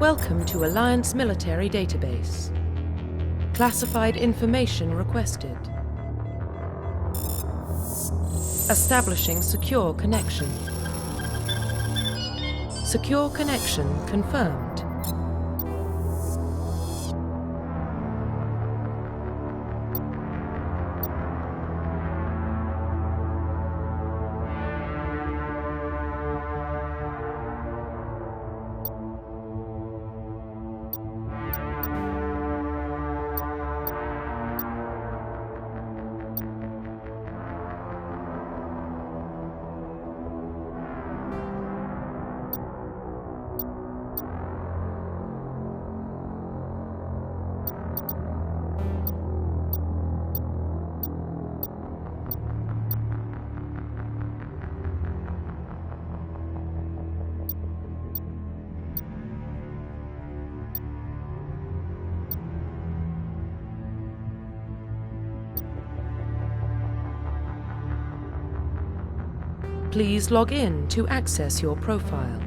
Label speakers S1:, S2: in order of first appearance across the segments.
S1: Welcome to Alliance Military Database. Classified information requested. Establishing secure connection. Secure connection confirmed. Please log in to access your profile.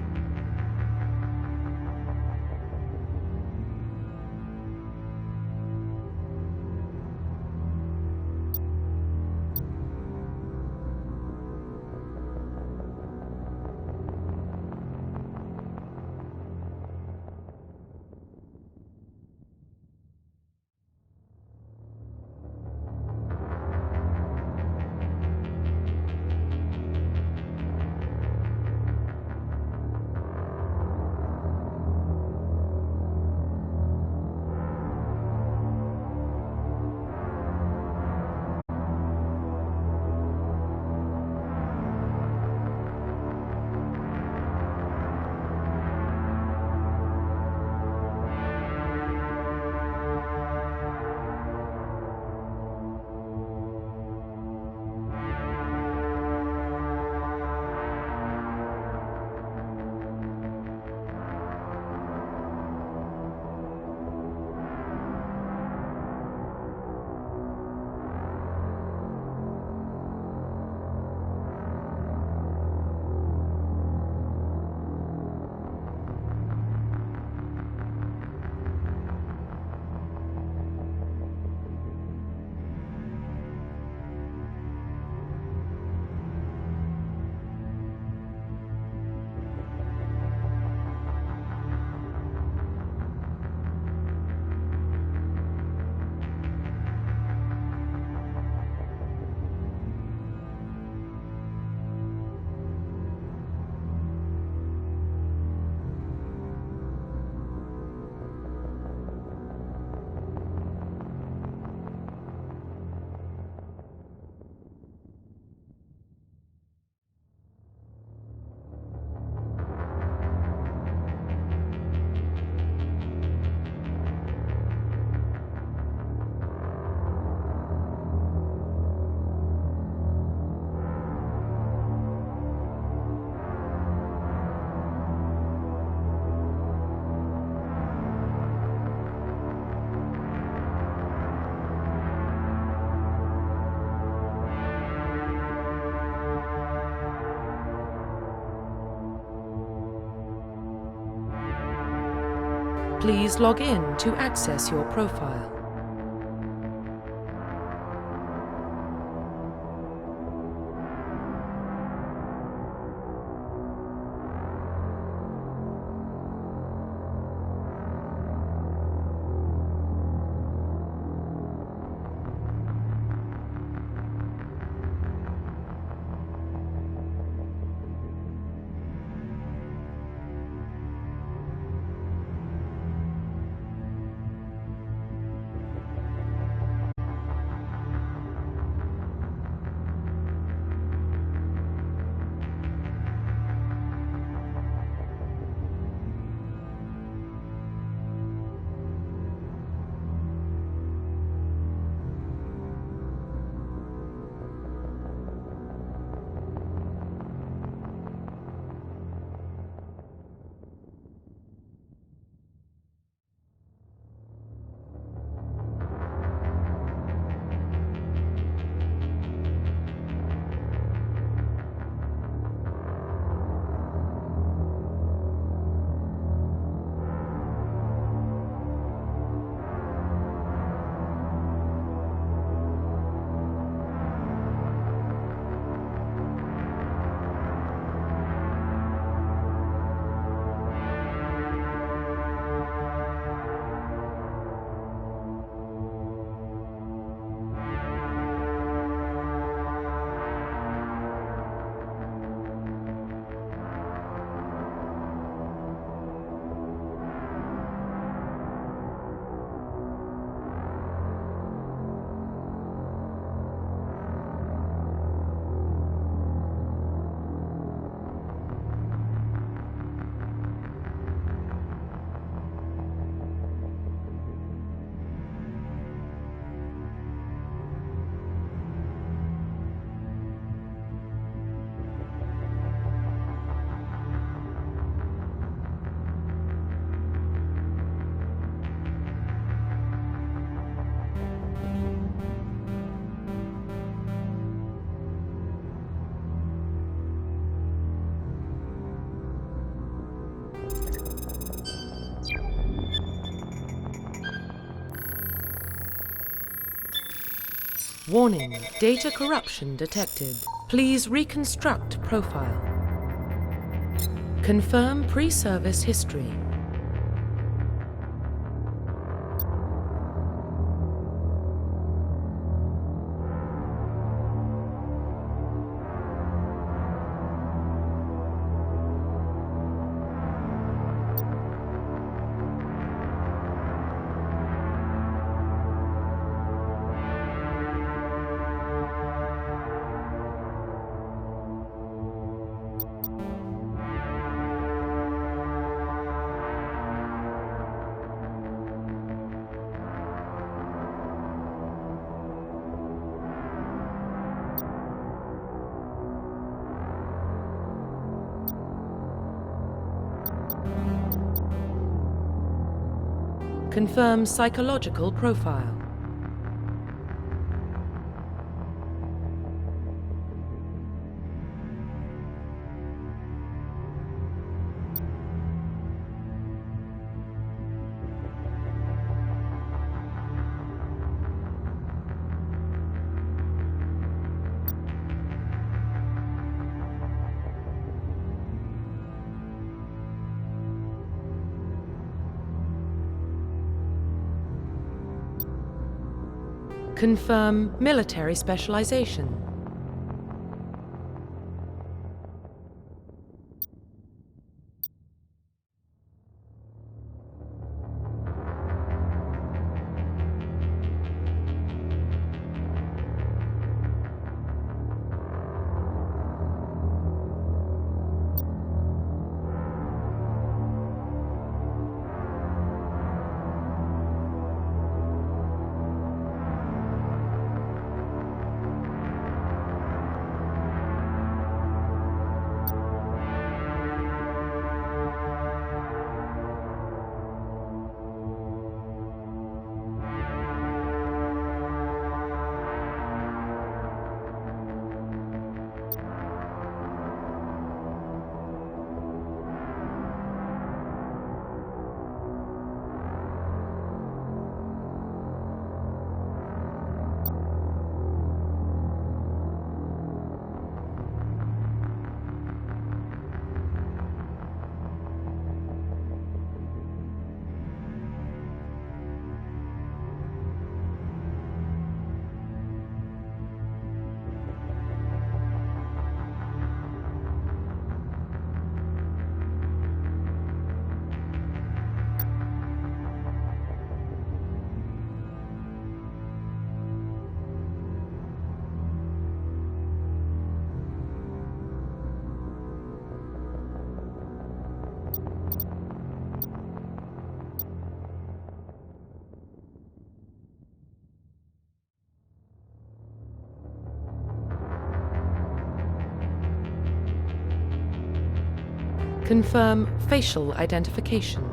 S1: Please log in to access your profile. Warning, data corruption detected. Please reconstruct profile. Confirm pre-service history. Confirm psychological profile. Confirm military specialization. Confirm facial identification.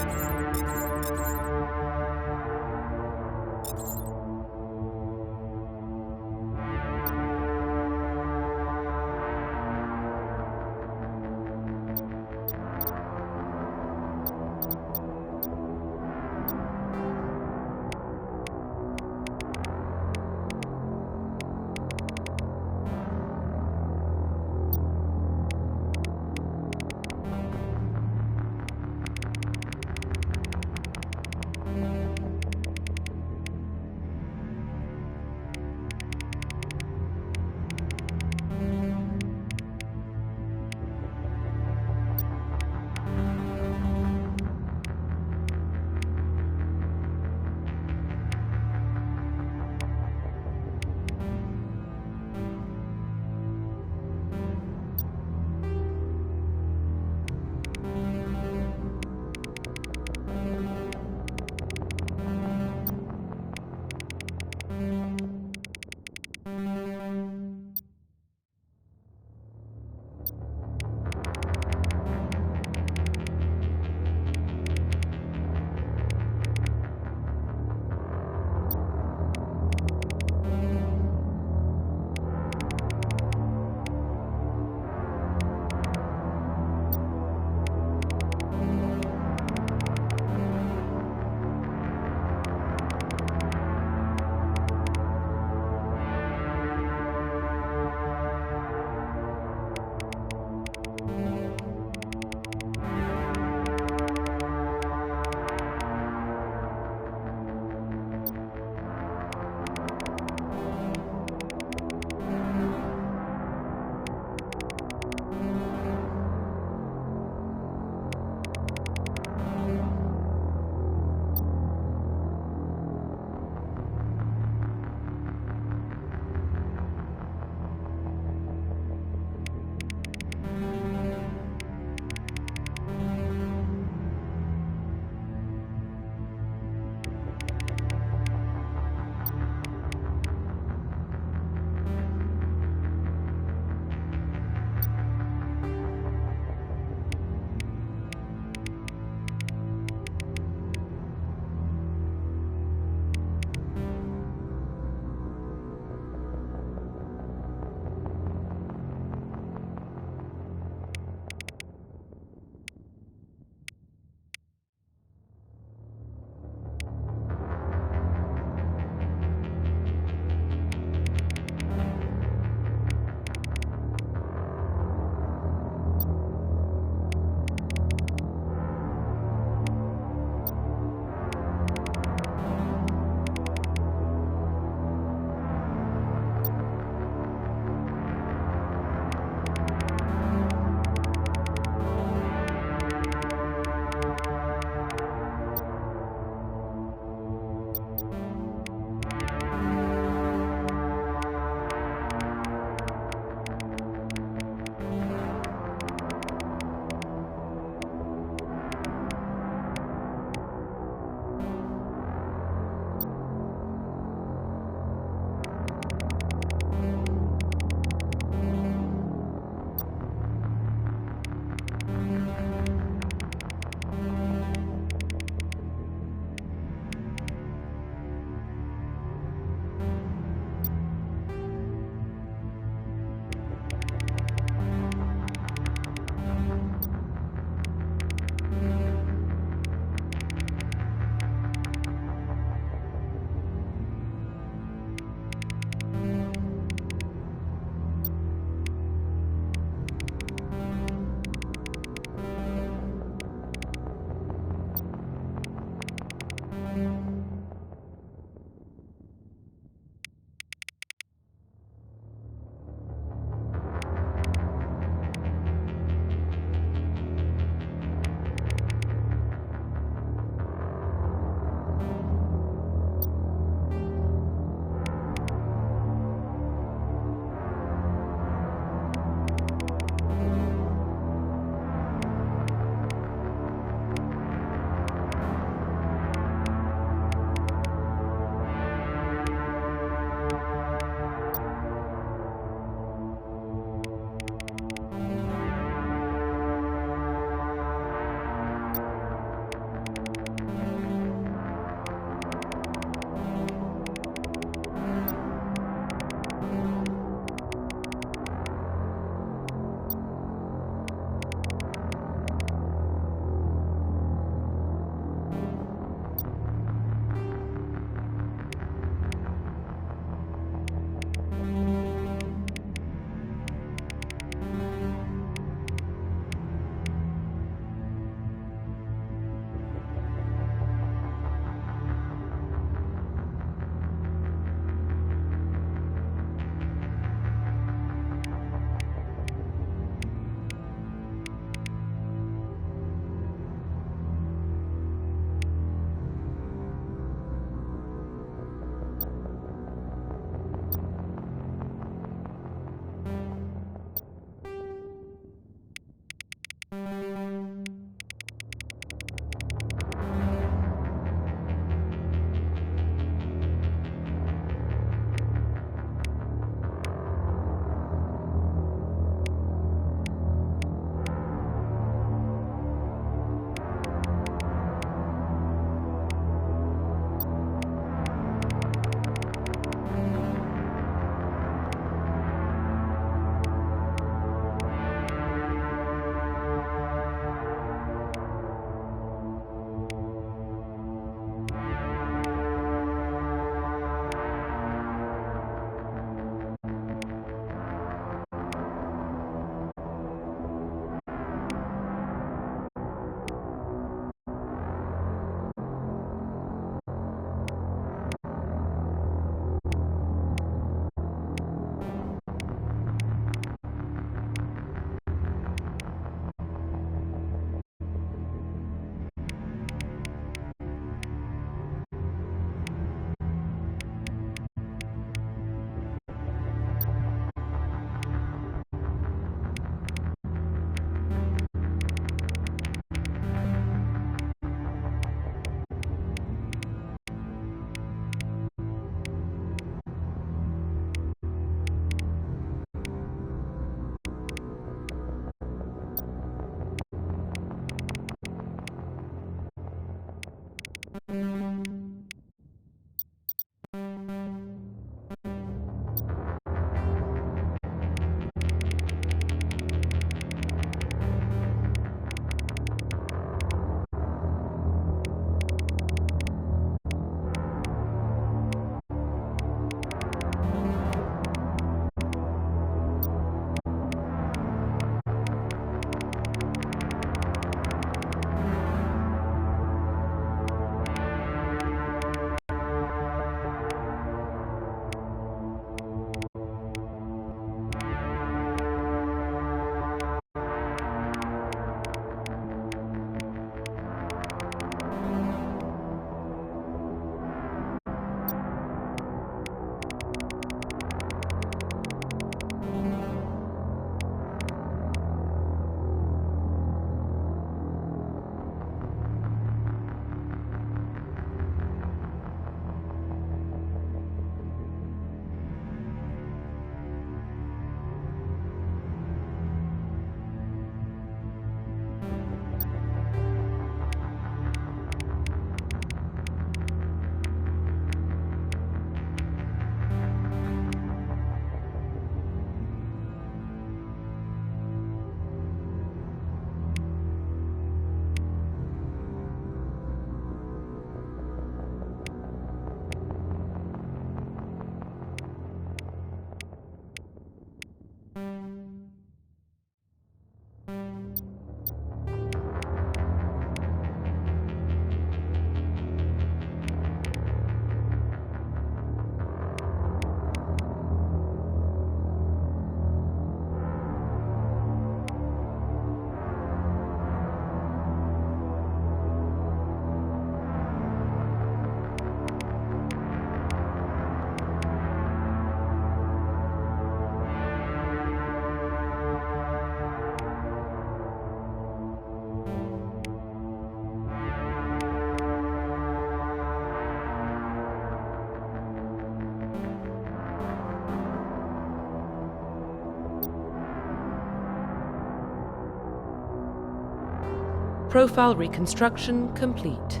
S1: Profile reconstruction complete.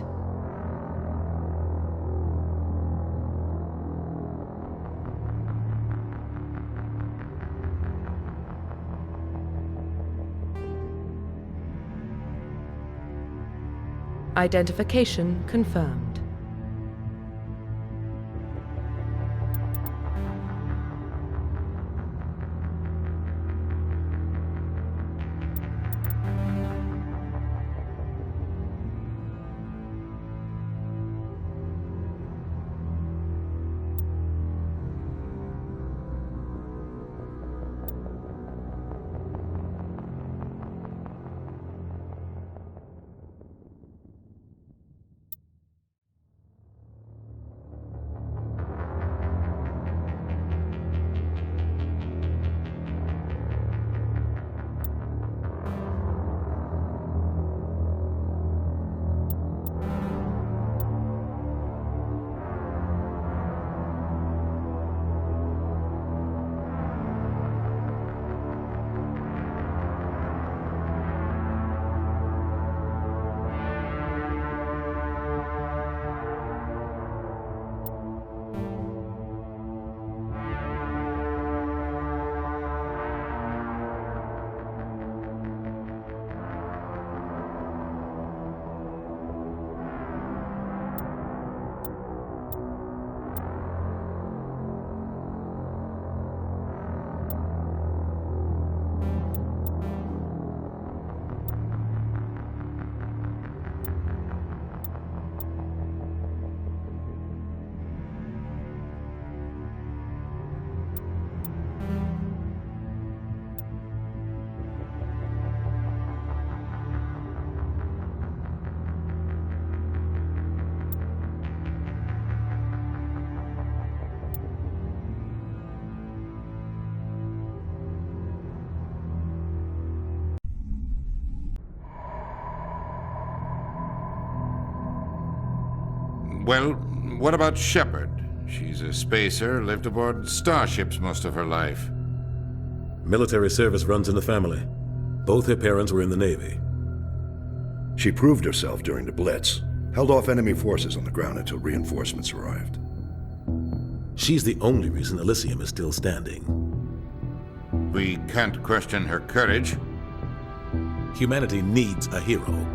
S1: Identification confirmed.
S2: Well, what about Shepard? She's a spacer, lived aboard starships most of her life.
S3: Military service runs in the family. Both her parents were in the Navy.
S4: She proved herself during the Blitz, held off enemy forces on the ground until reinforcements arrived.
S3: She's the only reason Elysium is still standing.
S2: We can't question her courage.
S3: Humanity needs a hero,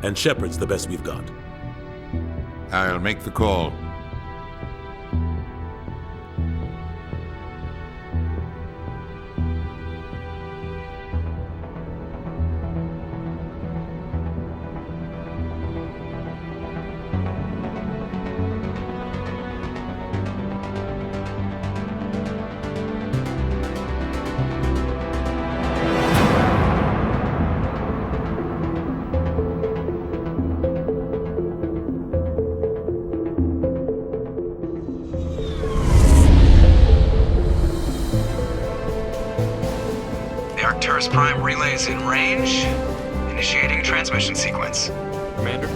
S3: and Shepard's the best we've got.
S2: I'll make the call.
S5: Arcturus Prime relays in range. Initiating transmission sequence.
S6: Commander.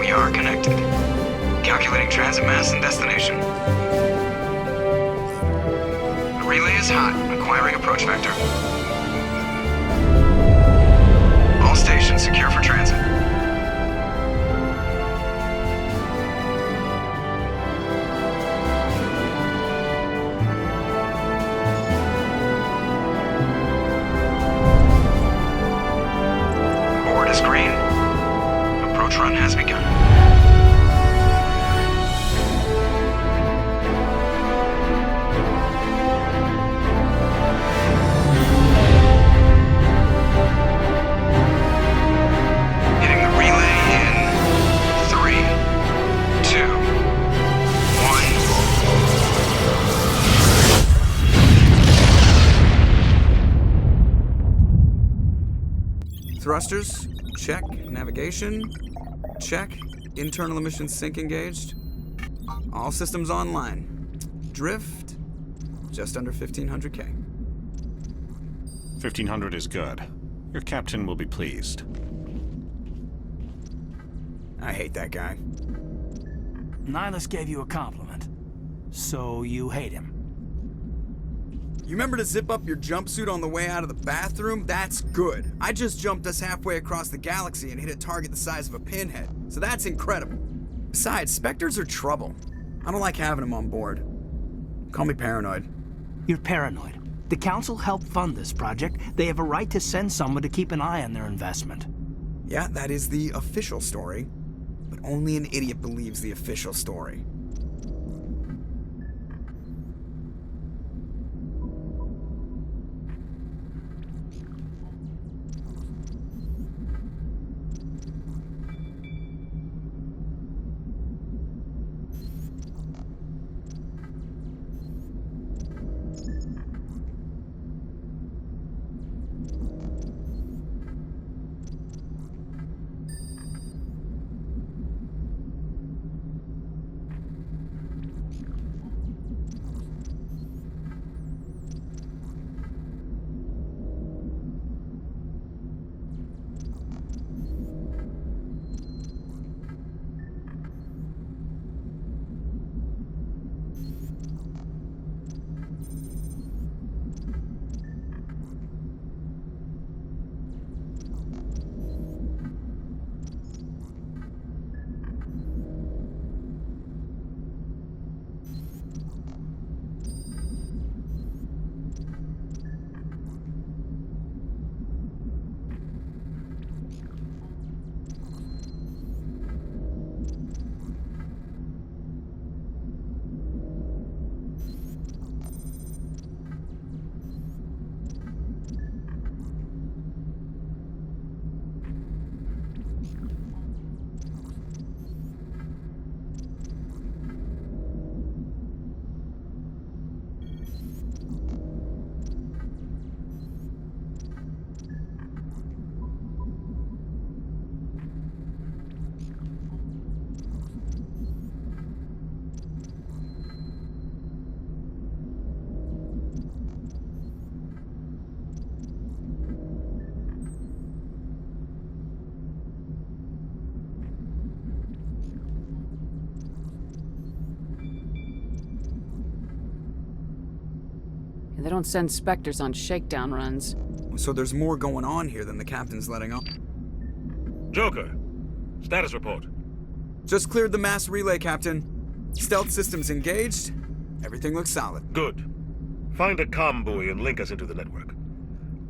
S5: We are connected. Calculating transit mass and destination. The relay is hot. Acquiring approach vector. All stations secure for transit. Green. Approach run has begun. Hitting the relay in 3, 2, 1. Thrusters. Check. Navigation. Check. Internal emissions sync engaged. All systems online. Drift. Just under 1,500 K.
S6: 1,500 is good. Your captain will be pleased.
S5: I hate that guy.
S7: Nihilus gave you a compliment. So you hate him. You remember to zip up your jumpsuit on the way out of the bathroom? That's good. I just jumped us halfway across the galaxy and hit a target the size of a pinhead, so that's incredible. Besides, Spectres are trouble. I don't like having them on board. Call me paranoid.
S8: You're paranoid. The Council helped fund this project. They have a right to send someone to keep an eye on their investment.
S7: Yeah, that is the official story. But only an idiot believes the official story.
S9: They don't send Spectres on shakedown runs.
S7: So there's more going on here than the captain's letting on.
S3: Joker, status report.
S7: Just cleared the mass relay, Captain. Stealth systems engaged. Everything looks solid.
S3: Good. Find a comm buoy and link us into the network.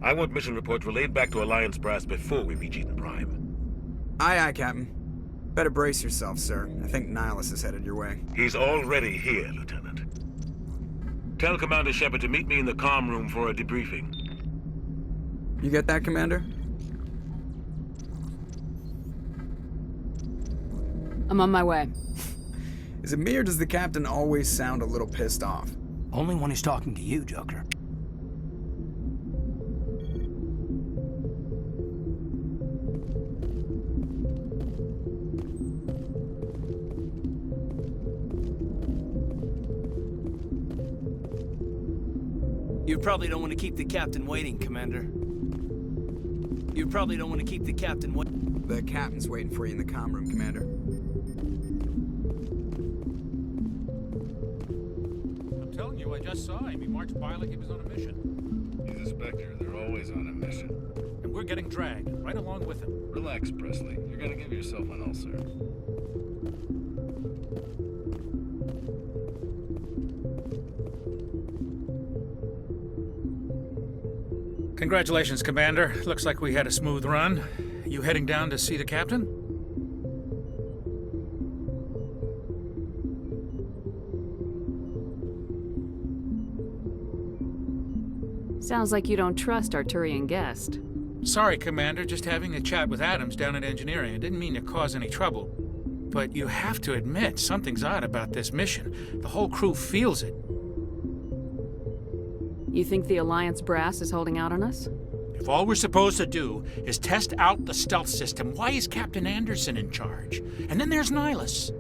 S3: I want mission reports relayed back to Alliance Brass before we reach Eden Prime.
S7: Aye, aye, Captain. Better brace yourself, sir. I think Nihilus is headed your way.
S3: He's already here, Lieutenant. Tell Commander Shepard to meet me in the comm room for a debriefing.
S7: You get that, Commander?
S9: I'm on my way.
S7: Is it me or does the Captain always sound a little pissed off?
S8: Only when he's talking to you, Joker.
S10: You probably don't want to keep the captain waiting, Commander. You probably don't want to keep the captain waiting.
S7: The Captain's waiting for you in the comm room, Commander.
S11: I'm telling you, I just saw him. He marched by like he was on a mission.
S12: He's a Spectre. They're always on a mission.
S11: And we're getting dragged, right along with him.
S12: Relax, Presley. You're gonna give yourself an ulcer.
S11: Congratulations, Commander. Looks like we had a smooth run. You heading down to see the captain?
S9: Sounds like you don't trust Arturian Guest.
S11: Sorry, Commander. Just having a chat with Adams down at engineering. I didn't mean to cause any trouble. But you have to admit, something's odd about this mission. The whole crew feels it.
S9: You think the Alliance brass is holding out on us?
S11: If all we're supposed to do is test out the stealth system, why is Captain Anderson in charge? And then there's Nihilus.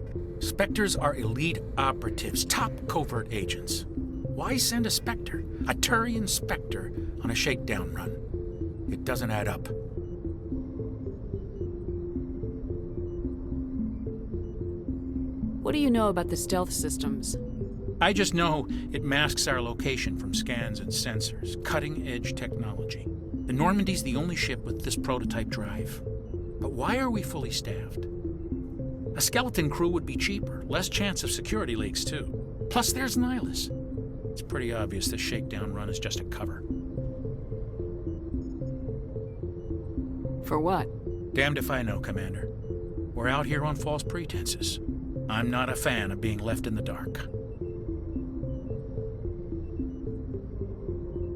S11: Spectres are elite operatives, top covert agents. Why send a Spectre, a Turian Spectre, on a shakedown run? It doesn't add up.
S9: What do you know about the stealth systems?
S11: I just know it masks our location from scans and sensors. Cutting-edge technology. The Normandy's the only ship with this prototype drive. But why are we fully staffed? A skeleton crew would be cheaper, less chance of security leaks too. Plus there's Nihilus. It's pretty obvious this shakedown run is just a cover.
S9: For what?
S11: Damned if I know, Commander. We're out here on false pretenses. I'm not a fan of being left in the dark.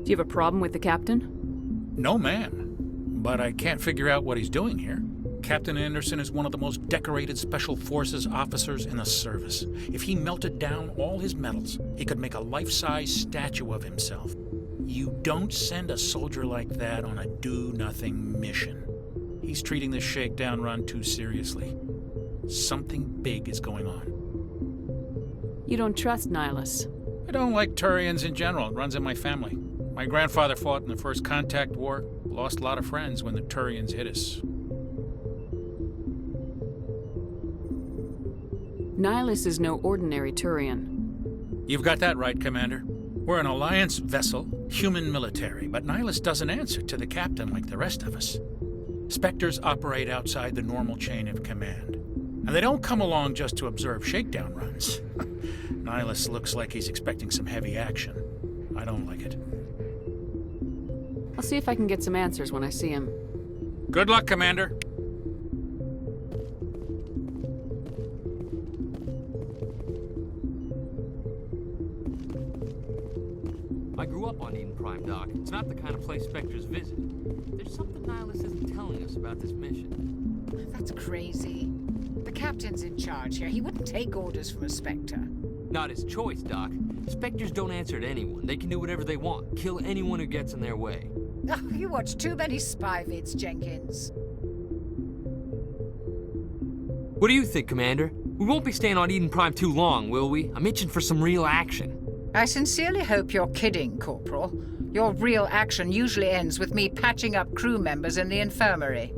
S9: Do you have a problem with the captain?
S11: No, ma'am. But I can't figure out what he's doing here. Captain Anderson is one of the most decorated Special Forces officers in the service. If he melted down all his medals, he could make a life-size statue of himself. You don't send a soldier like that on a do-nothing mission. He's treating this shakedown run too seriously. Something big is going on.
S9: You don't trust Nihilus.
S11: I don't like Turians in general. It runs in my family. My grandfather fought in the First Contact War. Lost a lot of friends when the Turians hit us.
S9: Nihilus is no ordinary Turian.
S11: You've got that right, Commander. We're an Alliance vessel, human military, but Nihilus doesn't answer to the captain like the rest of us. Spectres operate outside the normal chain of command. And they don't come along just to observe shakedown runs. Nihilus looks like he's expecting some heavy action. I don't like it.
S9: I'll see if I can get some answers when I see him.
S11: Good luck, Commander.
S13: I grew up on Eden Prime, Doc. It's not the kind of place Spectres visit. There's something Nihilus isn't telling us about this mission.
S14: That's crazy. The captain's in charge here. He wouldn't take orders from a Spectre.
S13: Not his choice, Doc. Spectres don't answer to anyone. They can do whatever they want. Kill anyone who gets in their way.
S14: Oh, you watch too many spy vids, Jenkins.
S13: What do you think, Commander? We won't be staying on Eden Prime too long, will we? I'm itching for some real action.
S14: I sincerely hope you're kidding, Corporal. Your real action usually ends with me patching up crew members in the infirmary.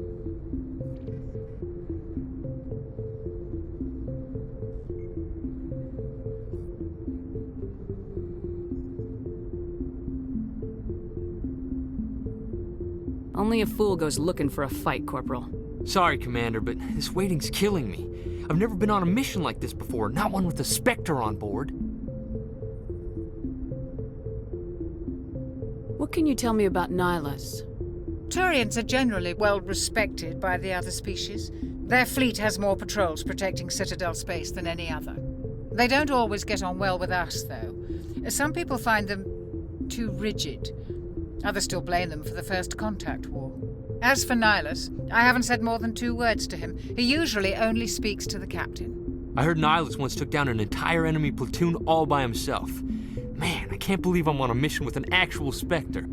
S9: Only a fool goes looking for a fight, Corporal.
S13: Sorry, Commander, but this waiting's killing me. I've never been on a mission like this before, not one with a Spectre on board.
S9: What can you tell me about Nihilus?
S14: Turians are generally well respected by the other species. Their fleet has more patrols protecting Citadel space than any other. They don't always get on well with us, though. Some people find them too rigid. Others still blame them for the First Contact War. As for Nihilus, I haven't said more than 2 words to him. He usually only speaks to the captain.
S13: I heard Nihilus once took down an entire enemy platoon all by himself. Man, I can't believe I'm on a mission with an actual Spectre.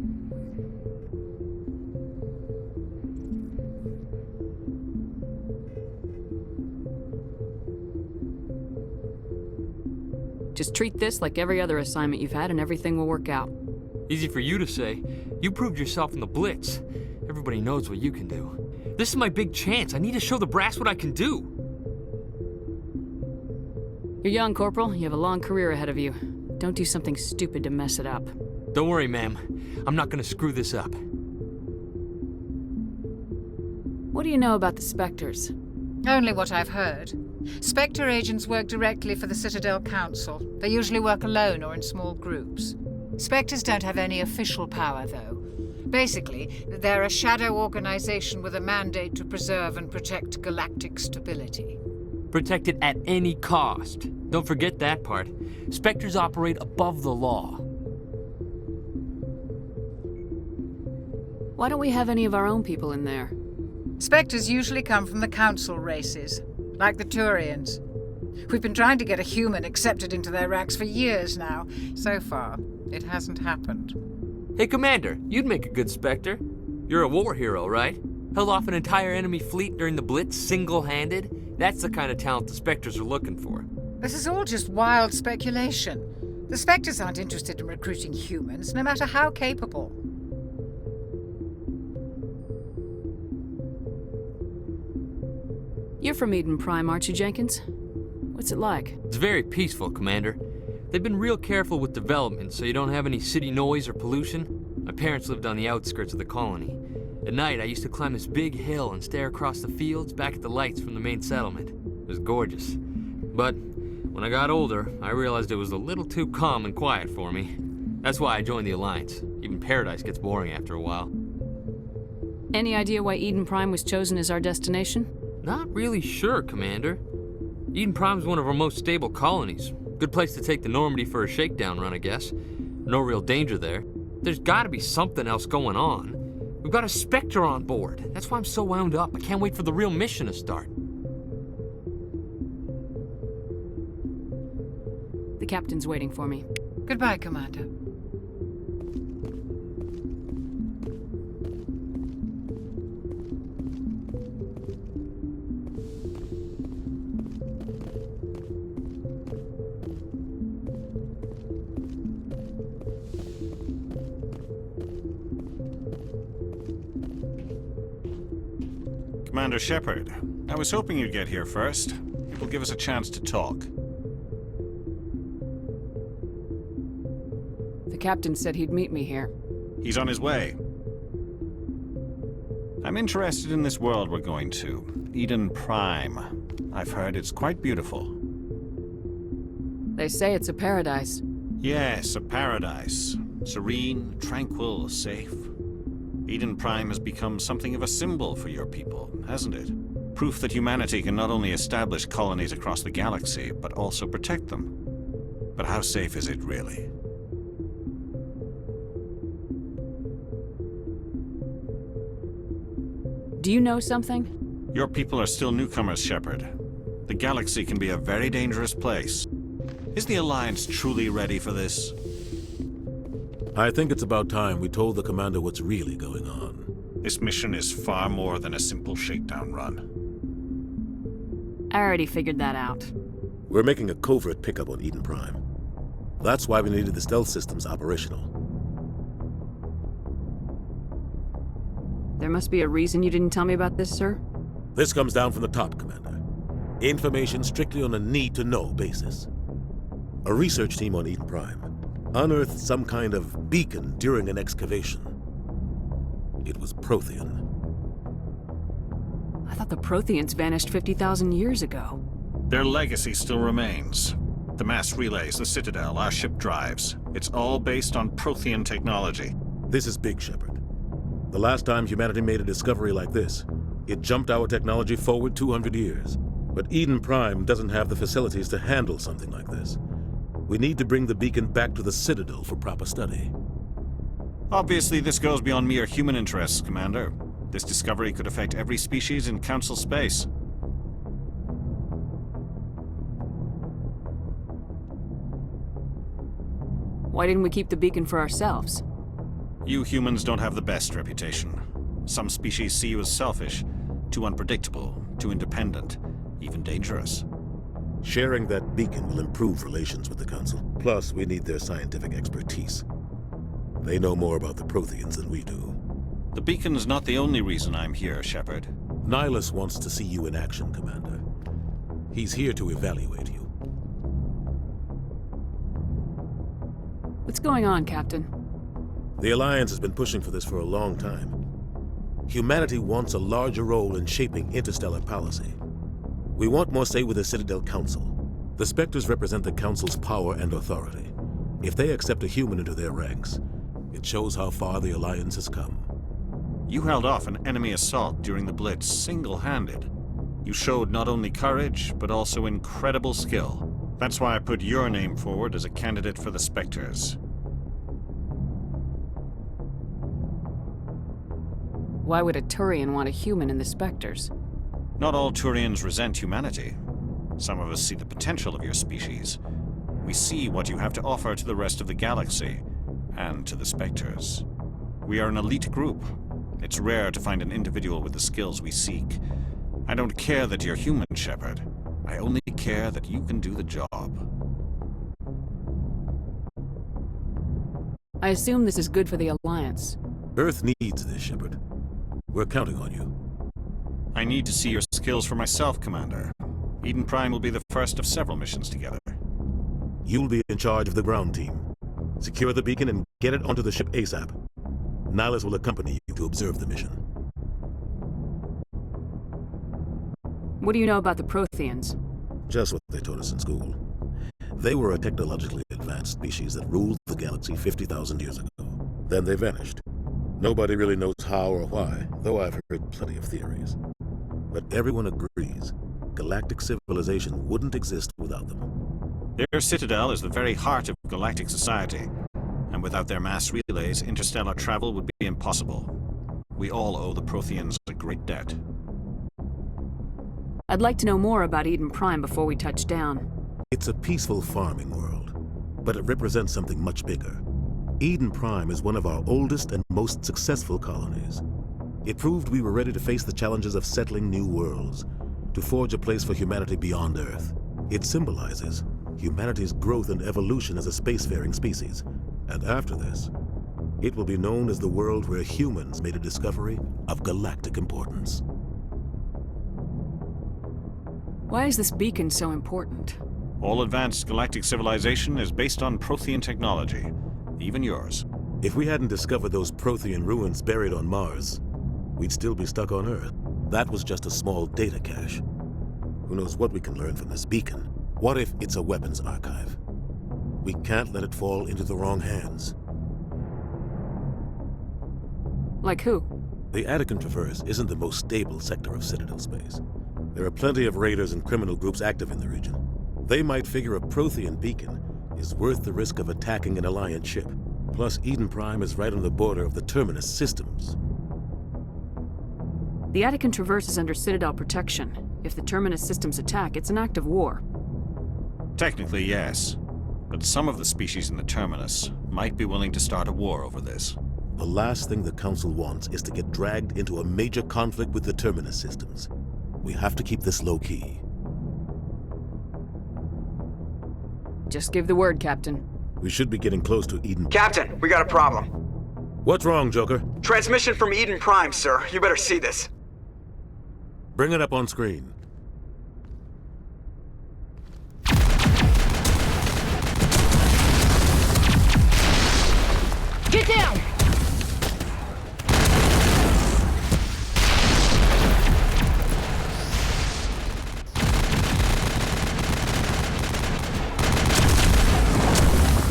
S9: Just treat this like every other assignment you've had and everything will work out.
S13: Easy for you to say. You proved yourself in the Blitz. Everybody knows what you can do. This is my big chance. I need to show the brass what I can do.
S9: You're young, Corporal. You have a long career ahead of you. Don't do something stupid to mess it up.
S13: Don't worry, ma'am. I'm not gonna screw this up.
S9: What do you know about the Spectres?
S14: Only what I've heard. Spectre agents work directly for the Citadel Council. They usually work alone or in small groups. Spectres don't have any official power, though. Basically, they're a shadow organization with a mandate to preserve and protect galactic stability.
S13: Protect it at any cost. Don't forget that part. Spectres operate above the law.
S9: Why don't we have any of our own people in there?
S14: Spectres usually come from the Council races, like the Turians. We've been trying to get a human accepted into their ranks for years now. So far, it hasn't happened.
S13: Hey, Commander, you'd make a good Spectre. You're a war hero, right? Held off an entire enemy fleet during the Blitz single-handed? That's the kind of talent the Spectres are looking for.
S14: This is all just wild speculation. The Spectres aren't interested in recruiting humans, no matter how capable.
S9: You're from Eden Prime, aren't you, Jenkins? What's it like?
S13: It's very peaceful, Commander. They've been real careful with development so you don't have any city noise or pollution. My parents lived on the outskirts of the colony. At night, I used to climb this big hill and stare across the fields back at the lights from the main settlement. It was gorgeous. But when I got older, I realized it was a little too calm and quiet for me. That's why I joined the Alliance. Even Paradise gets boring after a while.
S9: Any idea why Eden Prime was chosen as our destination?
S13: Not really sure, Commander. Eden Prime's one of our most stable colonies. Good place to take the Normandy for a shakedown run, I guess. No real danger there. There's gotta be something else going on. We've got a Spectre on board. That's why I'm so wound up. I can't wait for the real mission to start.
S9: The captain's waiting for me.
S14: Goodbye, Commander.
S6: Commander Shepard, I was hoping you'd get here first. It will give us a chance to talk.
S9: The captain said he'd meet me here.
S6: He's on his way. I'm interested in this world we're going to, Eden Prime. I've heard it's quite beautiful.
S9: They say it's a paradise.
S6: Yes, a paradise. Serene, tranquil, safe. Eden Prime has become something of a symbol for your people, hasn't it? Proof that humanity can not only establish colonies across the galaxy, but also protect them. But how safe is it, really?
S9: Do you know something?
S6: Your people are still newcomers, Shepard. The galaxy can be a very dangerous place. Is the Alliance truly ready for this?
S15: I think it's about time we told the Commander what's really going on.
S6: This mission is far more than a simple shakedown run.
S9: I already figured that out.
S15: We're making a covert pickup on Eden Prime. That's why we needed the stealth systems operational.
S9: There must be a reason you didn't tell me about this, sir?
S15: This comes down from the top, Commander. Information strictly on a need-to-know basis. A research team on Eden Prime unearthed some kind of beacon during an excavation. It was Prothean.
S9: I thought the Protheans vanished 50,000 years ago.
S6: Their legacy still remains. The mass relays, the Citadel, our ship drives. It's all based on Prothean technology.
S15: This is big, Shepard. The last time humanity made a discovery like this, it jumped our technology forward 200 years. But Eden Prime doesn't have the facilities to handle something like this. We need to bring the beacon back to the Citadel for proper study.
S6: Obviously, this goes beyond mere human interests, Commander. This discovery could affect every species in Council space.
S9: Why didn't we keep the beacon for ourselves?
S6: You humans don't have the best reputation. Some species see you as selfish, too unpredictable, too independent, even dangerous.
S15: Sharing that beacon will improve relations with the Council. Plus, we need their scientific expertise. They know more about the Protheans than we do.
S6: The beacon's not the only reason I'm here, Shepard.
S15: Nihilus wants to see you in action, Commander. He's here to evaluate you.
S9: What's going on, Captain?
S15: The Alliance has been pushing for this for a long time. Humanity wants a larger role in shaping interstellar policy. We want more say with the Citadel Council. The Spectres represent the Council's power and authority. If they accept a human into their ranks, it shows how far the Alliance has come.
S6: You held off an enemy assault during the Blitz single-handed. You showed not only courage, but also incredible skill. That's why I put your name forward as a candidate for the Spectres.
S9: Why would a Turian want a human in the Spectres?
S6: Not all Turians resent humanity. Some of us see the potential of your species. We see what you have to offer to the rest of the galaxy, and to the Spectres. We are an elite group. It's rare to find an individual with the skills we seek. I don't care that you're human, Shepard. I only care that you can do the job.
S9: I assume this is good for the Alliance.
S15: Earth needs this, Shepard. We're counting on you.
S6: I need to see your skills for myself, Commander. Eden Prime will be the first of several missions together.
S15: You'll be in charge of the ground team. Secure the beacon and get it onto the ship ASAP. Nihilus will accompany you to observe the mission.
S9: What do you know about the Protheans?
S15: Just what they taught us in school. They were a technologically advanced species that ruled the galaxy 50,000 years ago. Then they vanished. Nobody really knows how or why, though I've heard plenty of theories. But everyone agrees galactic civilization wouldn't exist without them.
S6: Their citadel is the very heart of galactic society, and without their mass relays, interstellar travel would be impossible. We all owe the Protheans a great debt.
S9: I'd like to know more about Eden Prime before we touch down.
S15: It's a peaceful farming world, but it represents something much bigger. Eden Prime is one of our oldest and most successful colonies. It proved we were ready to face the challenges of settling new worlds, to forge a place for humanity beyond Earth. It symbolizes humanity's growth and evolution as a spacefaring species. And after this, it will be known as the world where humans made a discovery of galactic importance.
S9: Why is this beacon so important?
S6: All advanced galactic civilization is based on Prothean technology, even yours.
S15: If we hadn't discovered those Prothean ruins buried on Mars, we'd still be stuck on Earth. That was just a small data cache. Who knows what we can learn from this beacon? What if it's a weapons archive? We can't let it fall into the wrong hands.
S9: Like who?
S15: The Attican Traverse isn't the most stable sector of Citadel space. There are plenty of raiders and criminal groups active in the region. They might figure a Prothean beacon is worth the risk of attacking an Alliance ship. Plus, Eden Prime is right on the border of the Terminus systems.
S9: The Attican Traverse is under Citadel protection. If the Terminus systems attack, it's an act of war.
S6: Technically, yes. But some of the species in the Terminus might be willing to start a war over this.
S15: The last thing the Council wants is to get dragged into a major conflict with the Terminus systems. We have to keep this low-key.
S9: Just give the word, Captain.
S15: We should be getting close to Eden.
S7: Captain, we got a problem.
S15: What's wrong, Joker?
S7: Transmission from Eden Prime, sir. You better see this.
S15: Bring it up on screen.
S16: Get down!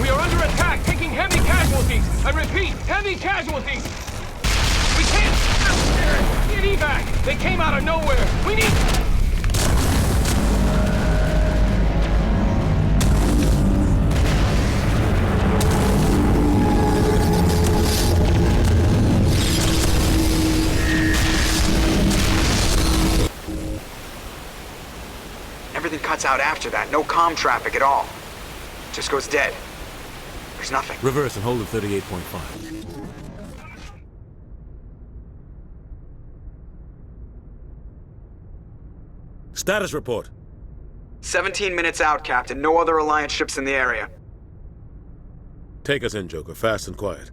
S17: We are under attack, taking heavy casualties. I repeat, heavy casualties. We can't get evac. They came out of nowhere. We need...
S7: Everything cuts out after that. No comm traffic at all. Just goes dead. There's nothing.
S15: Reverse and hold at 38.5. Status report.
S7: 17 minutes out, Captain. No other Alliance ships in the area.
S15: Take us in, Joker, fast and quiet.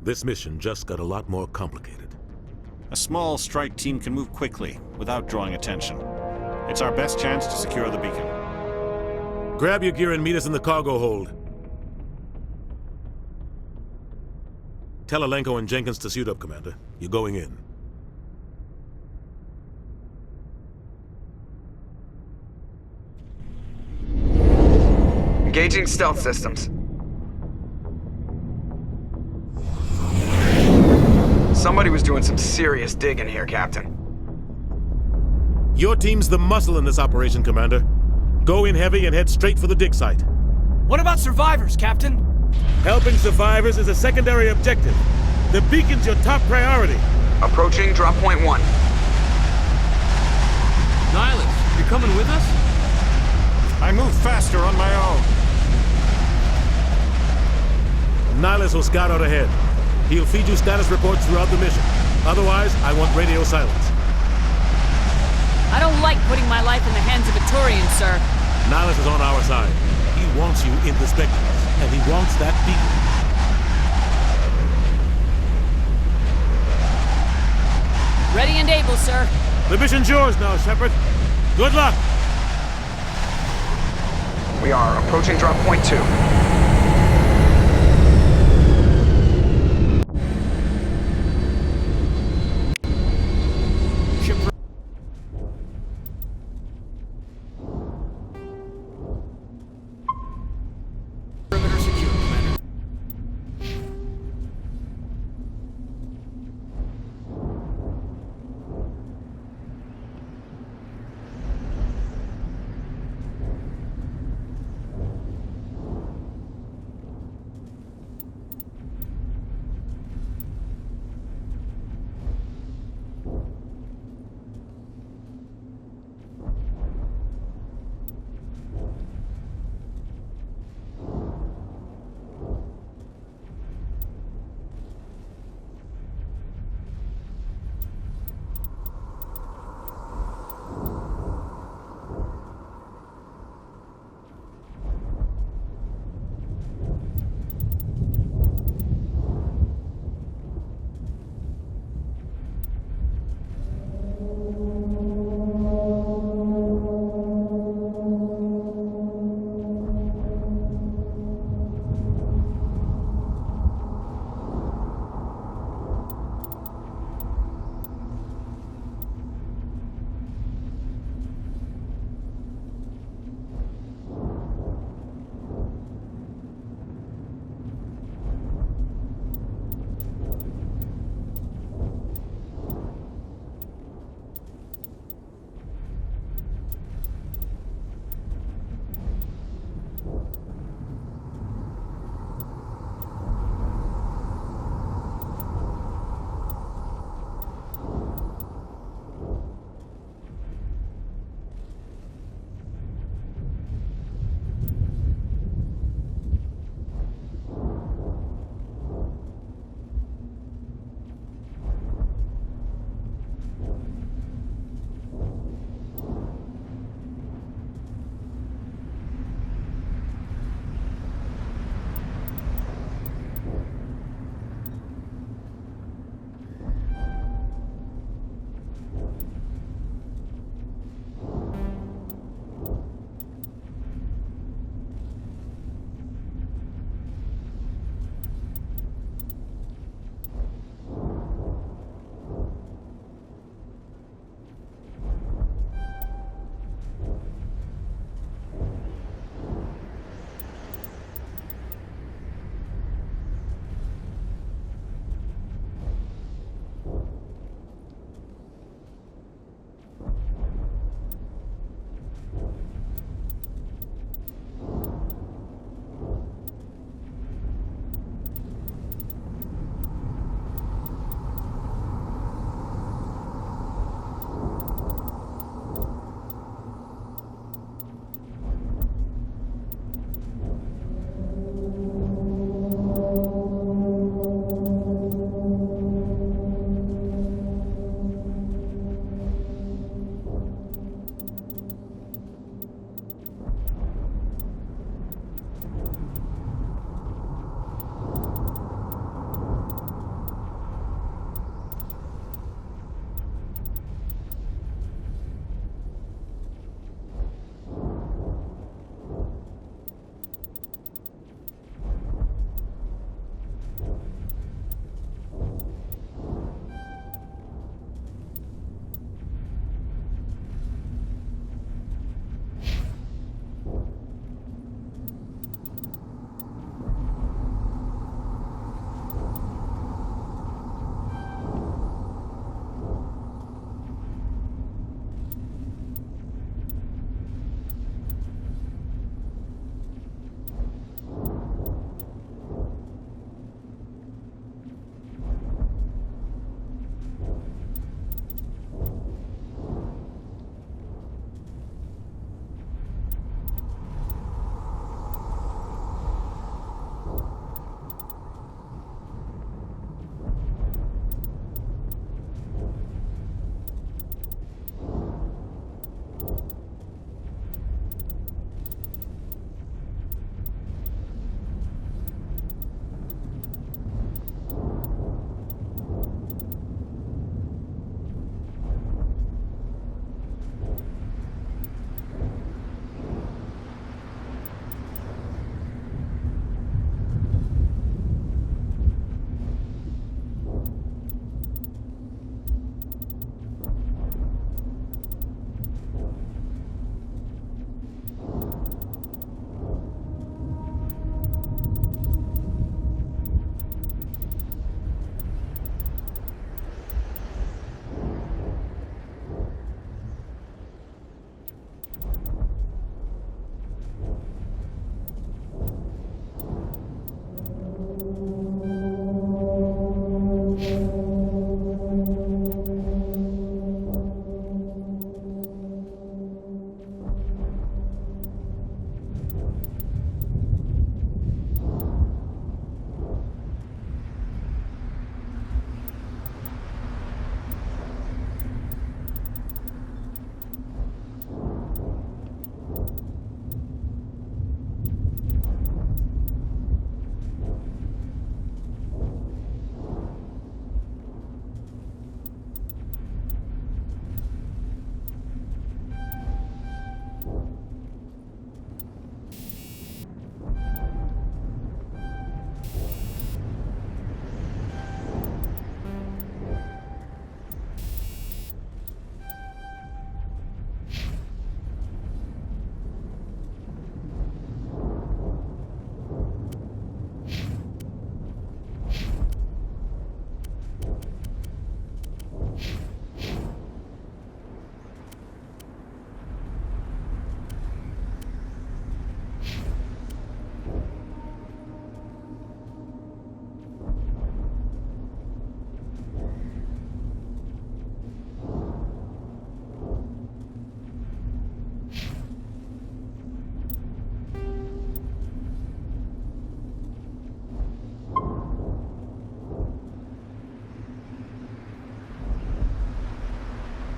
S15: This mission just got a lot more complicated.
S6: A small strike team can move quickly, without drawing attention. It's our best chance to secure the beacon.
S15: Grab your gear and meet us in the cargo hold. Tell Alenko and Jenkins to suit up, Commander. You're going in.
S7: Engaging stealth systems. Somebody was doing some serious digging here, Captain.
S15: Your team's the muscle in this operation, Commander. Go in heavy and head straight for the dig site.
S10: What about survivors, Captain?
S15: Helping survivors is a secondary objective. The beacon's your top priority.
S7: Approaching drop point 1.
S13: Nihilus, you're coming with us?
S6: I move faster on my own.
S15: Nihilus will scout out ahead. He'll feed you status reports throughout the mission. Otherwise, I want radio silence.
S9: I don't like putting my life in the hands of a Turian, sir.
S15: Nihilus is on our side. He wants you in the Spectres, and he wants that beacon.
S9: Ready and able, sir.
S15: The mission's yours now, Shepard. Good luck!
S5: We are approaching drop point 2.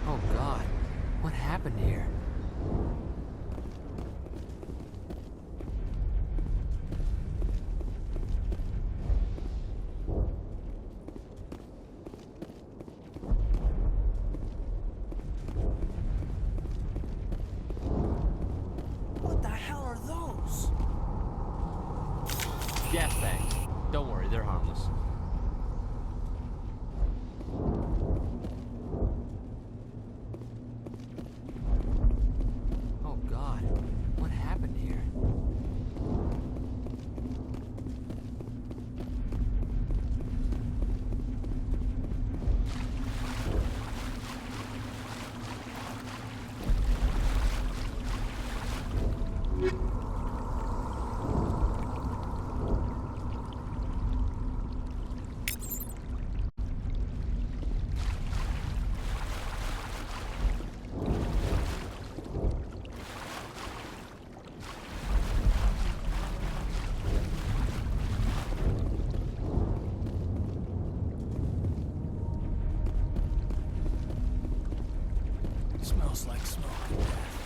S13: Oh God, what happened here?
S8: What the hell are those?
S13: Gas bags. Don't worry, they're harmless. Oh God, what happened here?
S8: Smells like smoke and death.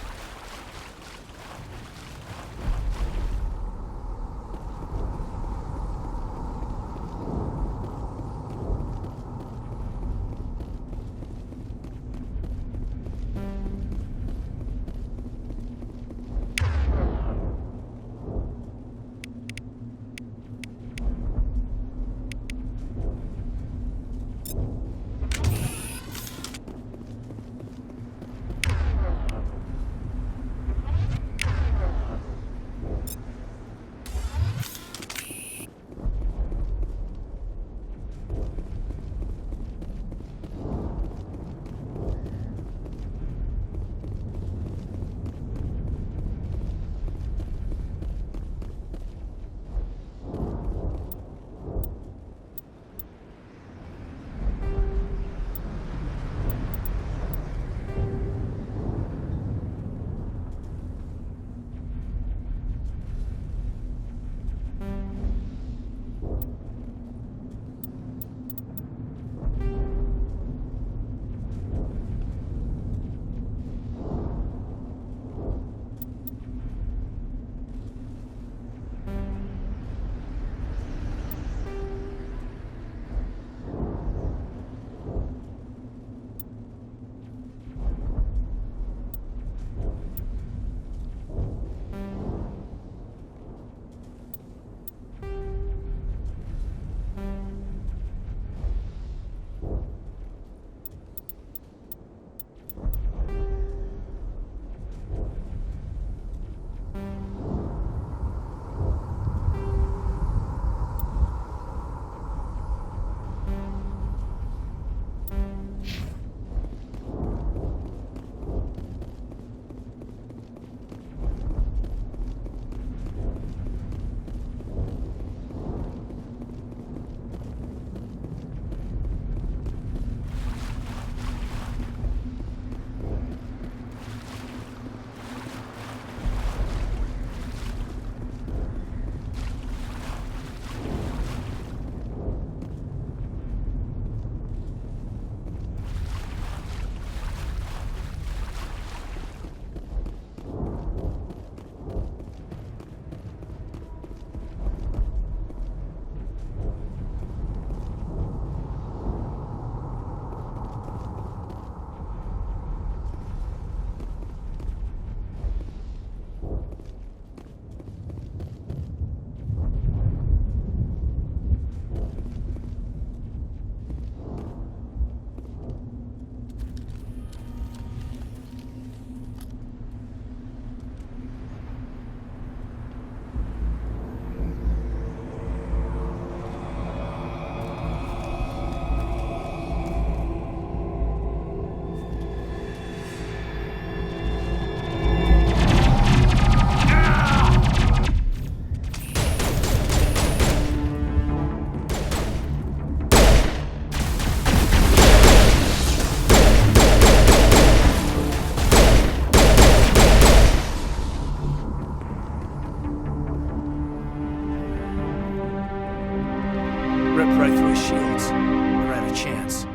S10: Ripped right through his shields. Never had a chance.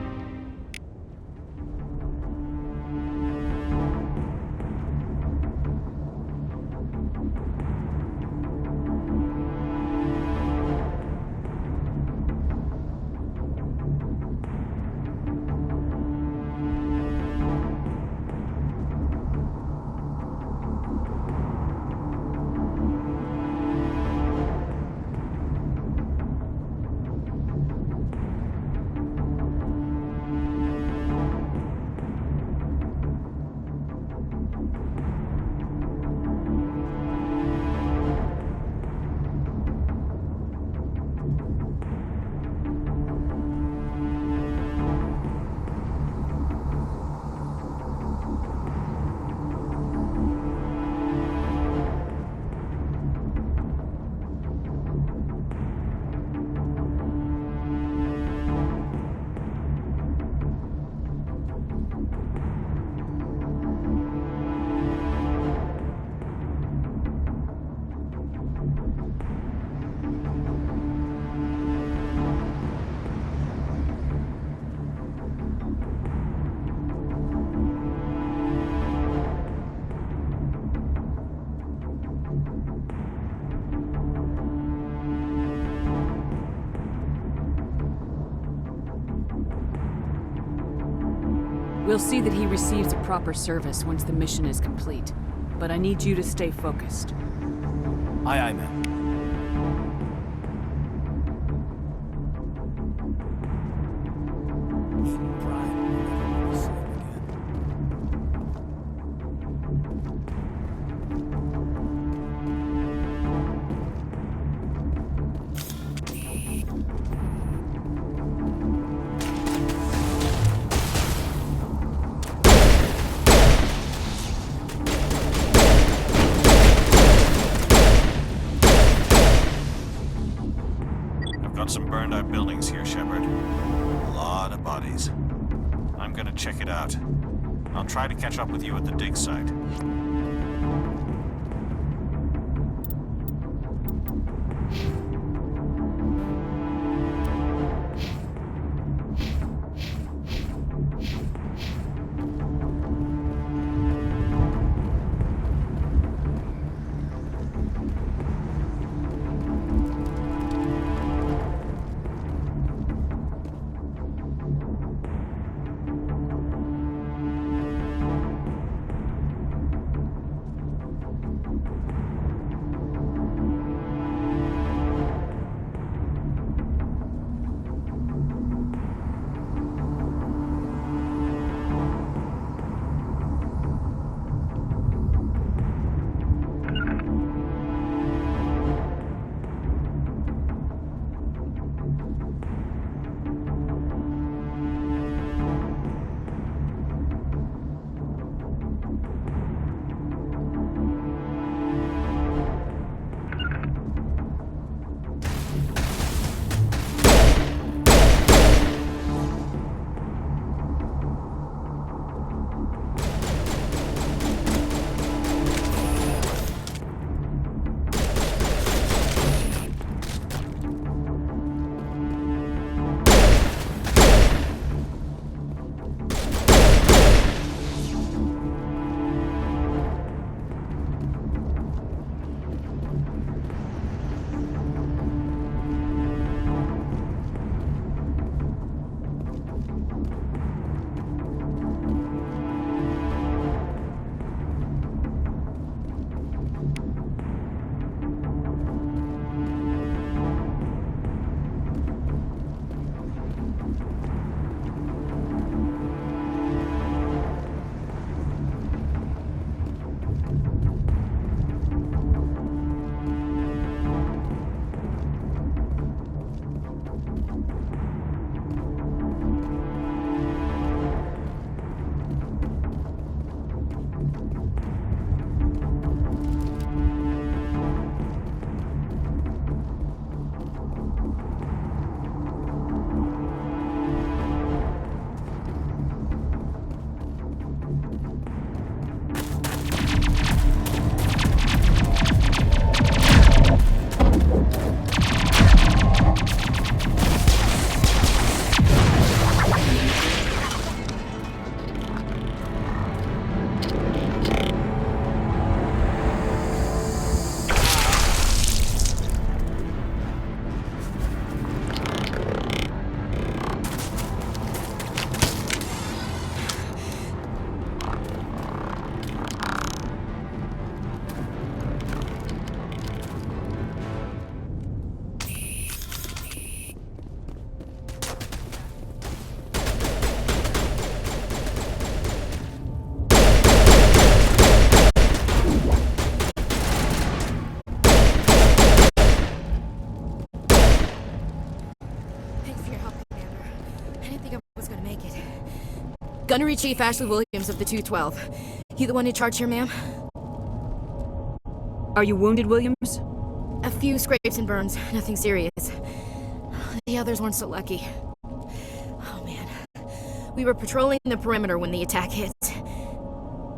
S9: We'll see that he receives a proper service once the mission is complete. But I need you to stay focused.
S10: Aye, aye, ma'am.
S6: Got some burned out buildings here, Shepard. A lot of bodies. I'm gonna check it out. I'll try to catch up with you at the dig site.
S16: Gunnery Chief Ashley Williams of the 212. You the one in charge here, ma'am?
S9: Are you wounded, Williams?
S16: A few scrapes and burns, nothing serious. The others weren't so lucky. Oh man. We were patrolling the perimeter when the attack hit.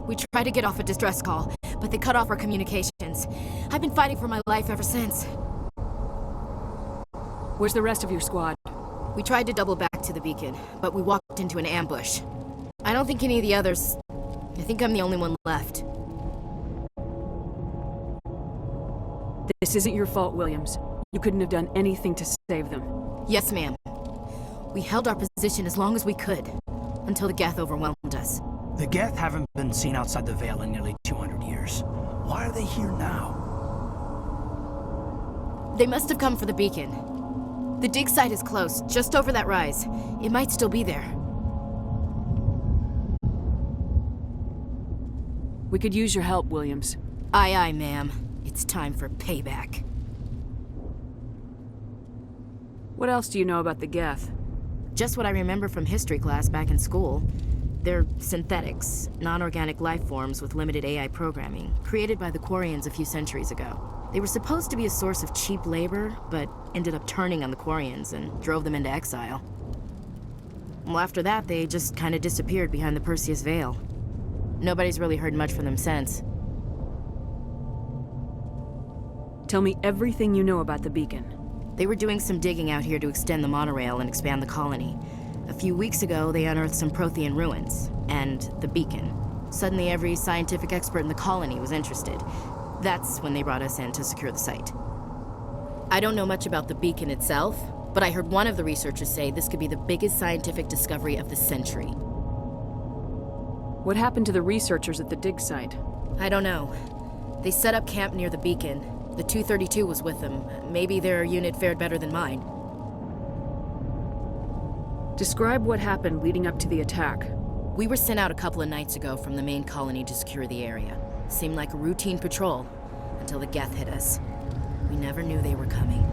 S16: We tried to get off a distress call, but they cut off our communications. I've been fighting for my life ever since.
S9: Where's the rest of your squad?
S16: We tried to double back to the beacon, but we walked into an ambush. I don't think any of the others... I think I'm the only one left.
S9: This isn't your fault, Williams. You couldn't have done anything to save them.
S16: Yes, ma'am. We held our position as long as we could, until the Geth overwhelmed us.
S8: The Geth haven't been seen outside the Veil in nearly 200 years. Why are they here now?
S16: They must have come for the beacon. The dig site is close, just over that rise. It might still be there.
S9: We could use your help, Williams.
S16: Aye, aye, ma'am. It's time for payback.
S9: What else do you know about the Geth?
S16: Just what I remember from history class back in school. They're synthetics, non-organic life forms with limited AI programming, created by the Quarians a few centuries ago. They were supposed to be a source of cheap labor, but ended up turning on the Quarians and drove them into exile. Well, after that, they just kind of disappeared behind the Perseus Veil. Nobody's really heard much from them since.
S9: Tell me everything you know about the beacon.
S16: They were doing some digging out here to extend the monorail and expand the colony. A few weeks ago, they unearthed some Prothean ruins, and the beacon. Suddenly, every scientific expert in the colony was interested. That's when they brought us in to secure the site. I don't know much about the beacon itself, but I heard one of the researchers say this could be the biggest scientific discovery of the century.
S9: What happened to the researchers at the dig site?
S16: I don't know. They set up camp near the beacon. The 232 was with them. Maybe their unit fared better than mine.
S9: Describe what happened leading up to the attack.
S16: We were sent out a couple of nights ago from the main colony to secure the area. Seemed like a routine patrol, until the Geth hit us. We never knew they were coming.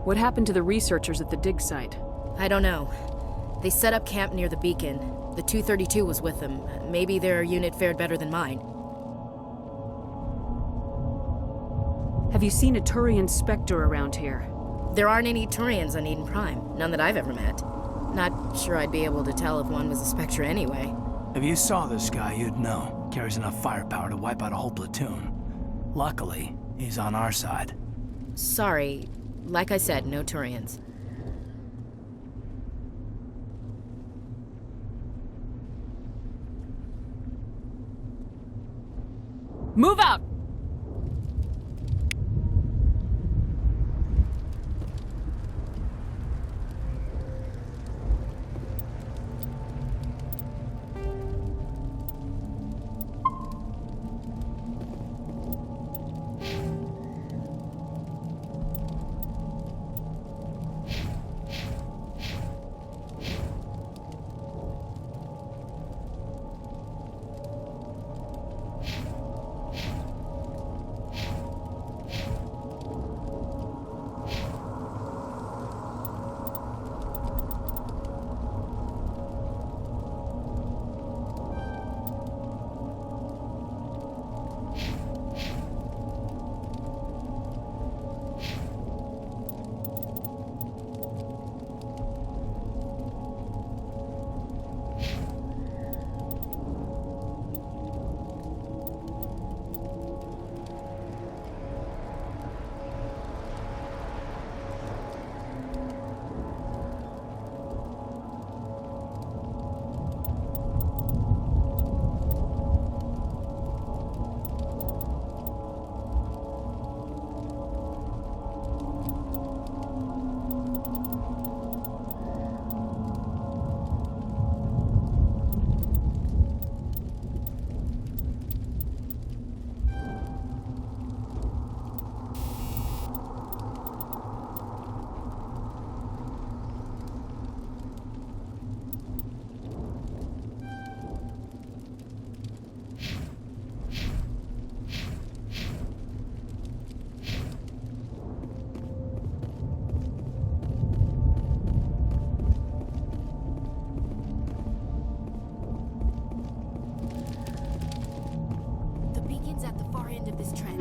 S9: What happened to the researchers at the dig site?
S16: I don't know. They set up camp near the beacon. The 232 was with them. Maybe their unit fared better than mine.
S9: Have you seen a Turian Spectre around here?
S16: There aren't any Turians on Eden Prime. None that I've ever met. Not sure I'd be able to tell if one was a Spectre anyway.
S8: If you saw this guy, you'd know. Carries enough firepower to wipe out a whole platoon. Luckily, he's on our side.
S16: Sorry. Like I said, no Turians.
S9: Move out!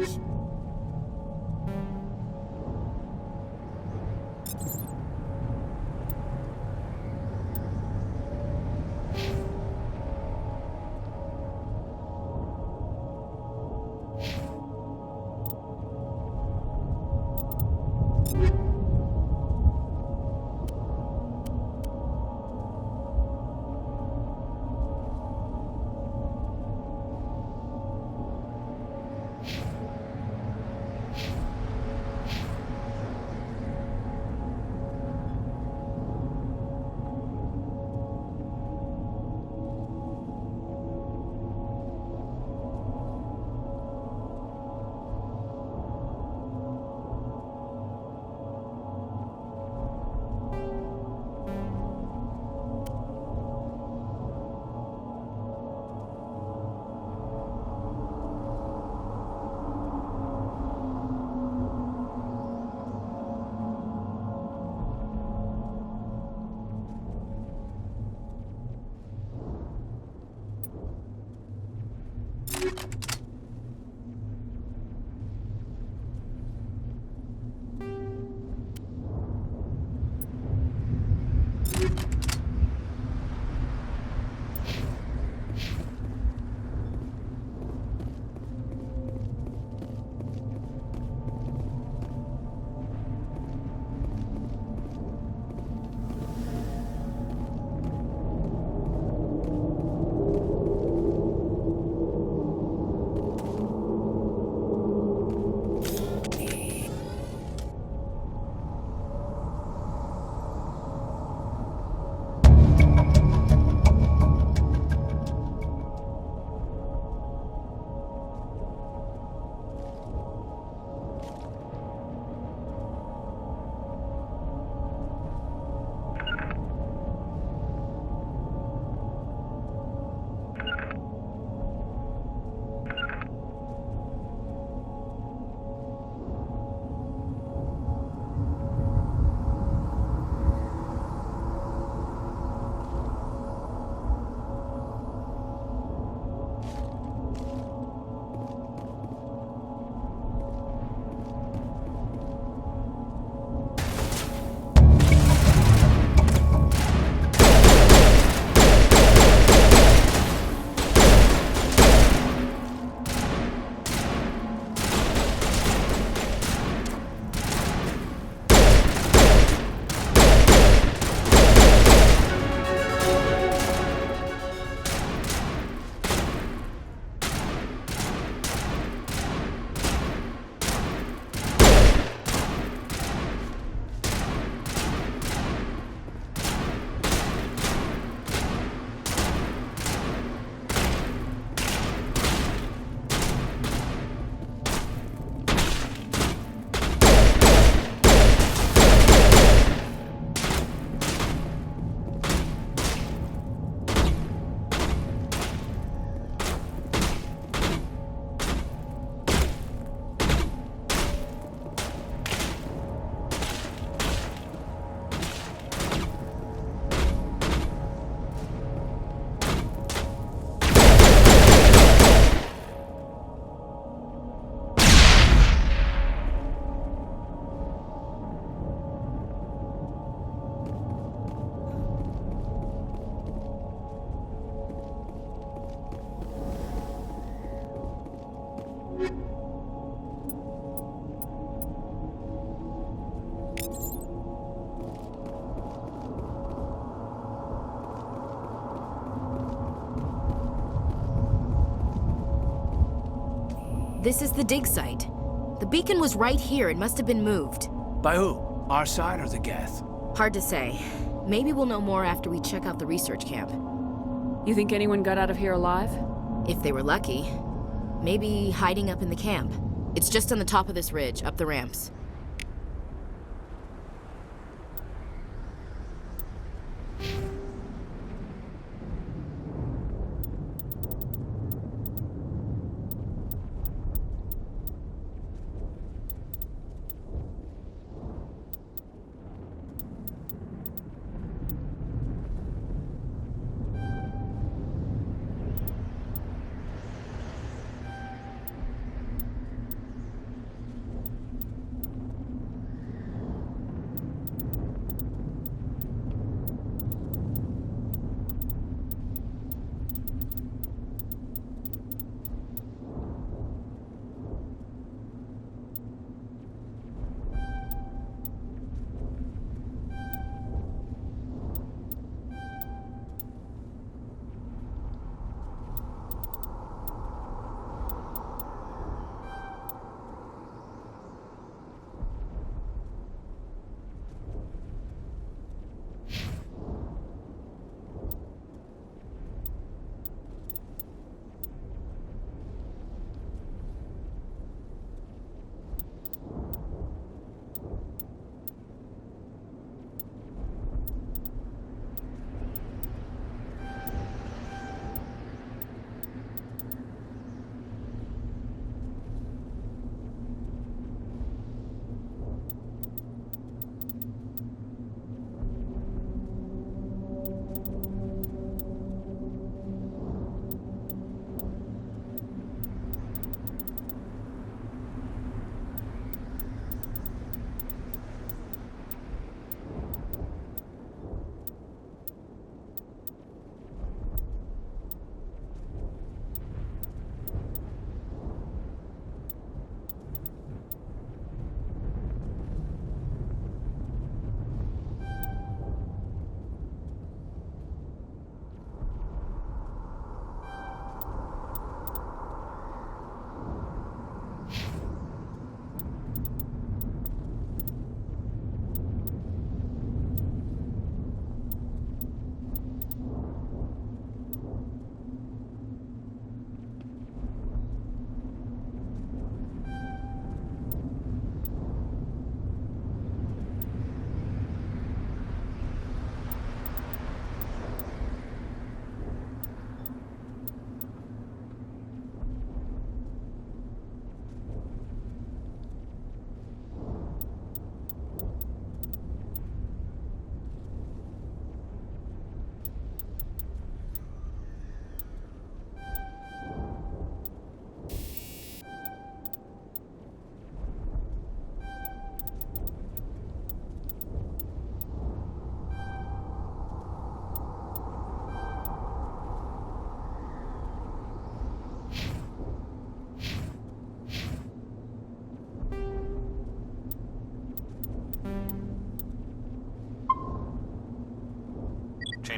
S15: species.
S16: This is the dig site. The beacon was right here. It must have been moved.
S8: By who? Our side or the Geth?
S16: Hard to say. Maybe we'll know more after we check out the research camp.
S9: You think anyone got out of here alive?
S16: If they were lucky. Maybe hiding up in the camp. It's just on the top of this ridge, up the ramps.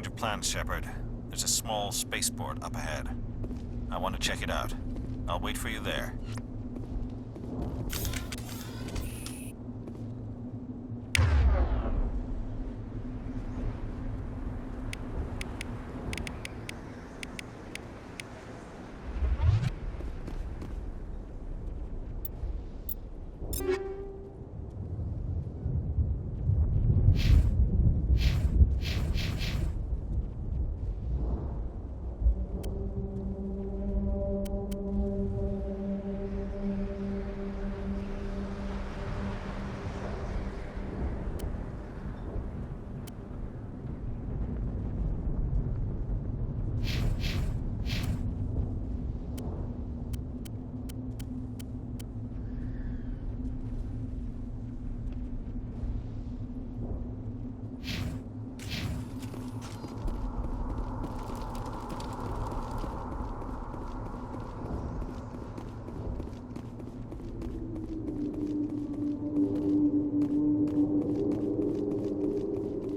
S6: change of plans, Shepard. There's a small spaceport up ahead. I want to check it out. I'll wait for you there.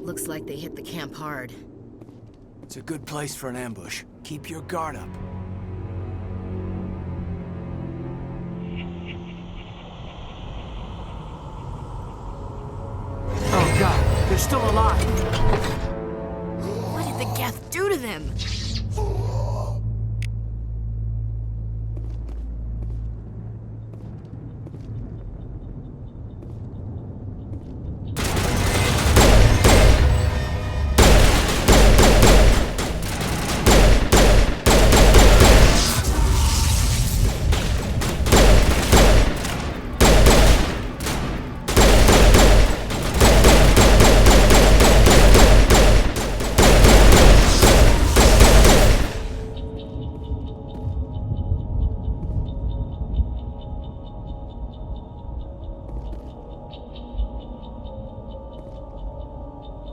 S16: Looks like they hit the camp hard.
S10: It's a good place for an ambush. Keep your guard up. Oh god, they're still alive!
S16: What did the Geth do to them?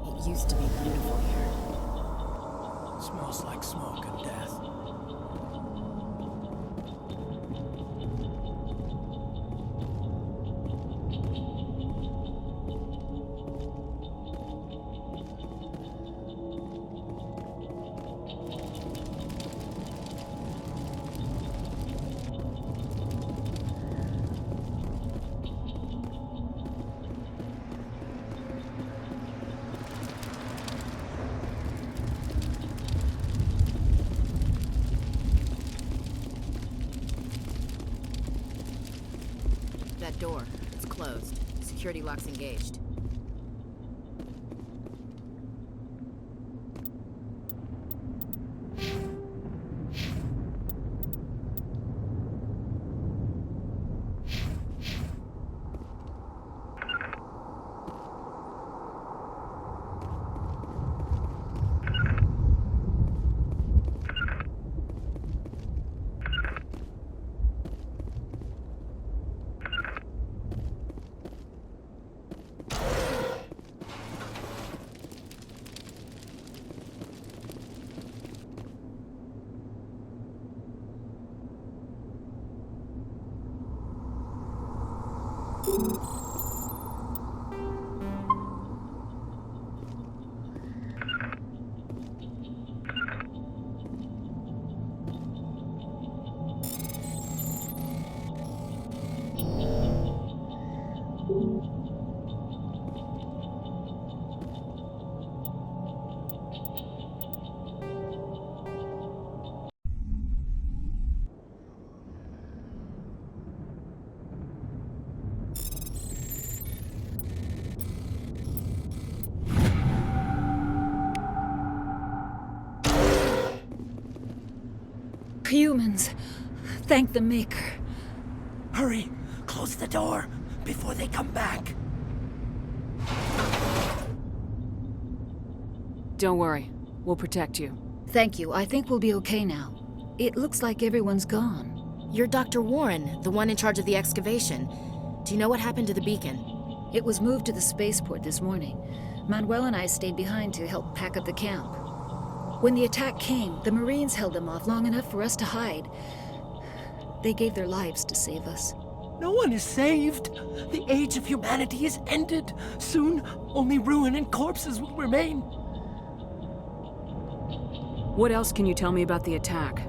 S16: It used to be beautiful here.
S10: Smells like smoke and death.
S16: That door, it's closed. Security lock's engaged.
S18: Humans. Thank the Maker.
S8: Hurry! Close the door before they come back.
S9: Don't worry. We'll protect you.
S18: Thank you. I think we'll be okay now. It looks like everyone's gone.
S16: You're Dr. Warren, the one in charge of the excavation. Do you know what happened to the beacon?
S18: It was moved to the spaceport this morning. Manuel and I stayed behind to help pack up the camp. When the attack came, the Marines held them off long enough for us to hide. They gave their lives to save us.
S8: No one is saved. The age of humanity is ended. Soon, only ruin and corpses will remain.
S9: What else can you tell me about the attack?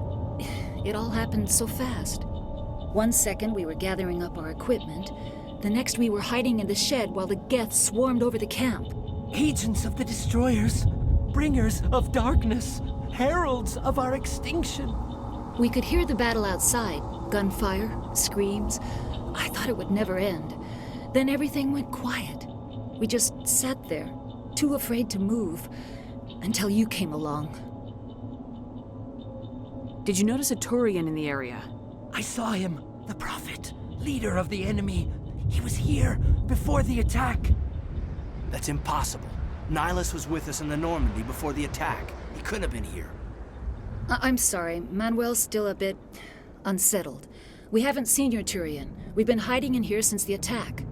S18: It all happened so fast. 1 second we were gathering up our equipment, the next we were hiding in the shed while the Geth swarmed over the camp.
S8: Agents of the Destroyers, bringers of darkness, heralds of our extinction.
S18: We could hear the battle outside, gunfire, screams. I thought it would never end. Then everything went quiet. We just sat there, too afraid to move, until you came along.
S9: Did you notice a Turian in the area?
S8: I saw him, the Prophet, leader of the enemy. He was here before the attack. That's impossible. Nihilus was with us in the Normandy before the attack. He couldn't have been here.
S18: I'm sorry, Manuel's still a bit unsettled. We haven't seen your Turian. We've been hiding in here since the attack.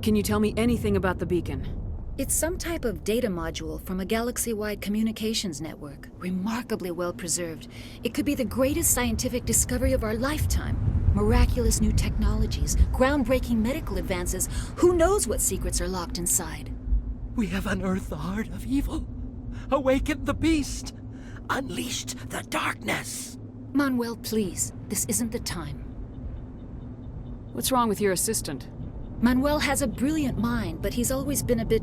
S9: Can you tell me anything about the beacon?
S18: It's some type of data module from a galaxy-wide communications network, remarkably well preserved. It could be the greatest scientific discovery of our lifetime. Miraculous new technologies, groundbreaking medical advances. Who knows what secrets are locked inside?
S8: We have unearthed the heart of evil, awakened the beast, unleashed the darkness.
S18: Manuel, please, this isn't the time.
S9: What's wrong with your assistant?
S18: Manuel has a brilliant mind, but he's always been a bit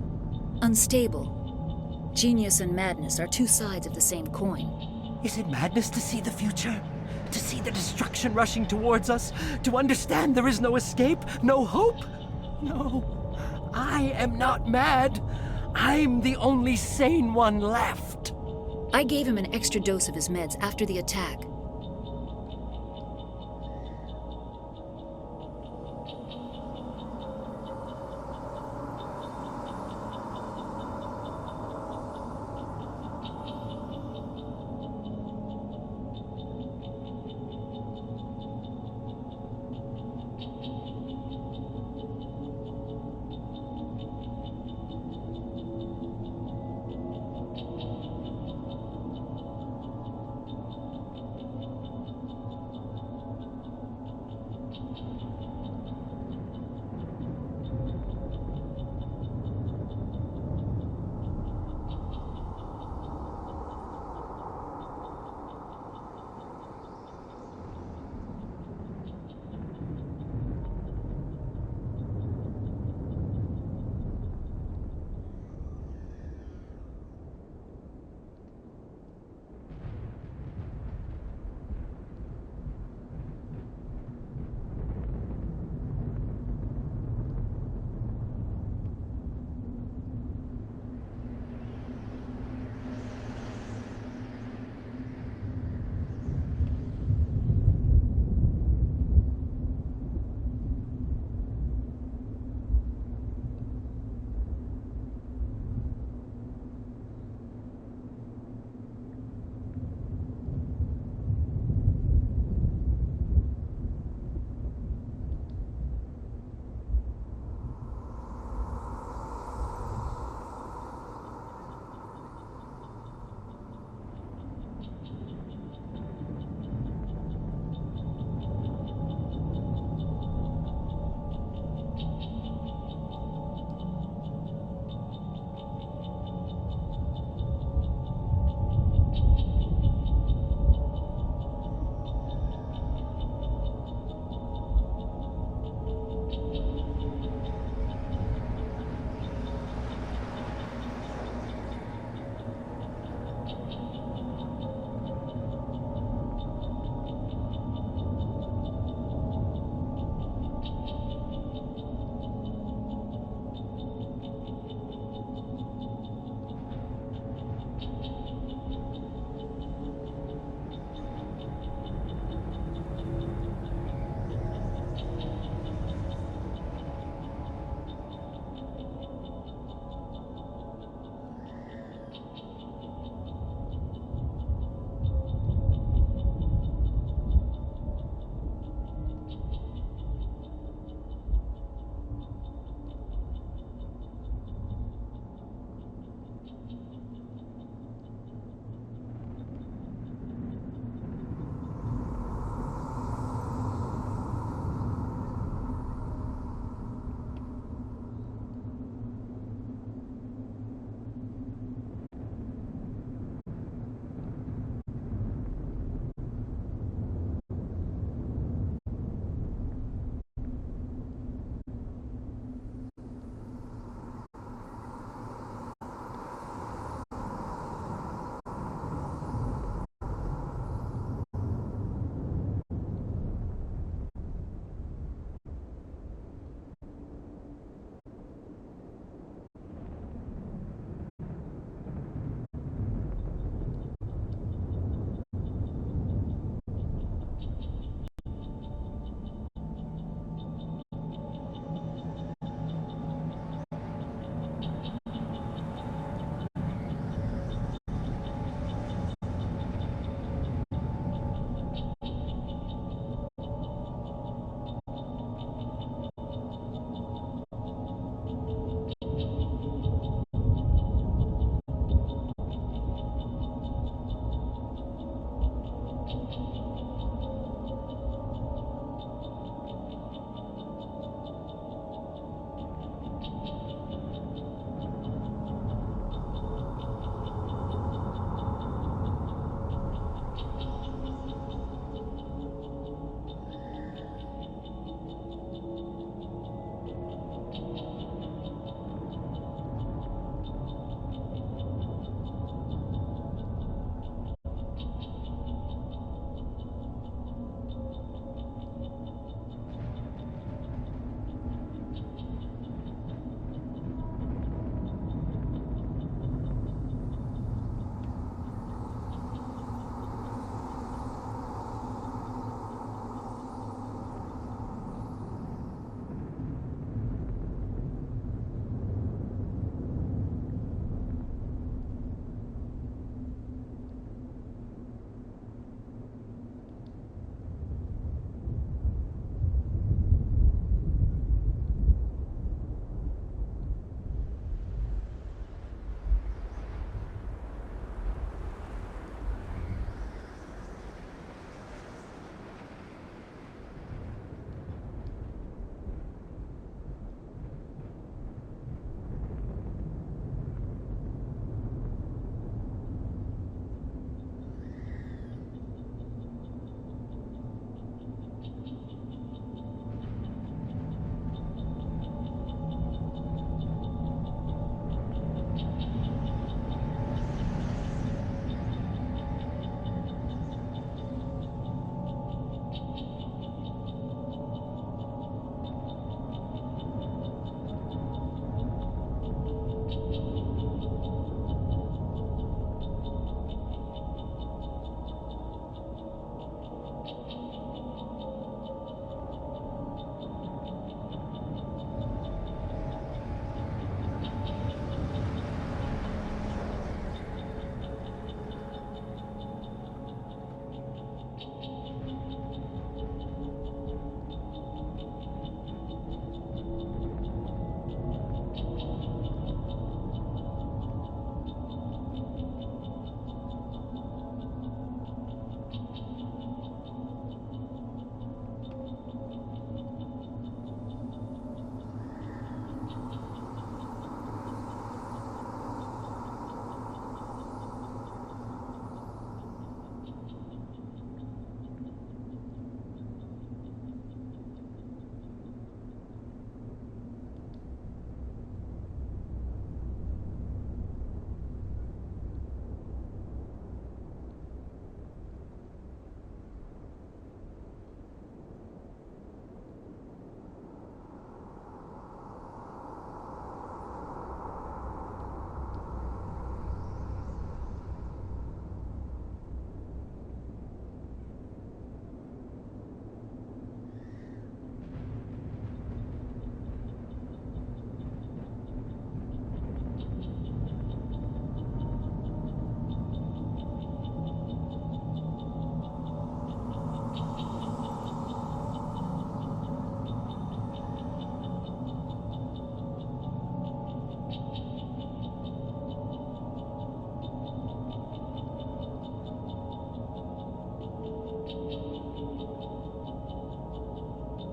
S18: unstable. Genius and madness are two sides of the same coin.
S8: Is it madness to see the future? To see the destruction rushing towards us? To understand there is no escape? No hope? No. I am not mad. I'm the only sane one left.
S18: I gave him an extra dose of his meds after the attack.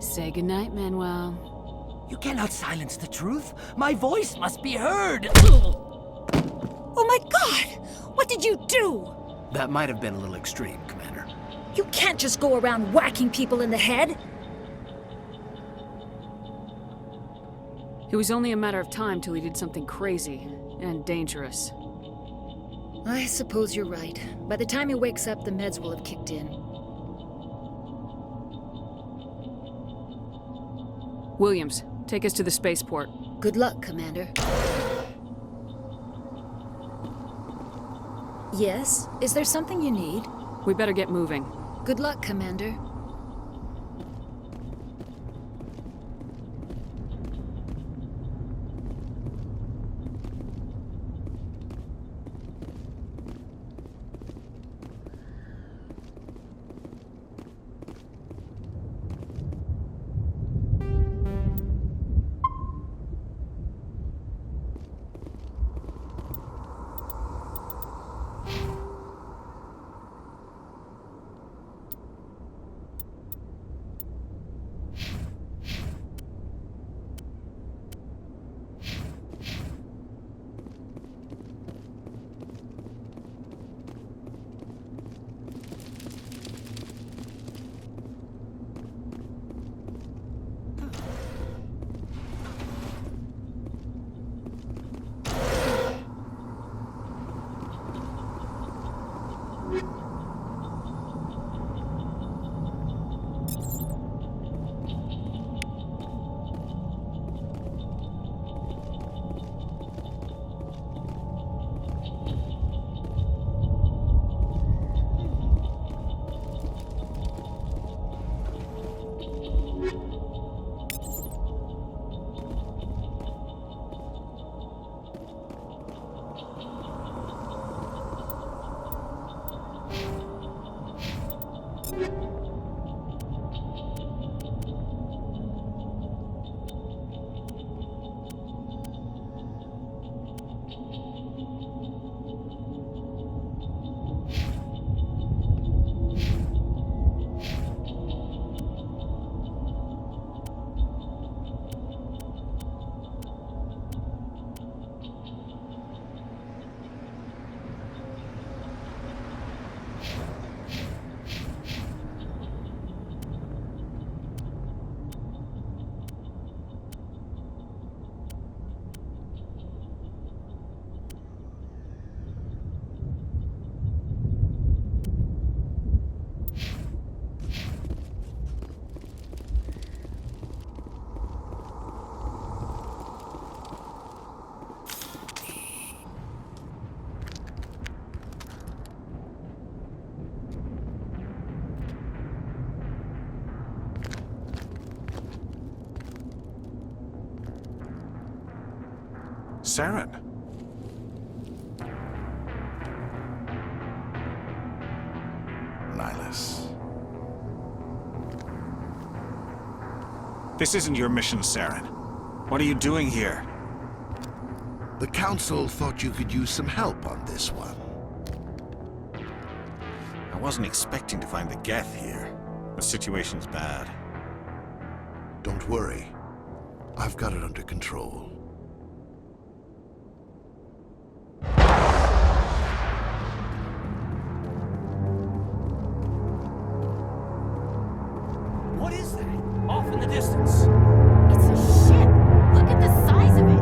S9: Say goodnight, Manuel.
S8: You cannot silence the truth. My voice must be heard.
S18: Oh my god! What did you do?
S10: That might have been a little extreme, Commander.
S18: You can't just go around whacking people in the head.
S9: It was only a matter of time till he did something crazy and dangerous.
S18: I suppose you're right. By the time he wakes up, the meds will have kicked in.
S9: Williams, take us to the spaceport.
S18: Good luck, Commander. Yes? Is there something you need?
S9: We better get moving.
S18: Good luck, Commander.
S6: Saren.
S2: Nihilus.
S6: This isn't your mission, Saren. What are you doing here?
S19: The Council thought you could use some help on this one.
S6: I wasn't expecting to find the Geth here. The situation's bad.
S19: Don't worry. I've got it under control.
S8: What is that? Off in the distance.
S16: It's a ship. Look at the size of it.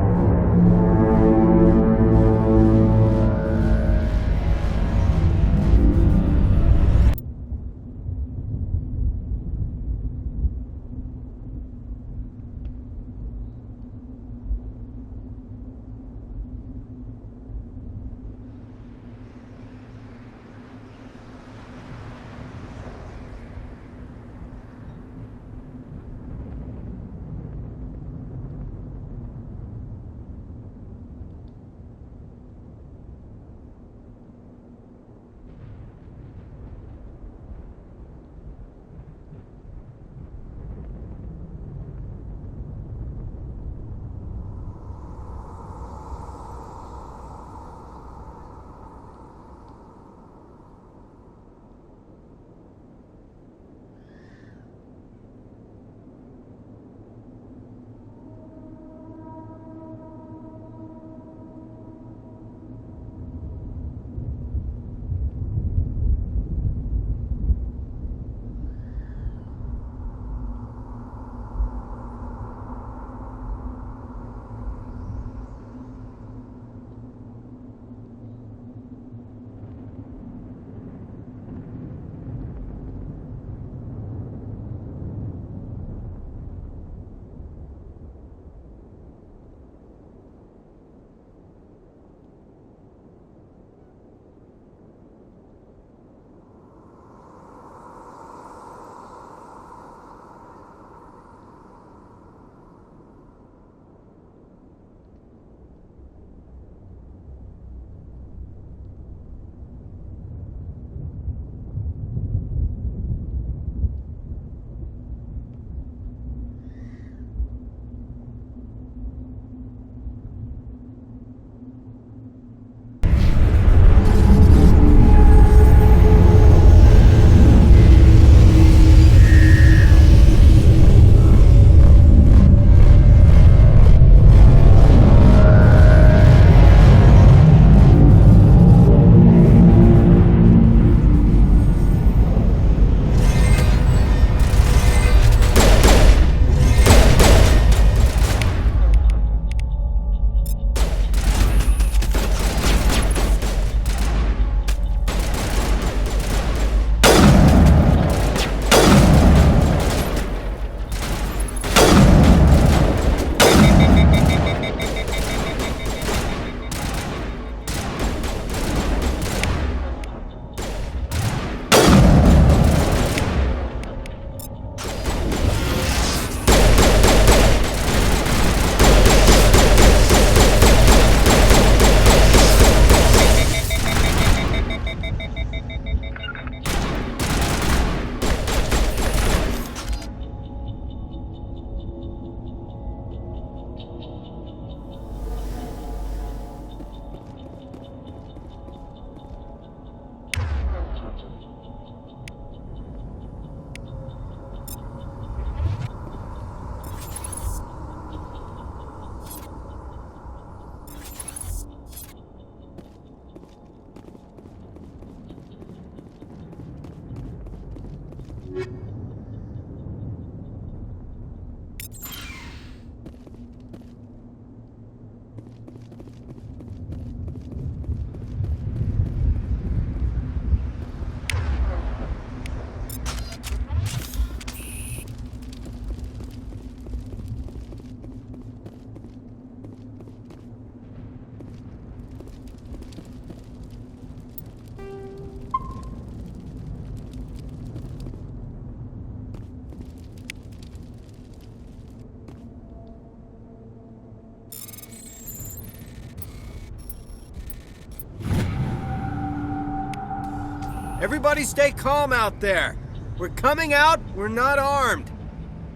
S7: Everybody stay calm out there. We're coming out, we're not armed.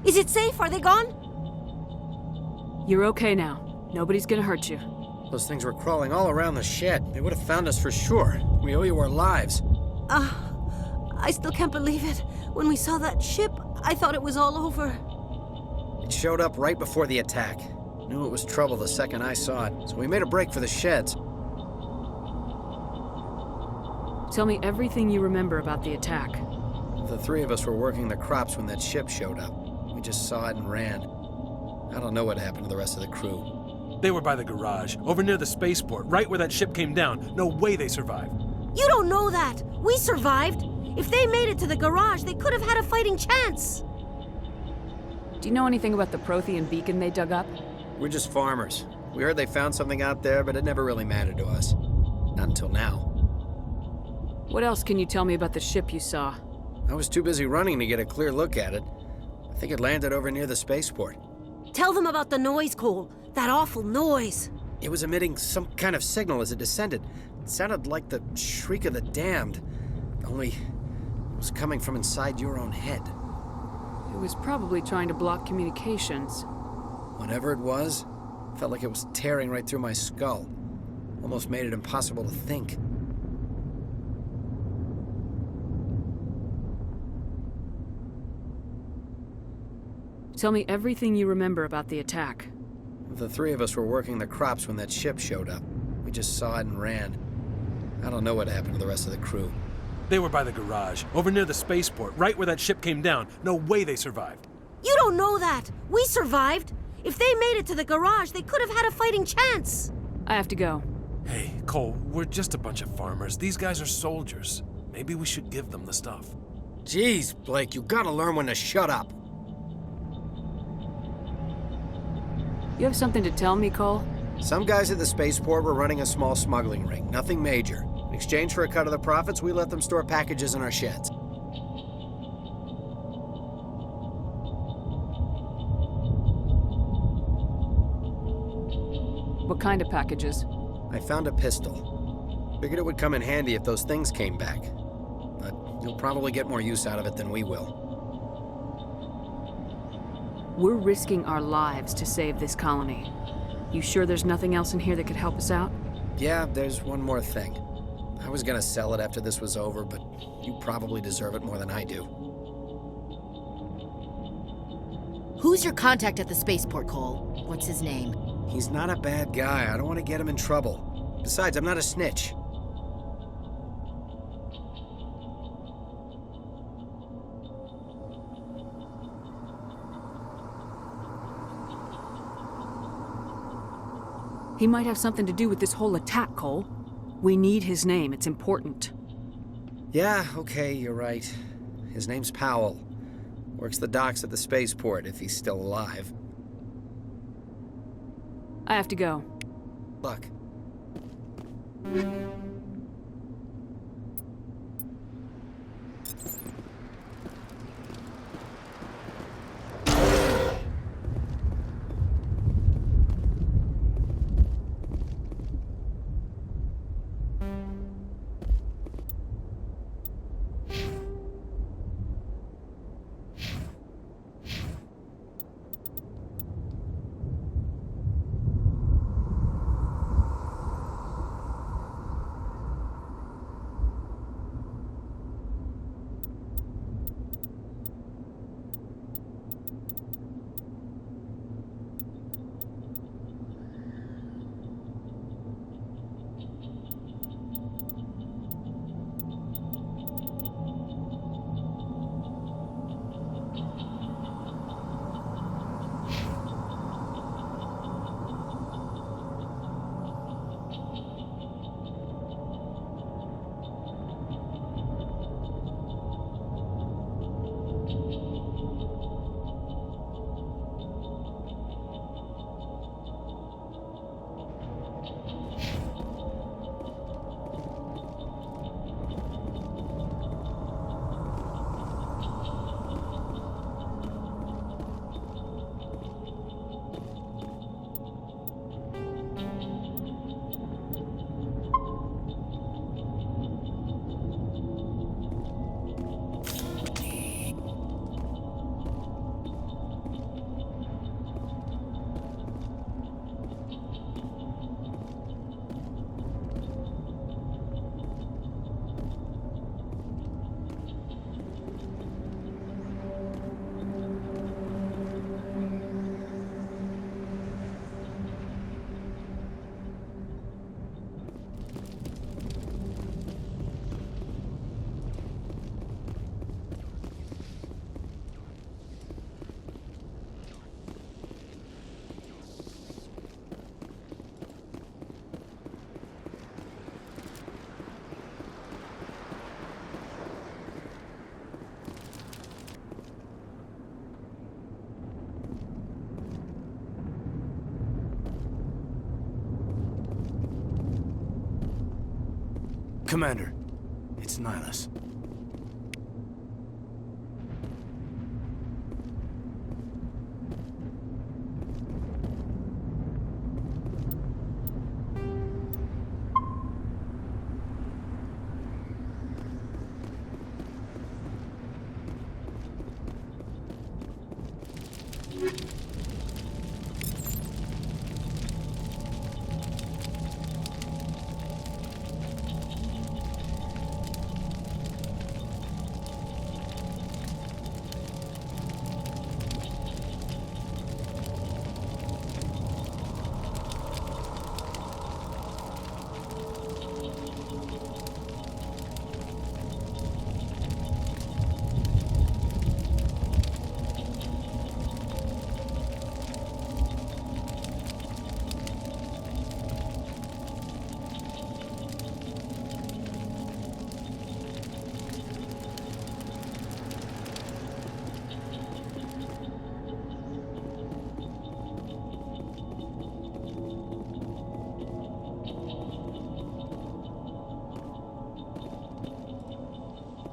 S20: Is it safe? Are they gone?
S9: You're okay now. Nobody's gonna hurt you.
S7: Those things were crawling all around the shed. They would have found us for sure. We owe you our lives.
S20: I still can't believe it. When we saw that ship, I thought it was all over.
S7: It showed up right before the attack. Knew it was trouble the second I saw it, so we made a break for the sheds.
S9: Tell me everything you remember about the attack.
S7: The three of us were working the crops when that ship showed up. We just saw it and ran. I don't know what happened to the rest of the crew.
S21: They were by the garage, over near the spaceport, right where that ship came down. No way they survived.
S20: You don't know that. We survived. If they made it to the garage, they could have had a fighting chance.
S9: Do you know anything about the Prothean beacon they dug up?
S7: We're just farmers. We heard they found something out there, but it never really mattered to us. Not until now.
S9: What else can you tell me about the ship you saw?
S7: I was too busy running to get a clear look at it. I think it landed over near the spaceport.
S20: Tell them about the noise, Cole. That awful noise.
S7: It was emitting some kind of signal as it descended. It sounded like the shriek of the damned. Only it was coming from inside your own head.
S9: It was probably trying to block communications.
S7: Whatever it was, felt like it was tearing right through my skull. Almost made it impossible to think.
S9: Tell me everything you remember about the attack.
S7: The three of us were working the crops when that ship showed up. We just saw it and ran. I don't know what happened to the rest of the crew.
S21: They were by the garage, over near the spaceport, right where that ship came down. No way they survived.
S20: You don't know that. We survived. If they made it to the garage, they could have had a fighting chance.
S9: I have to go.
S21: Hey, Cole, we're just a bunch of farmers. These guys are soldiers. Maybe we should give them the stuff.
S7: Jeez, Blake, you gotta learn when to shut up.
S9: You have something to tell me, Cole?
S7: Some guys at the spaceport were running a small smuggling ring, nothing major. In exchange for a cut of the profits, we let them store packages in our sheds.
S9: What kind of packages?
S7: I found a pistol. Figured it would come in handy if those things came back. But you'll probably get more use out of it than we will.
S9: We're risking our lives to save this colony. You sure there's nothing else in here that could help us out?
S7: Yeah, there's one more thing. I was gonna sell it after this was over, but you probably deserve it more than I do.
S16: Who's your contact at the spaceport, Cole? What's his name?
S7: He's not a bad guy. I don't want to get him in trouble. Besides, I'm not a snitch.
S9: He might have something to do with this whole attack, Cole. We need his name. It's important.
S7: Yeah, okay, you're right. His name's Powell. Works the docks at the spaceport, if he's still alive.
S9: I have to go.
S7: Luck.
S10: Commander, it's Nihilus.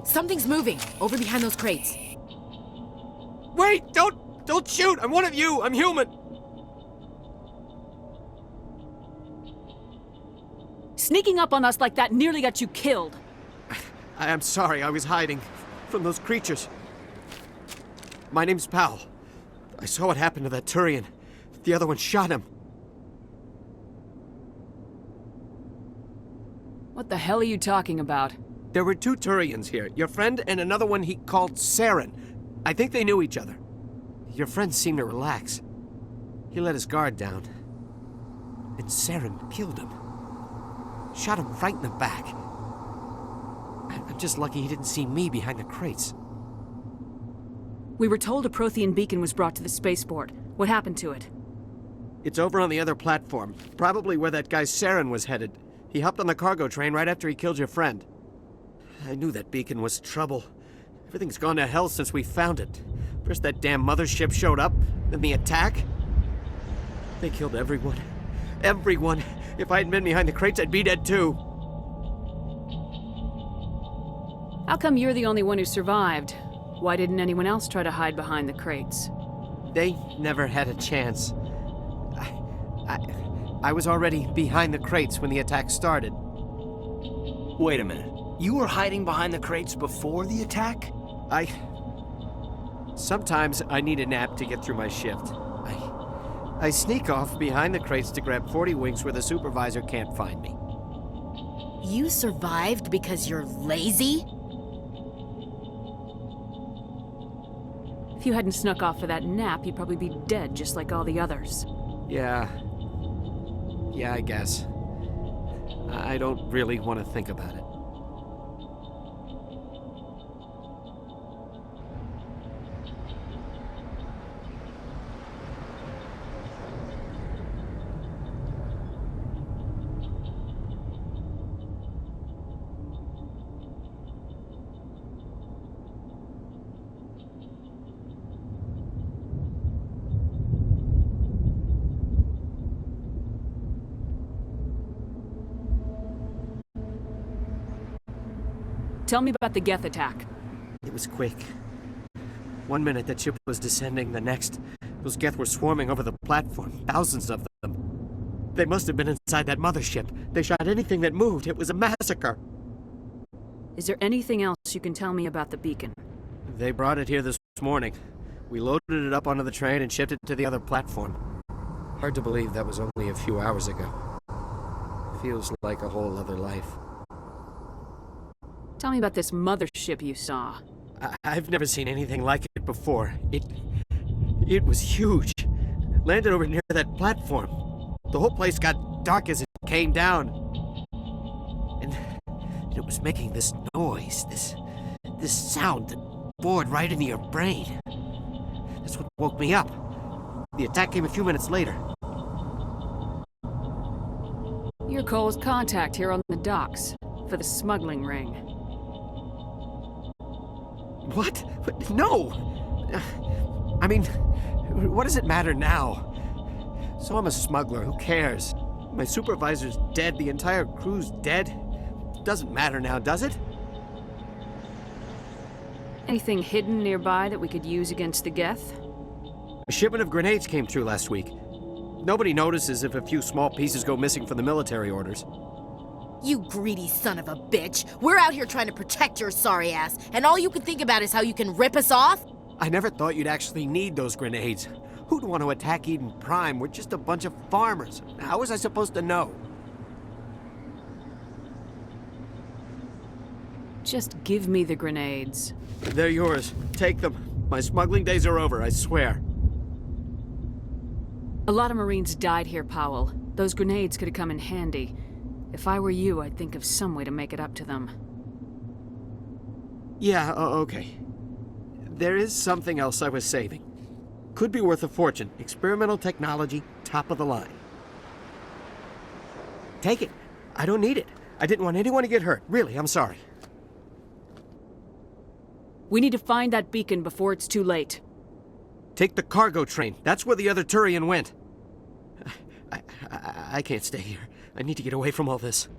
S1: Something's moving over behind those crates.
S8: Wait! Don't shoot! I'm one of you! I'm human!
S9: Sneaking up on us like that nearly got you killed.
S8: I'm sorry, I was hiding from those creatures. My name's Powell. I saw what happened to that Turian. The other one shot him.
S9: What the hell are you talking about?
S8: There were 2 Turians here. Your friend and another one he called Saren. I think they knew each other. Your friend seemed to relax. He let his guard down. And Saren killed him. Shot him right in the back. I'm just lucky he didn't see me behind the crates.
S9: We were told a Prothean beacon was brought to the spaceport. What happened to it?
S8: It's over on the other platform. Probably where that guy Saren was headed. He hopped on the cargo train right after he killed your friend. I knew that beacon was trouble. Everything's gone to hell since we found it. First that damn mothership showed up, then the attack. They killed everyone. Everyone. If I hadn't been behind the crates, I'd be dead too.
S9: How come you're the only one who survived? Why didn't anyone else try to hide behind the crates?
S8: They never had a chance. I was already behind the crates when the attack started.
S10: Wait a minute. You were hiding behind the crates before the attack?
S8: Sometimes I need a nap to get through my shift. I sneak off behind the crates to grab 40 winks where the supervisor can't find me.
S1: You survived because you're lazy?
S9: If you hadn't snuck off for that nap, you'd probably be dead just like all the others.
S8: Yeah, I guess. I don't really want to think about it.
S9: Tell me about the Geth attack.
S8: It was quick. 1 minute that ship was descending, the next, those Geth were swarming over the platform, thousands of them. They must have been inside that mothership. They shot anything that moved. It was a massacre.
S9: Is there anything else you can tell me about the beacon?
S8: They brought it here this morning. We loaded it up onto the train and shipped it to the other platform. Hard to believe that was only a few hours ago. Feels like a whole other life.
S9: Tell me about this mothership you saw.
S8: I've never seen anything like it before. It was huge. Landed over near that platform. The whole place got dark as it came down. And it was making this noise, this sound that bored right into your brain. That's what woke me up. The attack came a few minutes later.
S9: You're Cole's contact here on the docks for the smuggling ring.
S8: What? No! I mean, what does it matter now? So I'm a smuggler, who cares? My supervisor's dead, the entire crew's dead. Doesn't matter now, does it?
S9: Anything hidden nearby that we could use against the Geth?
S8: A shipment of grenades came through last week. Nobody notices if a few small pieces go missing from the military orders.
S1: You greedy son of a bitch. We're out here trying to protect your sorry ass, and all you can think about is how you can rip us off?
S8: I never thought you'd actually need those grenades. Who'd want to attack Eden Prime? We're just a bunch of farmers. How was I supposed to know?
S9: Just give me the grenades.
S8: They're yours. Take them. My smuggling days are over, I swear.
S9: A lot of Marines died here, Powell. Those grenades could have come in handy. If I were you, I'd think of some way to make it up to them.
S8: Yeah, okay. There is something else I was saving. Could be worth a fortune. Experimental technology, top of the line. Take it. I don't need it. I didn't want anyone to get hurt. Really, I'm sorry.
S9: We need to find that beacon before it's too late.
S8: Take the cargo train. That's where the other Turian went. I can't stay here. I need to get away from all this.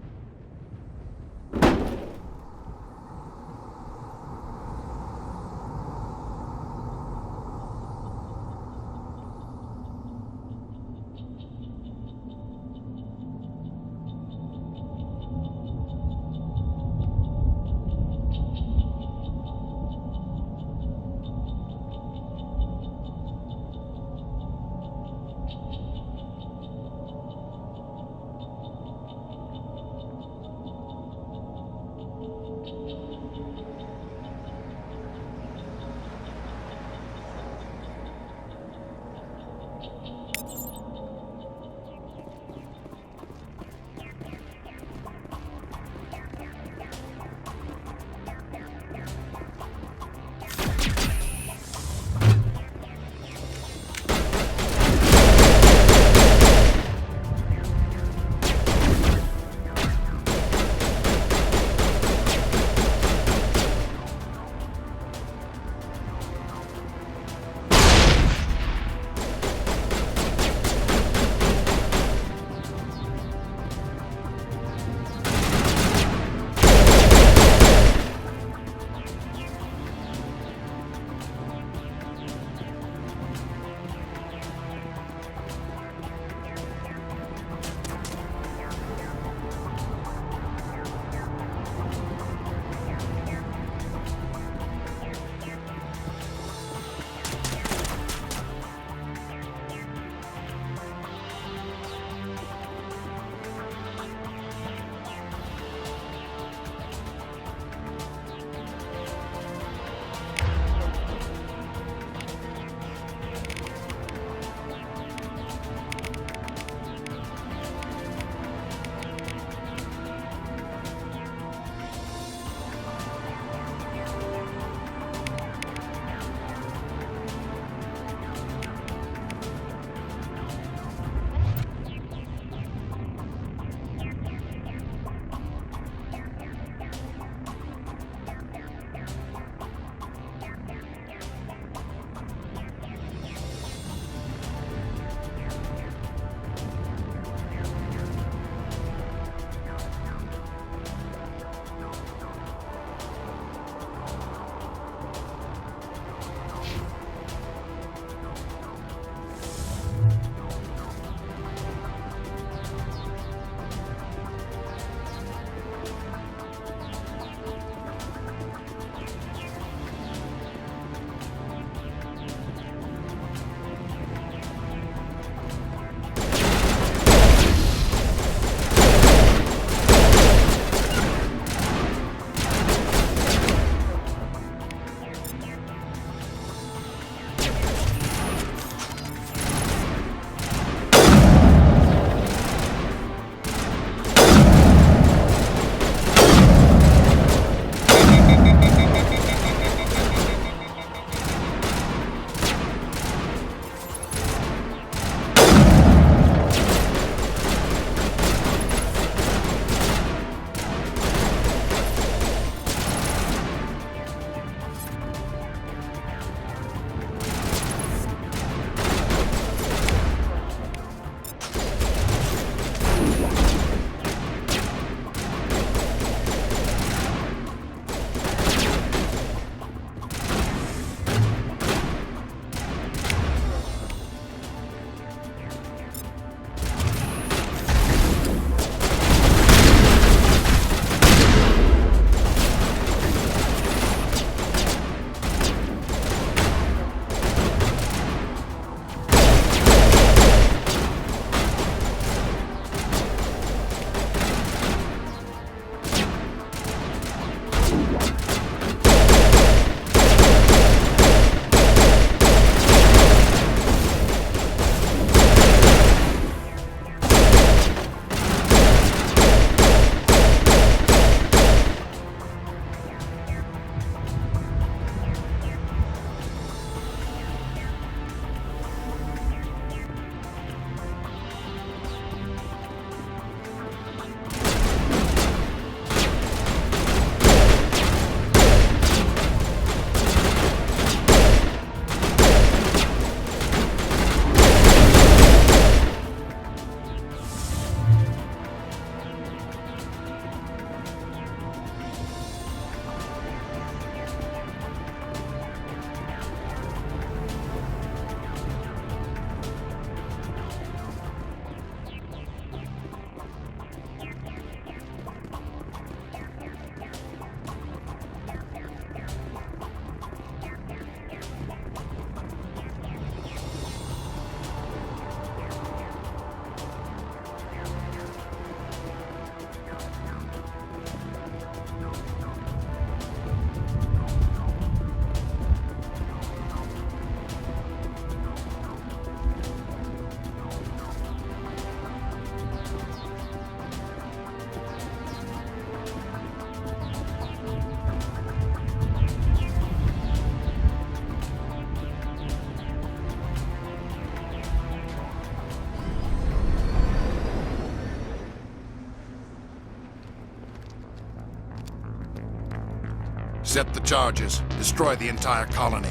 S19: Accept the charges. Destroy the entire colony.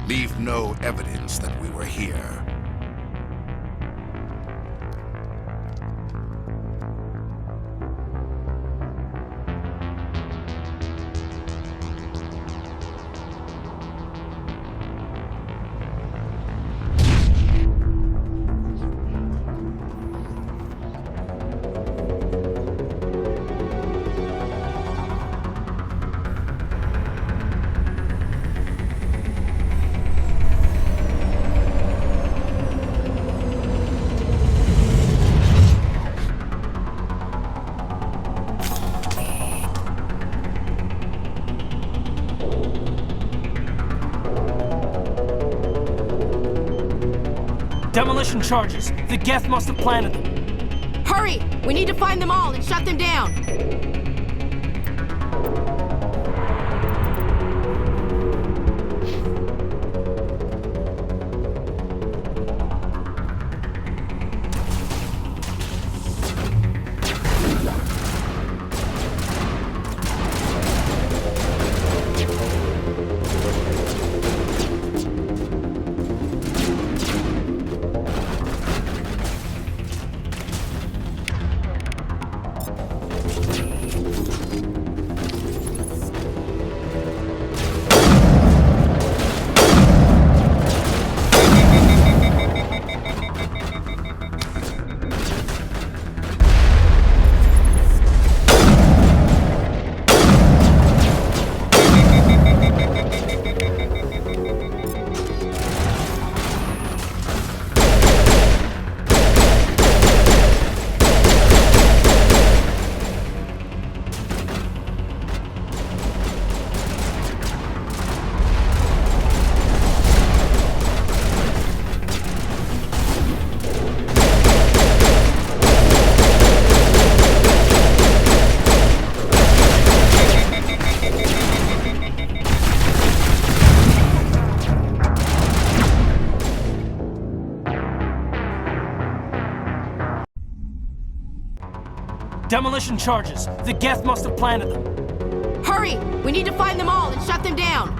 S19: Leave no evidence that we were here.
S8: Demolition charges. The Geth must have planted them.
S1: Hurry! We need to find them all and shut them down.
S8: Demolition charges. The Geth must have planted them.
S1: Hurry! We need to find them all and shut them down.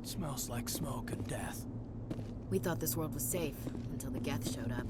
S8: Smells like smoke and death.
S16: We thought this world was safe until the Geth showed up.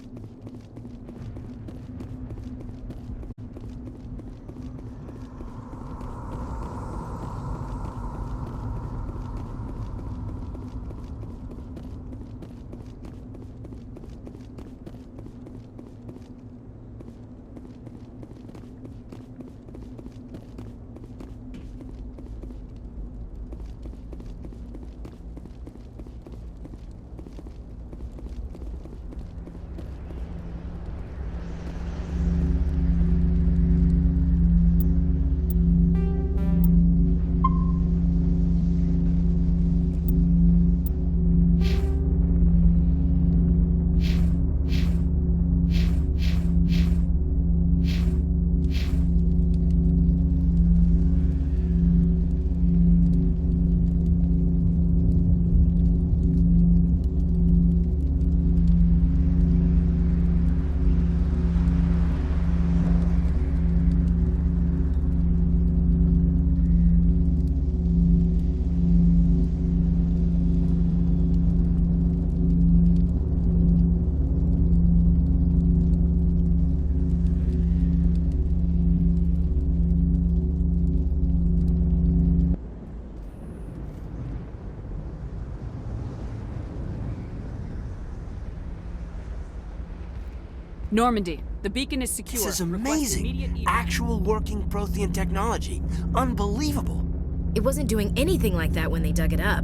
S9: Normandy, the beacon is secure.
S8: This is
S9: Request
S8: amazing.
S9: immediate
S8: Actual working Prothean technology. Unbelievable.
S16: It wasn't doing anything like that when they dug it up.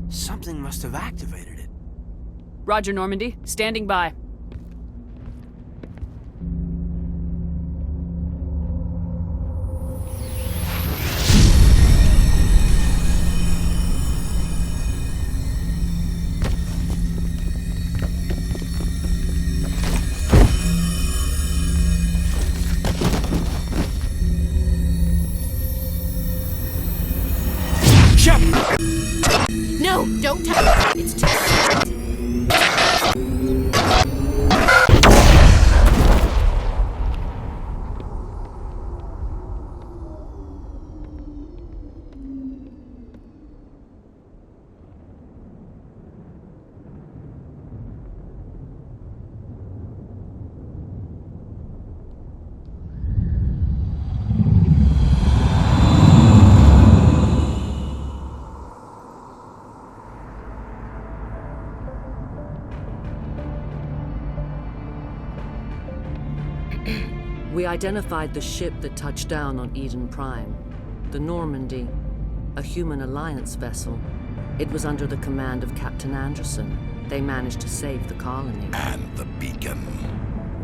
S8: Something must have activated it.
S9: Roger, Normandy. Standing by.
S1: No, don't touch it. It's too hot.
S4: We identified the ship that touched down on Eden Prime. The Normandy, a human alliance vessel. It was under the command of Captain Anderson. They managed to save the colony.
S19: And the beacon.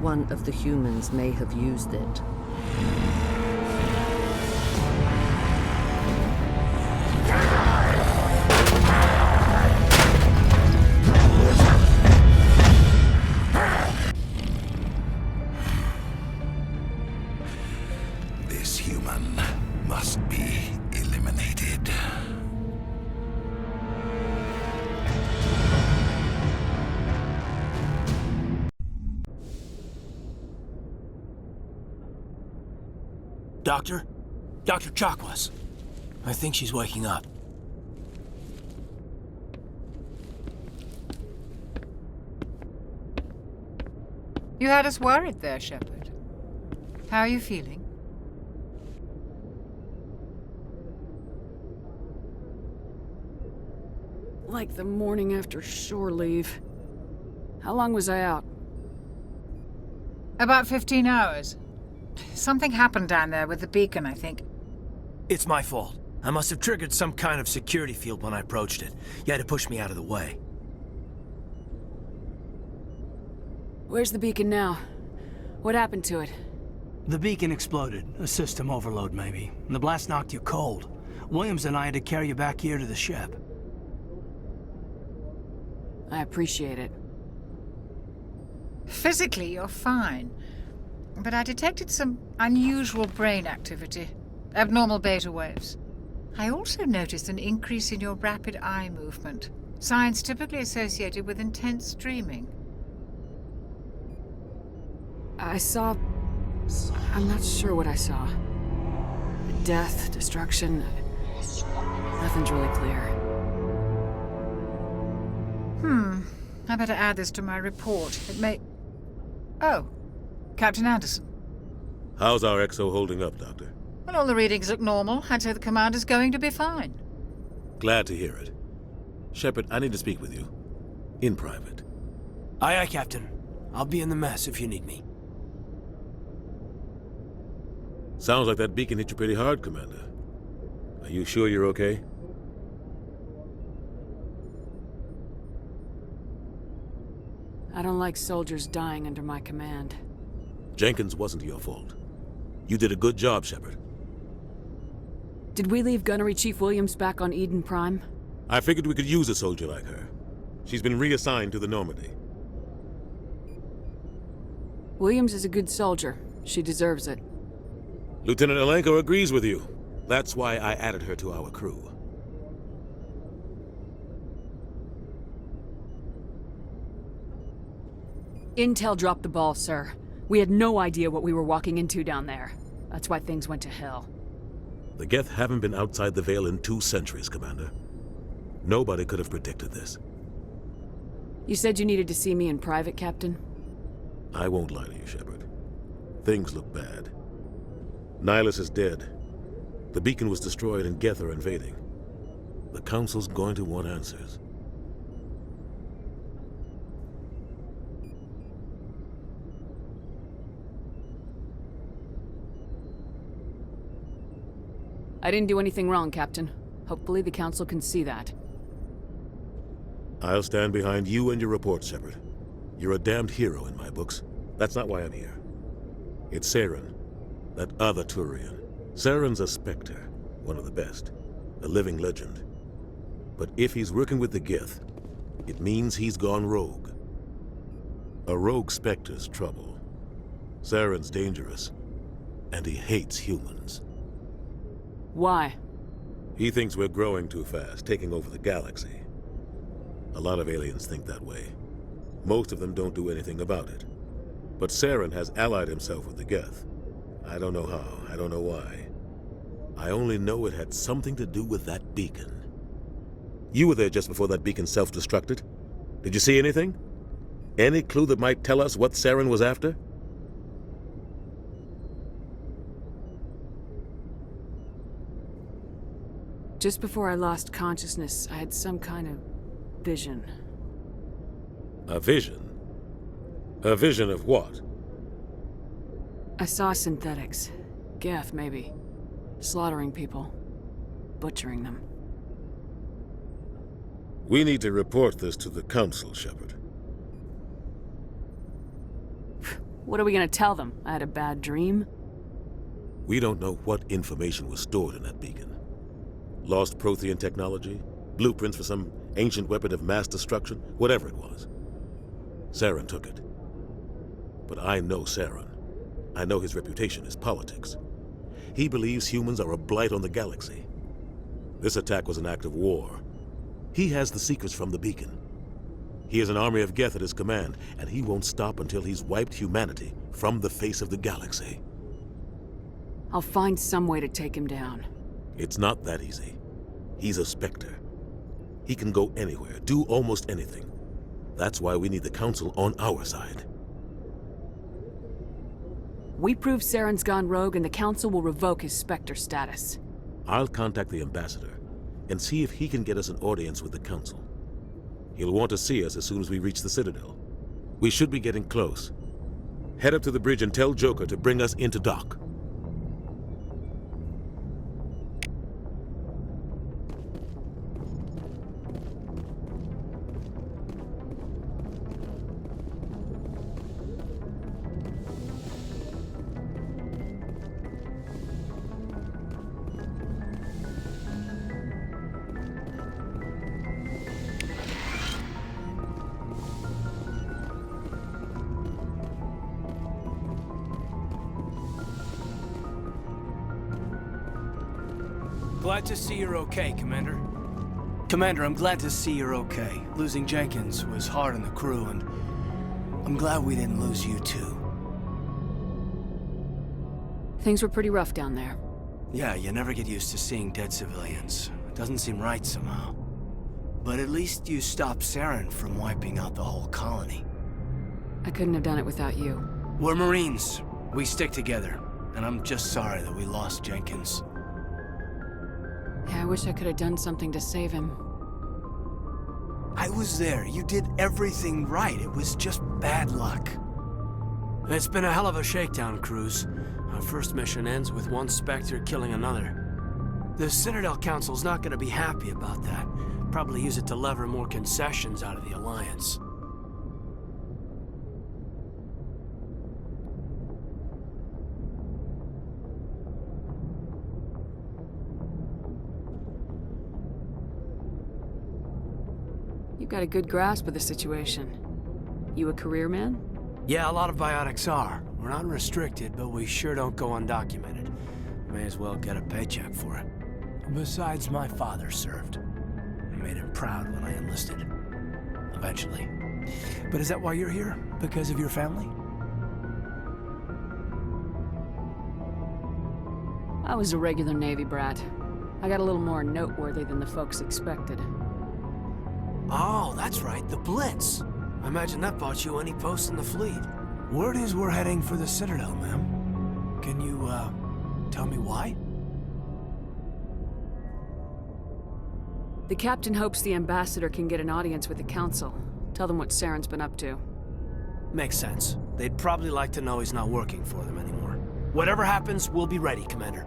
S4: One of the humans may have used it.
S19: This human must be eliminated.
S8: Doctor? Dr. Chakwas. I think she's waking up.
S14: You had us worried there, Shepard. How are you feeling?
S9: Like the morning after shore leave. How long was I out?
S14: About 15 hours. Something happened down there with the beacon, I think.
S8: It's my fault. I must have triggered some kind of security field when I approached it. You had to push me out of the way.
S9: Where's the beacon now? What happened to it?
S10: The beacon exploded. A system overload, maybe. And the blast knocked you cold. Williams and I had to carry you back here to the ship.
S9: I appreciate it.
S14: Physically, you're fine. But I detected some unusual brain activity. Abnormal beta waves. I also noticed an increase in your rapid eye movement. Signs typically associated with intense dreaming.
S9: I saw... I'm not sure what I saw. Death, destruction... Nothing's really clear.
S14: I better add this to my report. It may... Oh, Captain Anderson.
S15: How's our XO holding up, Doctor?
S14: Well, all the readings look normal. I'd say the commander's going to be fine.
S15: Glad to hear it. Shepard, I need to speak with you. In private.
S10: Aye, aye, Captain. I'll be in the mess if you need me.
S15: Sounds like that beacon hit you pretty hard, Commander. Are you sure you're okay?
S9: I don't like soldiers dying under my command.
S15: Jenkins wasn't your fault. You did a good job, Shepard.
S9: Did we leave Gunnery Chief Williams back on Eden Prime?
S15: I figured we could use a soldier like her. She's been reassigned to the Normandy.
S9: Williams is a good soldier. She deserves it.
S15: Lieutenant Alenko agrees with you. That's why I added her to our crew.
S9: Intel dropped the ball, sir. We had no idea what we were walking into down there. That's why things went to hell.
S15: The Geth haven't been outside the Veil in 2 centuries, Commander. Nobody could have predicted this.
S9: You said you needed to see me in private, Captain?
S15: I won't lie to you, Shepard. Things look bad. Nihilus is dead. The beacon was destroyed and Geth are invading. The Council's going to want answers.
S9: I didn't do anything wrong, Captain. Hopefully the Council can see that.
S15: I'll stand behind you and your report, Shepard. You're a damned hero in my books. That's not why I'm here. It's Saren, that other Turian. Saren's a Spectre, one of the best, a living legend. But if he's working with the Geth, it means he's gone rogue. A rogue Spectre's trouble. Saren's dangerous, and he hates humans.
S9: Why?
S15: He thinks we're growing too fast, taking over the galaxy. A lot of aliens think that way. Most of them don't do anything about it. But Saren has allied himself with the Geth. I don't know how, I don't know why. I only know it had something to do with that beacon. You were there just before that beacon self-destructed. Did you see anything? Any clue that might tell us what Saren was after?
S9: Just before I lost consciousness, I had some kind of vision.
S15: A vision? A vision of what?
S9: I saw synthetics. Geth, maybe. Slaughtering people. Butchering them.
S15: We need to report this to the Council, Shepard.
S9: What are we gonna tell them? I had a bad dream?
S15: We don't know what information was stored in that beacon. Lost Prothean technology? Blueprints for some ancient weapon of mass destruction? Whatever it was. Saren took it. But I know Saren. I know his reputation is politics. He believes humans are a blight on the galaxy. This attack was an act of war. He has the secrets from the beacon. He has an army of Geth at his command, and he won't stop until he's wiped humanity from the face of the galaxy.
S9: I'll find some way to take him down.
S15: It's not that easy. He's a Spectre. He can go anywhere, do almost anything. That's why we need the Council on our side.
S9: We prove Saren's gone rogue and the Council will revoke his Spectre status.
S15: I'll contact the Ambassador and see if he can get us an audience with the Council. He'll want to see us as soon as we reach the Citadel. We should be getting close. Head up to the bridge and tell Joker to bring us into dock.
S10: Glad to see you're okay, Commander. Commander, I'm glad to see you're okay. Losing Jenkins was hard on the crew, and I'm glad we didn't lose you too.
S9: Things were pretty rough down there.
S10: Yeah, you never get used to seeing dead civilians. It doesn't seem right somehow. But at least you stopped Saren from wiping out the whole colony.
S9: I couldn't have done it without you.
S10: We're Marines. We stick together. And I'm just sorry that we lost Jenkins.
S9: Yeah, I wish I could have done something to save him.
S10: I was there. You did everything right. It was just bad luck.
S8: It's been a hell of a shakedown, Cruz. Our first mission ends with one Spectre killing another. The Citadel Council's not gonna be happy about that. Probably use it to lever more concessions out of the Alliance.
S9: You've got a good grasp of the situation. You a career man?
S8: Yeah, a lot of biotics are. We're not restricted, but we sure don't go undocumented. May as well get a paycheck for it. Besides, my father served. I made him proud when I enlisted. Eventually. But is that why you're here? Because of your family?
S9: I was a regular Navy brat. I got a little more noteworthy than the folks expected.
S8: Oh, that's right, the Blitz. I imagine that bought you any post in the fleet. Word is we're heading for the Citadel, ma'am. Can you, tell me why?
S9: The captain hopes the ambassador can get an audience with the council. Tell them what Saren's been up to.
S8: Makes sense. They'd probably like to know he's not working for them anymore. Whatever happens, we'll be ready, Commander.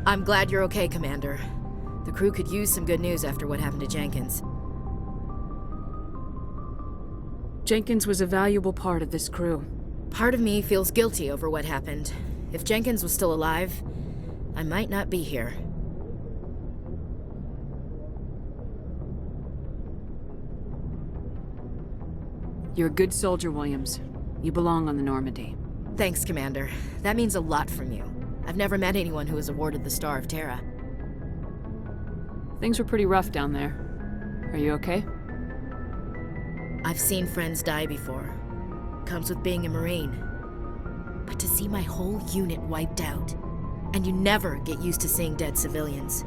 S1: I'm glad you're okay, Commander. The crew could use some good news after what happened to Jenkins.
S9: Jenkins was a valuable part of this crew.
S1: Part of me feels guilty over what happened. If Jenkins was still alive, I might not be here.
S9: You're a good soldier, Williams. You belong on the Normandy.
S1: Thanks, Commander. That means a lot from you. I've never met anyone who was awarded the Star of Terra.
S9: Things were pretty rough down there. Are you okay?
S1: I've seen friends die before. Comes with being a Marine. But to see my whole unit wiped out, and you never get used to seeing dead civilians.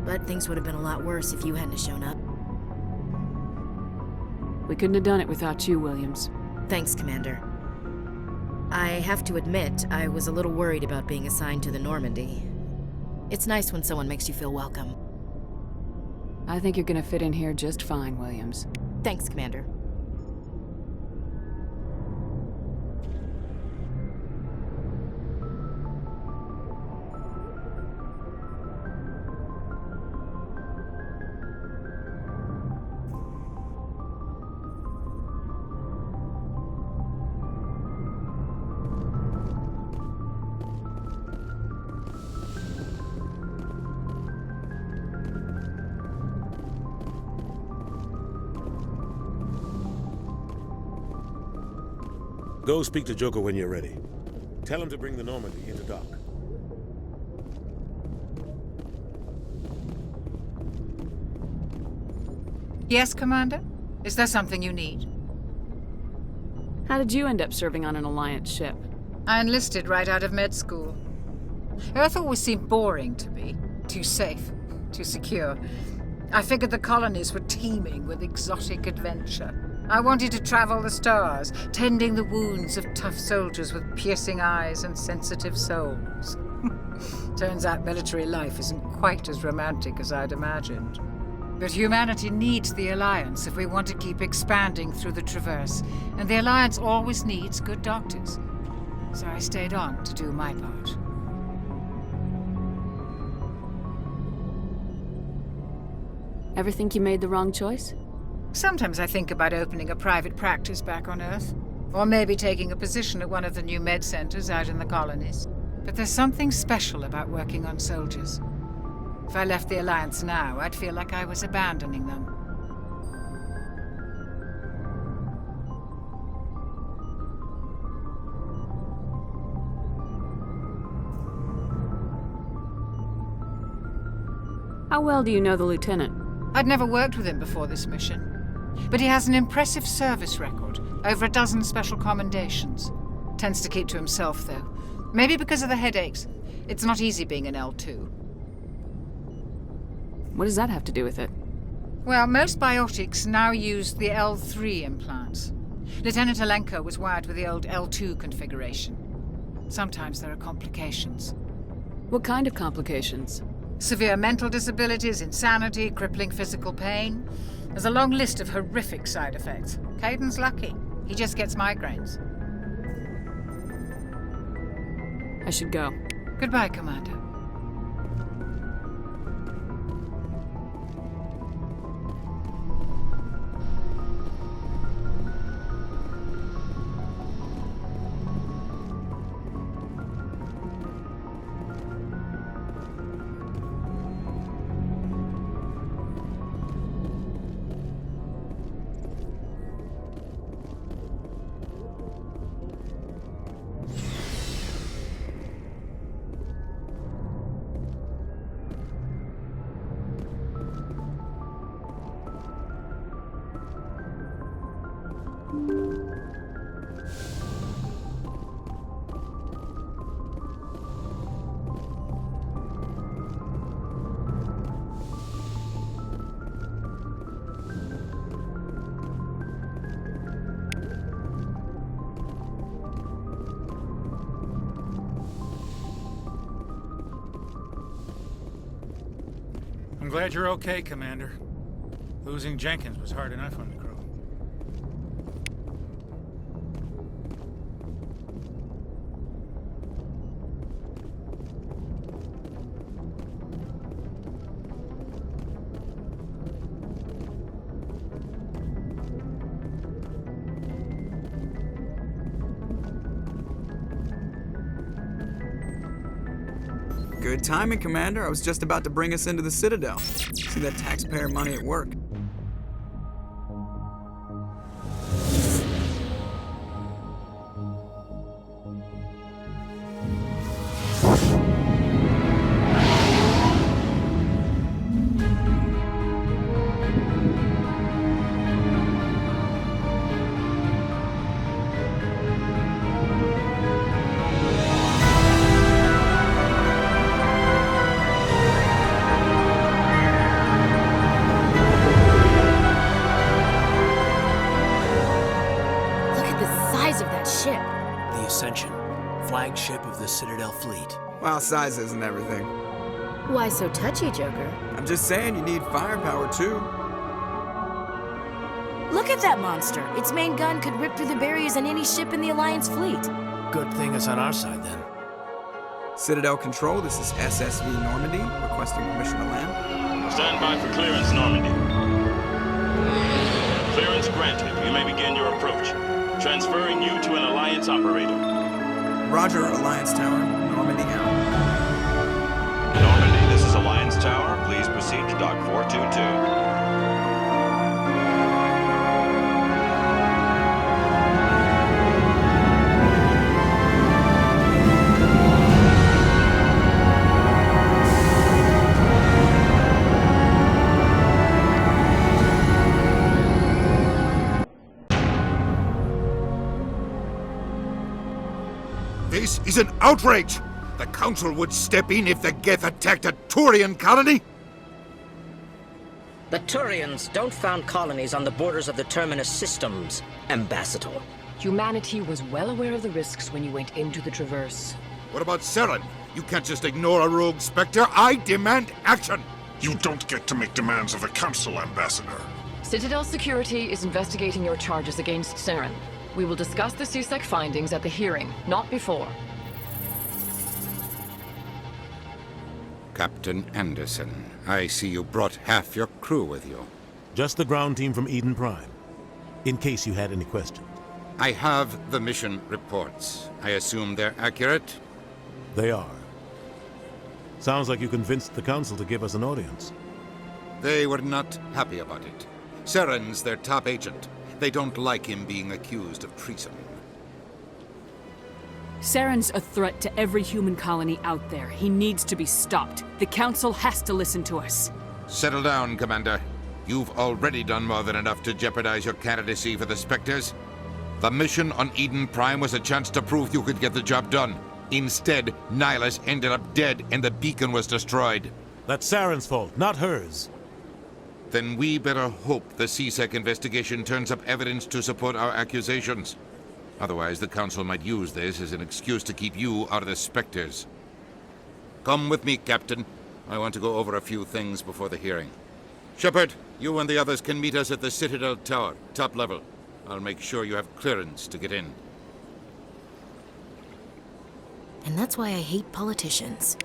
S1: But things would have been a lot worse if you hadn't shown up.
S9: We couldn't have done it without you, Williams.
S1: Thanks, Commander. I have to admit, I was a little worried about being assigned to the Normandy. It's nice when someone makes you feel welcome.
S9: I think you're gonna fit in here just fine, Williams.
S1: Thanks, Commander.
S15: Go speak to Joker when you're ready. Tell him to bring the Normandy into dock.
S14: Yes, Commander? Is there something you need?
S9: How did you end up serving on an Alliance ship?
S14: I enlisted right out of med school. Earth always seemed boring to me. Too safe, too secure. I figured the colonies were teeming with exotic adventure. I wanted to travel the stars, tending the wounds of tough soldiers with piercing eyes and sensitive souls. Turns out military life isn't quite as romantic as I'd imagined. But humanity needs the Alliance if we want to keep expanding through the Traverse, and the Alliance always needs good doctors. So I stayed on to do my part.
S9: Ever think you made the wrong choice?
S14: Sometimes I think about opening a private practice back on Earth, or maybe taking a position at one of the new med centers out in the colonies. But there's something special about working on soldiers. If I left the Alliance now, I'd feel like I was abandoning them.
S9: How well do you know the lieutenant?
S14: I'd never worked with him before this mission. But he has an impressive service record, over a dozen special commendations. Tends to keep to himself, though. Maybe because of the headaches. It's not easy being an L2.
S9: What does that have to do with it?
S14: Well, most biotics now use the L3 implants. Lieutenant Alenko was wired with the old L2 configuration. Sometimes there are complications.
S9: What kind of complications?
S14: Severe mental disabilities, insanity, crippling physical pain. There's a long list of horrific side effects. Caden's lucky. He just gets migraines.
S9: I should go.
S14: Goodbye, Commander.
S11: I'm glad you're okay, Commander. Losing Jenkins was hard enough on the crew.
S7: Good timing, Commander. I was just about to bring us into the Citadel. See that taxpayer money at work.
S10: Flagship of the Citadel fleet.
S7: Well, size isn't everything.
S1: Why so touchy, Joker?
S7: I'm just saying you need firepower, too.
S1: Look at that monster. Its main gun could rip through the barriers in any ship in the Alliance fleet.
S10: Good thing it's on our side, then.
S7: Citadel Control, this is SSV Normandy, requesting permission to land.
S3: Stand by for clearance, Normandy. Clearance granted. You may begin your approach. Transferring you to an Alliance operator.
S7: Roger, Alliance Tower. Normandy out.
S3: Normandy, this is Alliance Tower. Please proceed to Dock 422.
S19: This is an outrage! The Council would step in if the Geth attacked a Turian colony?
S22: The Turians don't found colonies on the borders of the Terminus systems, Ambassador.
S23: Humanity was well aware of the risks when you went into the Traverse.
S19: What about Saren? You can't just ignore a rogue Spectre. I demand action!
S24: You don't get to make demands of the Council, Ambassador.
S23: Citadel Security is investigating your charges against Saren. We will discuss the CSEC findings at the hearing, not before.
S2: Captain Anderson, I see you brought half your crew with you.
S15: Just the ground team from Eden Prime, in case you had any questions.
S2: I have the mission reports. I assume they're accurate?
S15: They are. Sounds like you convinced the Council to give us an audience.
S2: They were not happy about it. Saren's their top agent. They don't like him being accused of treason.
S9: Saren's a threat to every human colony out there. He needs to be stopped. The Council has to listen to us.
S2: Settle down, Commander. You've already done more than enough to jeopardize your candidacy for the Spectres. The mission on Eden Prime was a chance to prove you could get the job done. Instead, Nihilus ended up dead and the beacon was destroyed.
S15: That's Saren's fault, not hers.
S2: Then we better hope the CSEC investigation turns up evidence to support our accusations. Otherwise, the Council might use this as an excuse to keep you out of the Spectres. Come with me, Captain. I want to go over a few things before the hearing. Shepard, you and the others can meet us at the Citadel Tower, top level. I'll make sure you have clearance to get in.
S16: And that's why I hate politicians.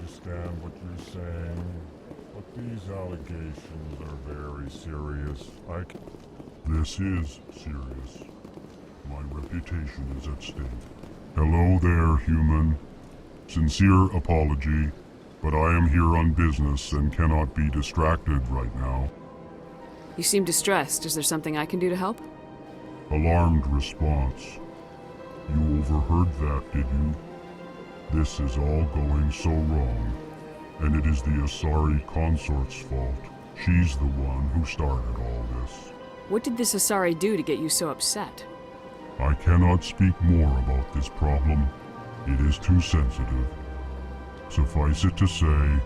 S24: understand what you're saying, but these allegations are very serious. This is serious. My reputation is at stake. Hello there, human. Sincere apology, but I am here on business and cannot be distracted right now.
S9: You seem distressed. Is there something I can do to help?
S24: Alarmed response. You overheard that, did you? This is all going so wrong, and it is the Asari consort's fault. She's the one who started all this.
S9: What did this Asari do to get you so upset?
S24: I cannot speak more about this problem. It is too sensitive. Suffice it to say,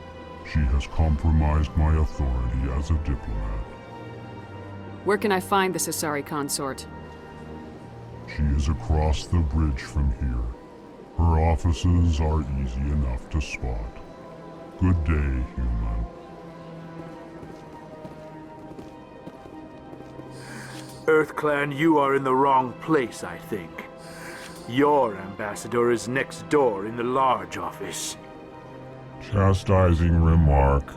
S24: She has compromised my authority as a diplomat.
S9: Where can I find the Cesari consort?
S24: She is across the bridge from here. Her offices are easy enough to spot. Good day, human.
S5: EarthClan, you are in the wrong place, I think. Your ambassador is next door in the large office.
S24: Chastising remark.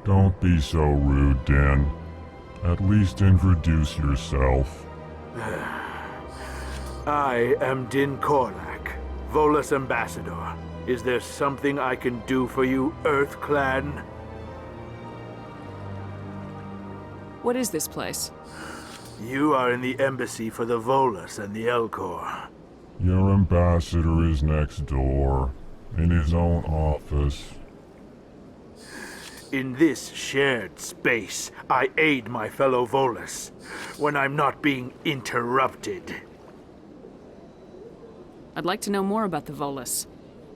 S24: Don't be so rude, Din. At least introduce yourself.
S5: I am Din Korlak, Volus ambassador. Is there something I can do for you, EarthClan?
S9: What is this place?
S5: You are in the embassy for the Volus and the Elcor.
S24: Your ambassador is next door, in his own office.
S5: In this shared space, I aid my fellow Volus when I'm not being interrupted.
S9: I'd like to know more about the Volus.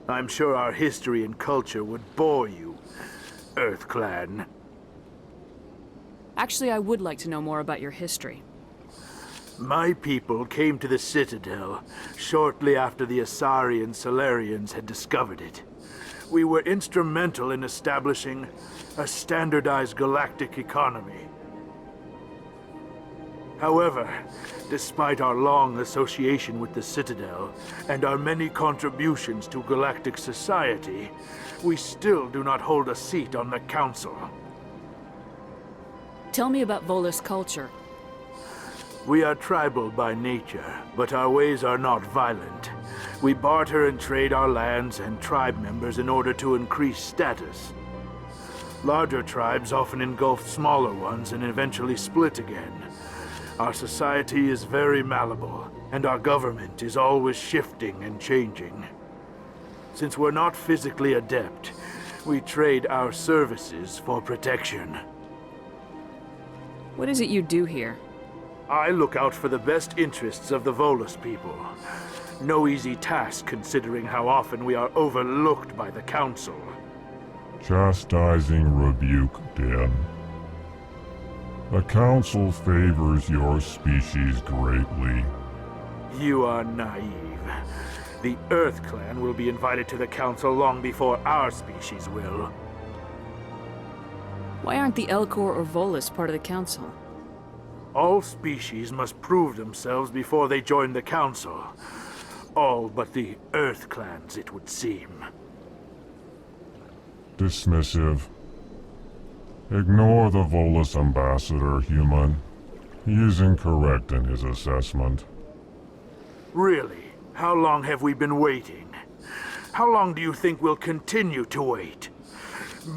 S5: I'm sure our history and culture would bore you, EarthClan.
S9: Actually, I would like to know more about your history.
S5: My people came to the Citadel shortly after the Asari and Salarians had discovered it. We were instrumental in establishing a standardized galactic economy. However, despite our long association with the Citadel and our many contributions to galactic society, we still do not hold a seat on the Council.
S9: Tell me about Volus culture.
S5: We are tribal by nature, but our ways are not violent. We barter and trade our lands and tribe members in order to increase status. Larger tribes often engulf smaller ones and eventually split again. Our society is very malleable, and our government is always shifting and changing. Since we're not physically adept, we trade our services for protection.
S9: What is it you do here?
S5: I look out for the best interests of the Volus people. No easy task considering how often we are overlooked by the Council.
S24: Chastising rebuke, Din. The Council favors your species greatly.
S5: You are naive. The EarthClan will be invited to the Council long before our species will.
S9: Why aren't the Elcor or Volus part of the Council?
S5: All species must prove themselves before they join the Council. All but the EarthClans, it would seem.
S24: Dismissive. Ignore the Volus ambassador, human. He is incorrect in his assessment.
S5: Really? How long have we been waiting? How long do you think we'll continue to wait?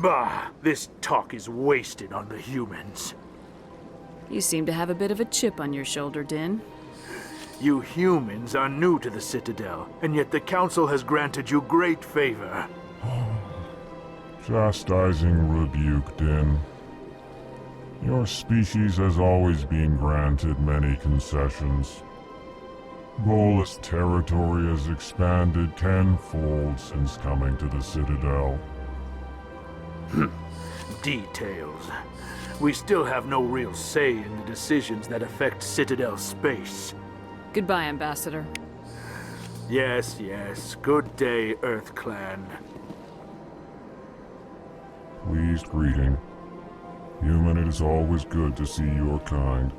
S5: Bah, this talk is wasted on the humans.
S9: You seem to have a bit of a chip on your shoulder, Din.
S5: You humans are new to the Citadel, and yet the Council has granted you great favor.
S24: Chastising rebuke, Din. Your species has always been granted many concessions. Volus territory has expanded tenfold since coming to the Citadel.
S5: Details. We still have no real say in the decisions that affect Citadel space.
S9: Goodbye, Ambassador.
S5: Yes, yes. Good day, EarthClan.
S24: Pleased greeting. Human, it is always good to see your kind.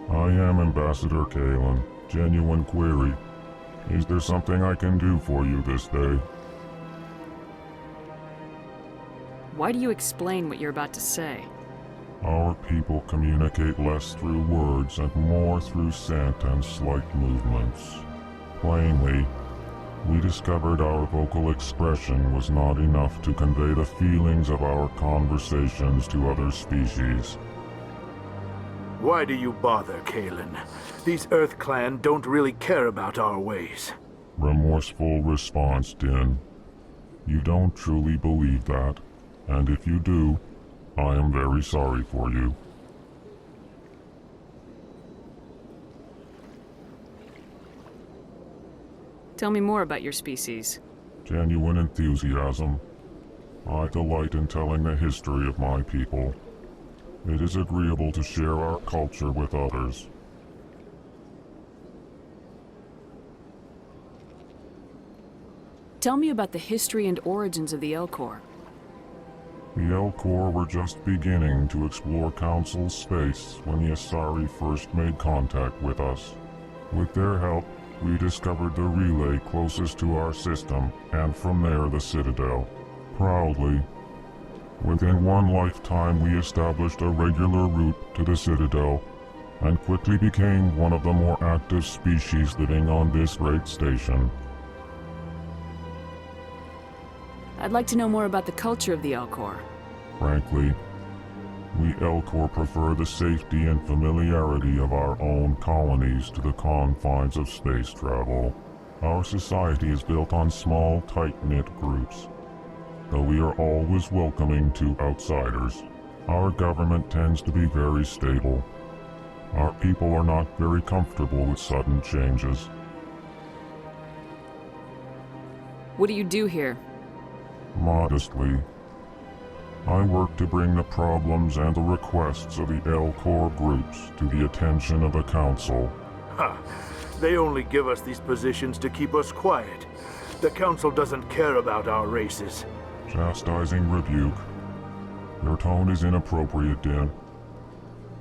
S24: I am Ambassador Kalen. Genuine query. Is there something I can do for you this day?
S9: Why do you explain what you're about to say?
S24: Our people communicate less through words and more through scent and slight movements. Plainly, we discovered our vocal expression was not enough to convey the feelings of our conversations to other species.
S5: Why do you bother, Kalen? These EarthClan don't really care about our ways.
S24: Remorseful response, Din. You don't truly believe that, and if you do, I am very sorry for you.
S9: Tell me more about your species.
S24: Genuine enthusiasm. I delight in telling the history of my people. It is agreeable to share our culture with others.
S9: Tell me about the history and origins of the Elcor.
S24: The Elcor were just beginning to explore Council space when the Asari first made contact with us. With their help, we discovered the relay closest to our system, and from there the Citadel. Proudly, within one lifetime we established a regular route to the Citadel, and quickly became one of the more active species living on this great station.
S9: I'd like to know more about the culture of the Elcor.
S24: Frankly, we Elcor prefer the safety and familiarity of our own colonies to the confines of space travel. Our society is built on small, tight-knit groups, though we are always welcoming to outsiders. Our government tends to be very stable. Our people are not very comfortable with sudden changes.
S9: What do you do here?
S24: Modestly, I work to bring the problems and the requests of the Elcor groups to the attention of the Council.
S5: Ha! They only give us these positions to keep us quiet. The Council doesn't care about our races.
S24: Chastising rebuke. Your tone is inappropriate, Din.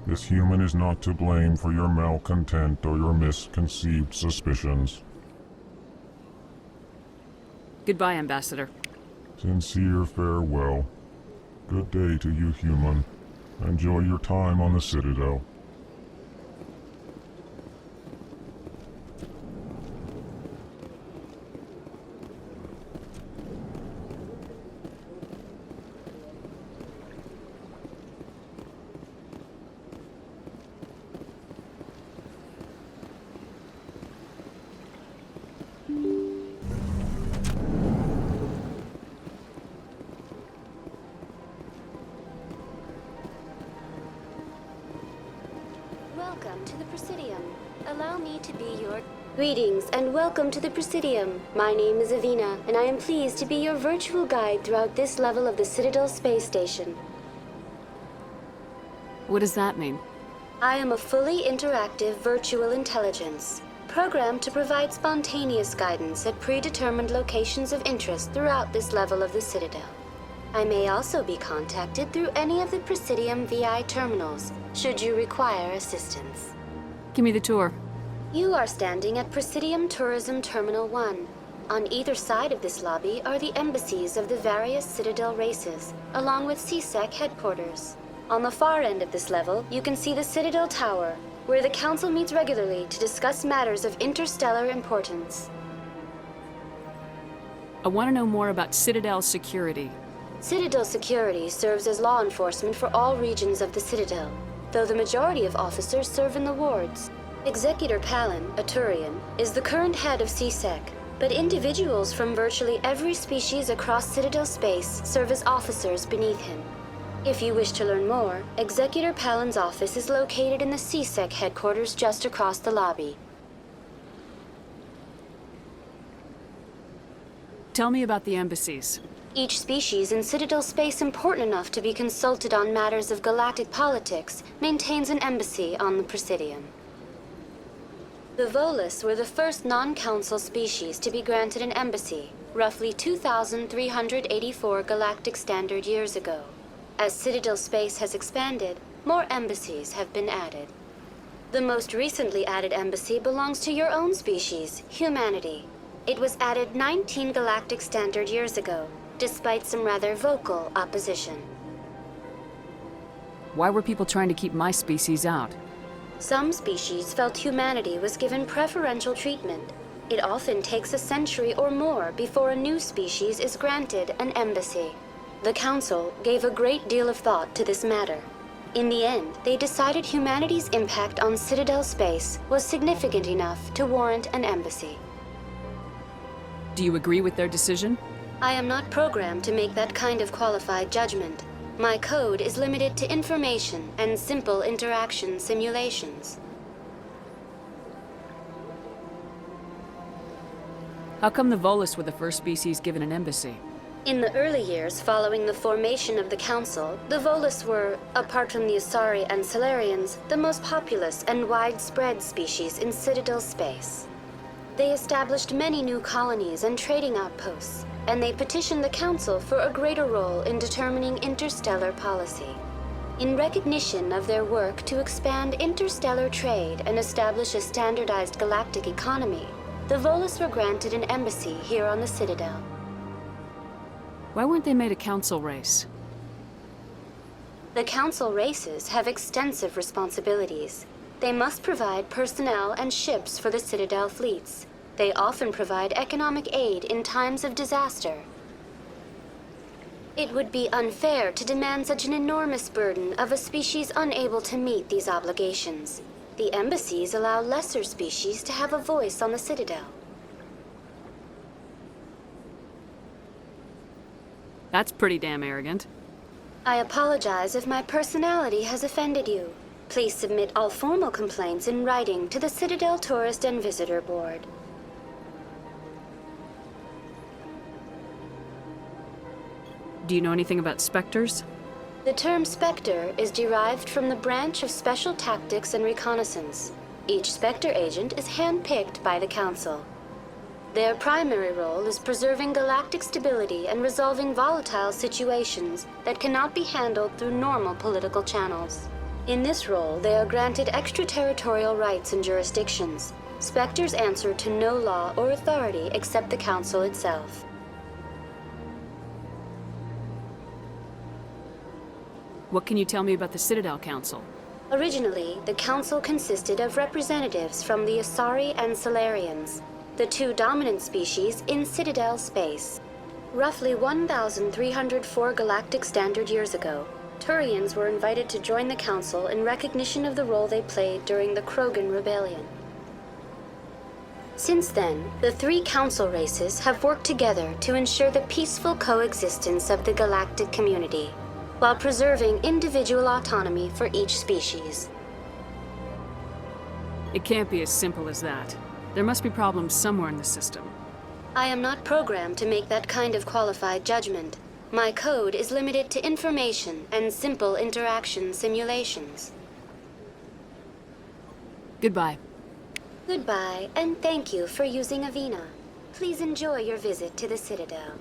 S24: This human is not to blame for your malcontent or your misconceived suspicions.
S9: Goodbye, Ambassador.
S24: Sincere farewell. Good day to you, human. Enjoy your time on the Citadel.
S12: Welcome to the Presidium. Allow me to be your... Greetings and welcome to the Presidium. My name is Avina, and I am pleased to be your virtual guide throughout this level of the Citadel Space Station.
S9: What does that mean?
S12: I am a fully interactive virtual intelligence, programmed to provide spontaneous guidance at predetermined locations of interest throughout this level of the Citadel. I may also be contacted through any of the Presidium VI terminals, should you require assistance.
S9: Give me the tour.
S12: You are standing at Presidium Tourism Terminal 1. On either side of this lobby are the embassies of the various Citadel races, along with CSEC headquarters. On the far end of this level, you can see the Citadel Tower, where the Council meets regularly to discuss matters of interstellar importance.
S9: I want to know more about Citadel security.
S12: Citadel security serves as law enforcement for all regions of the Citadel, though the majority of officers serve in the wards. Executor Palin, a Turian, is the current head of CSEC, but individuals from virtually every species across Citadel space serve as officers beneath him. If you wish to learn more, Executor Palin's office is located in the CSEC headquarters just across the lobby.
S9: Tell me about the embassies.
S12: Each species in Citadel space important enough to be consulted on matters of galactic politics maintains an embassy on the Presidium. The Volus were the first non-council species to be granted an embassy, roughly 2,384 galactic standard years ago. As Citadel space has expanded, more embassies have been added. The most recently added embassy belongs to your own species, humanity. It was added 19 galactic standard years ago, despite some rather vocal opposition.
S9: Why were people trying to keep my species out?
S12: Some species felt humanity was given preferential treatment. It often takes a century or more before a new species is granted an embassy. The Council gave a great deal of thought to this matter. In the end, they decided humanity's impact on Citadel space was significant enough to warrant an embassy.
S9: Do you agree with their decision?
S12: I am not programmed to make that kind of qualified judgment. My code is limited to information and simple interaction simulations.
S9: How come the Volus were the first species given an embassy?
S12: In the early years following the formation of the Council, the Volus were, apart from the Asari and Salarians, the most populous and widespread species in Citadel space. They established many new colonies and trading outposts, and they petitioned the Council for a greater role in determining interstellar policy. In recognition of their work to expand interstellar trade and establish a standardized galactic economy, the Volus were granted an embassy here on the Citadel.
S9: Why weren't they made a council race?
S12: The Council races have extensive responsibilities. They must provide personnel and ships for the Citadel fleets. They often provide economic aid in times of disaster. It would be unfair to demand such an enormous burden of a species unable to meet these obligations. The embassies allow lesser species to have a voice on the Citadel.
S9: That's pretty damn arrogant.
S12: I apologize if my personality has offended you. Please submit all formal complaints in writing to the Citadel Tourist and Visitor Board.
S9: Do you know anything about specters?
S12: The term Spectre is derived from the branch of Special Tactics and Reconnaissance. Each Spectre agent is handpicked by the Council. Their primary role is preserving galactic stability and resolving volatile situations that cannot be handled through normal political channels. In this role, they are granted extraterritorial rights and jurisdictions. Spectres answer to no law or authority except the Council itself.
S9: What can you tell me about the Citadel Council?
S12: Originally, the Council consisted of representatives from the Asari and Salarians, the two dominant species in Citadel space. Roughly 1,304 galactic standard years ago, Turians were invited to join the Council in recognition of the role they played during the Krogan Rebellion. Since then, the three Council races have worked together to ensure the peaceful coexistence of the galactic community, while preserving individual autonomy for each species.
S9: It can't be as simple as that. There must be problems somewhere in the system.
S12: I am not programmed to make that kind of qualified judgment. My code is limited to information and simple interaction simulations.
S9: Goodbye.
S12: Goodbye, and thank you for using Avina. Please enjoy your visit to the Citadel.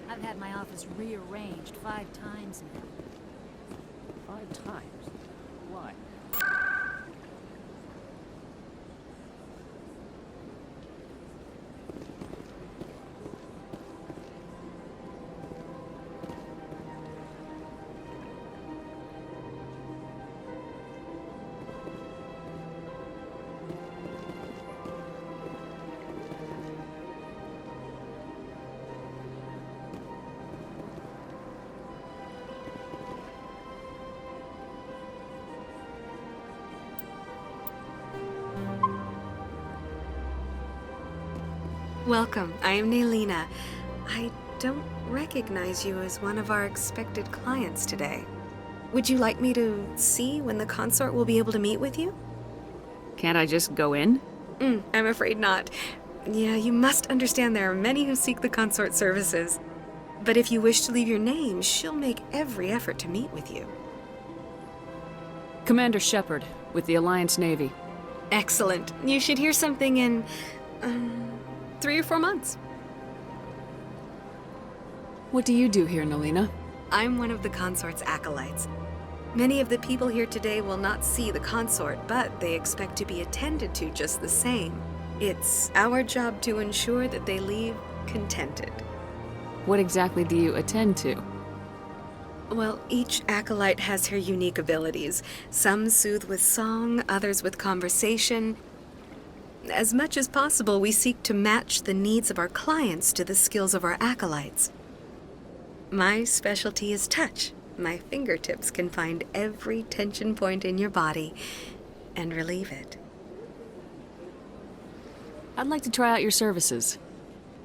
S6: I've had my office rearranged 5 times now.
S8: 5 times? Why?
S13: Welcome. I am Nelina. I don't recognize you as one of our expected clients today. Would you like me to see when the consort will be able to meet with you?
S9: Can't I just go in?
S13: I'm afraid not. Yeah, you must understand there are many who seek the consort services. But if you wish to leave your name, she'll make every effort to meet with you.
S9: Commander Shepard, with the Alliance Navy.
S13: Excellent. You should hear something in 3 or 4 months.
S9: What do you do here, Nelina?
S13: I'm one of the consort's acolytes. Many of the people here today will not see the consort, but they expect to be attended to just the same. It's our job to ensure that they leave contented.
S9: What exactly do you attend to?
S13: Well, each acolyte has her unique abilities. Some soothe with song, others with conversation. As much as possible, we seek to match the needs of our clients to the skills of our acolytes. My specialty is touch. My fingertips can find every tension point in your body and relieve it.
S9: I'd like to try out your services.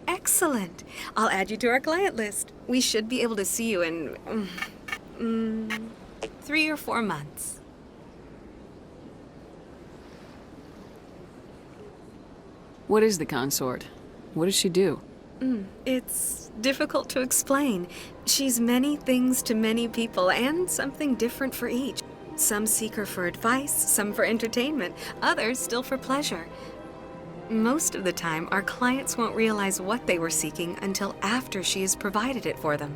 S13: Excellent. I'll add you to our client list. We should be able to see you in 3 or 4 months.
S9: What is the consort? What does she do?
S13: It's difficult to explain. She's many things to many people, and something different for each. Some seek her for advice, some for entertainment, others still for pleasure. Most of the time, our clients won't realize what they were seeking until after she has provided it for them.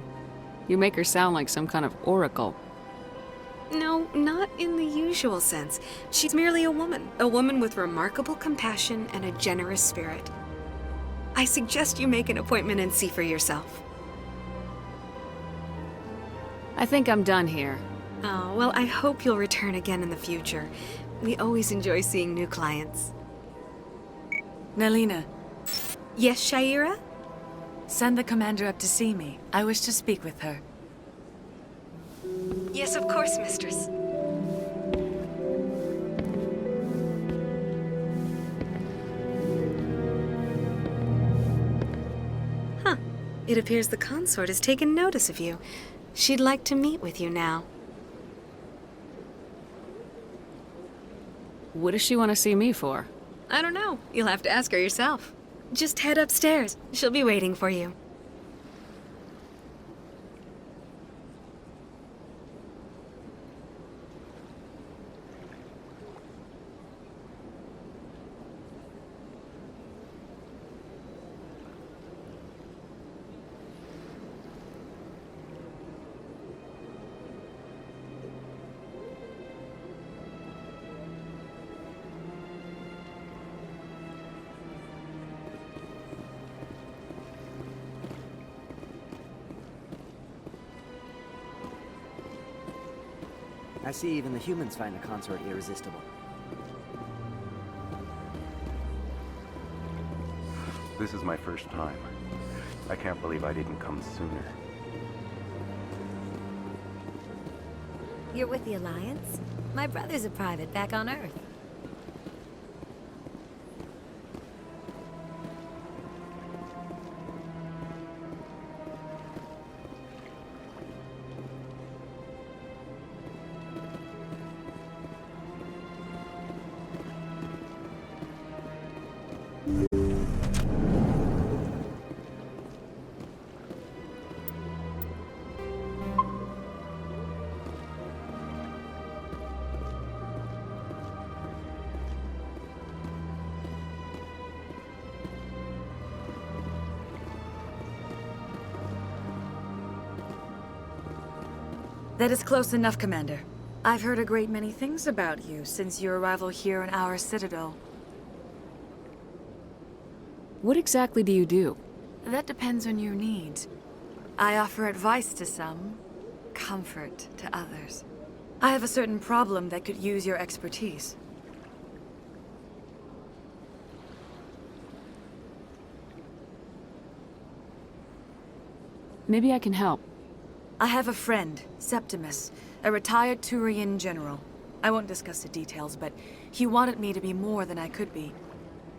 S9: You make her sound like some kind of oracle.
S13: No, not in the usual sense. She's merely a woman with remarkable compassion and a generous spirit. I suggest you make an appointment and see for yourself.
S9: I think I'm done here.
S13: Oh, well, I hope you'll return again in the future. We always enjoy seeing new clients.
S17: Nelina.
S13: Yes, Shaira?
S17: Send the commander up to see me. I wish to speak with her.
S13: Yes, of course, mistress. Huh. It appears the consort has taken notice of you. She'd like to meet with you now.
S9: What does she want to see me for?
S13: I don't know. You'll have to ask her yourself. Just head upstairs. She'll be waiting for you.
S18: I see even the humans find the consort irresistible.
S20: This is my first time. I can't believe I didn't come sooner.
S25: You're with the Alliance? My brother's a private back on Earth.
S17: That is close enough, Commander. I've heard a great many things about you since your arrival here in our citadel.
S9: What exactly do you do?
S17: That depends on your needs. I offer advice to some, comfort to others. I have a certain problem that could use your expertise.
S9: Maybe I can help.
S17: I have a friend, Septimus, a retired Turian general. I won't discuss the details, but he wanted me to be more than I could be.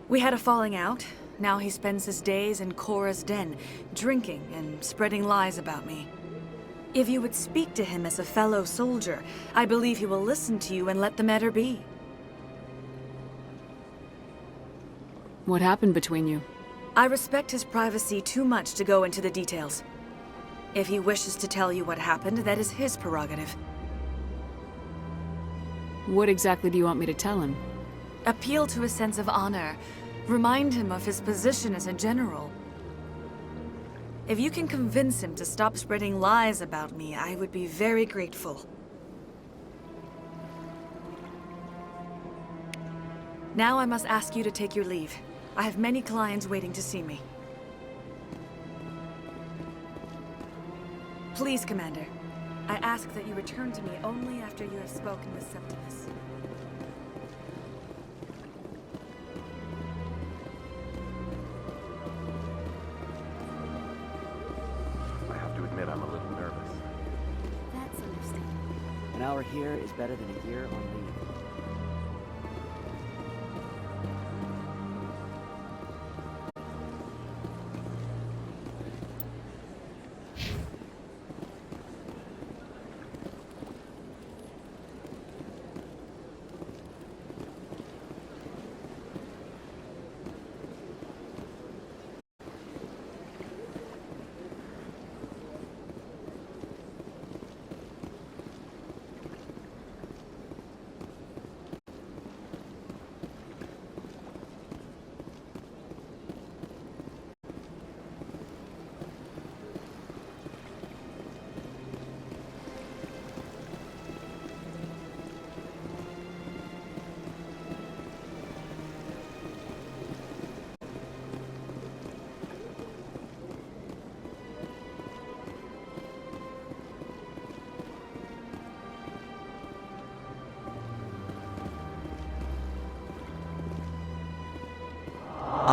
S17: We had a falling out, Now he spends his days in Korra's den, drinking and spreading lies about me. If you would speak to him as a fellow soldier, I believe he will listen to you and let the matter be.
S9: What happened between you?
S17: I respect his privacy too much to go into the details. If he wishes to tell you what happened, that is his prerogative.
S9: What exactly do you want me to tell him?
S17: Appeal to his sense of honor. Remind him of his position as a general. If you can convince him to stop spreading lies about me, I would be very grateful. Now I must ask you to take your leave. I have many clients waiting to see me. Please, Commander. I ask that you return to me only after you have spoken with Septimus.
S20: I have to admit I'm a little nervous.
S18: That's understandable. An hour here is better than a year on leave.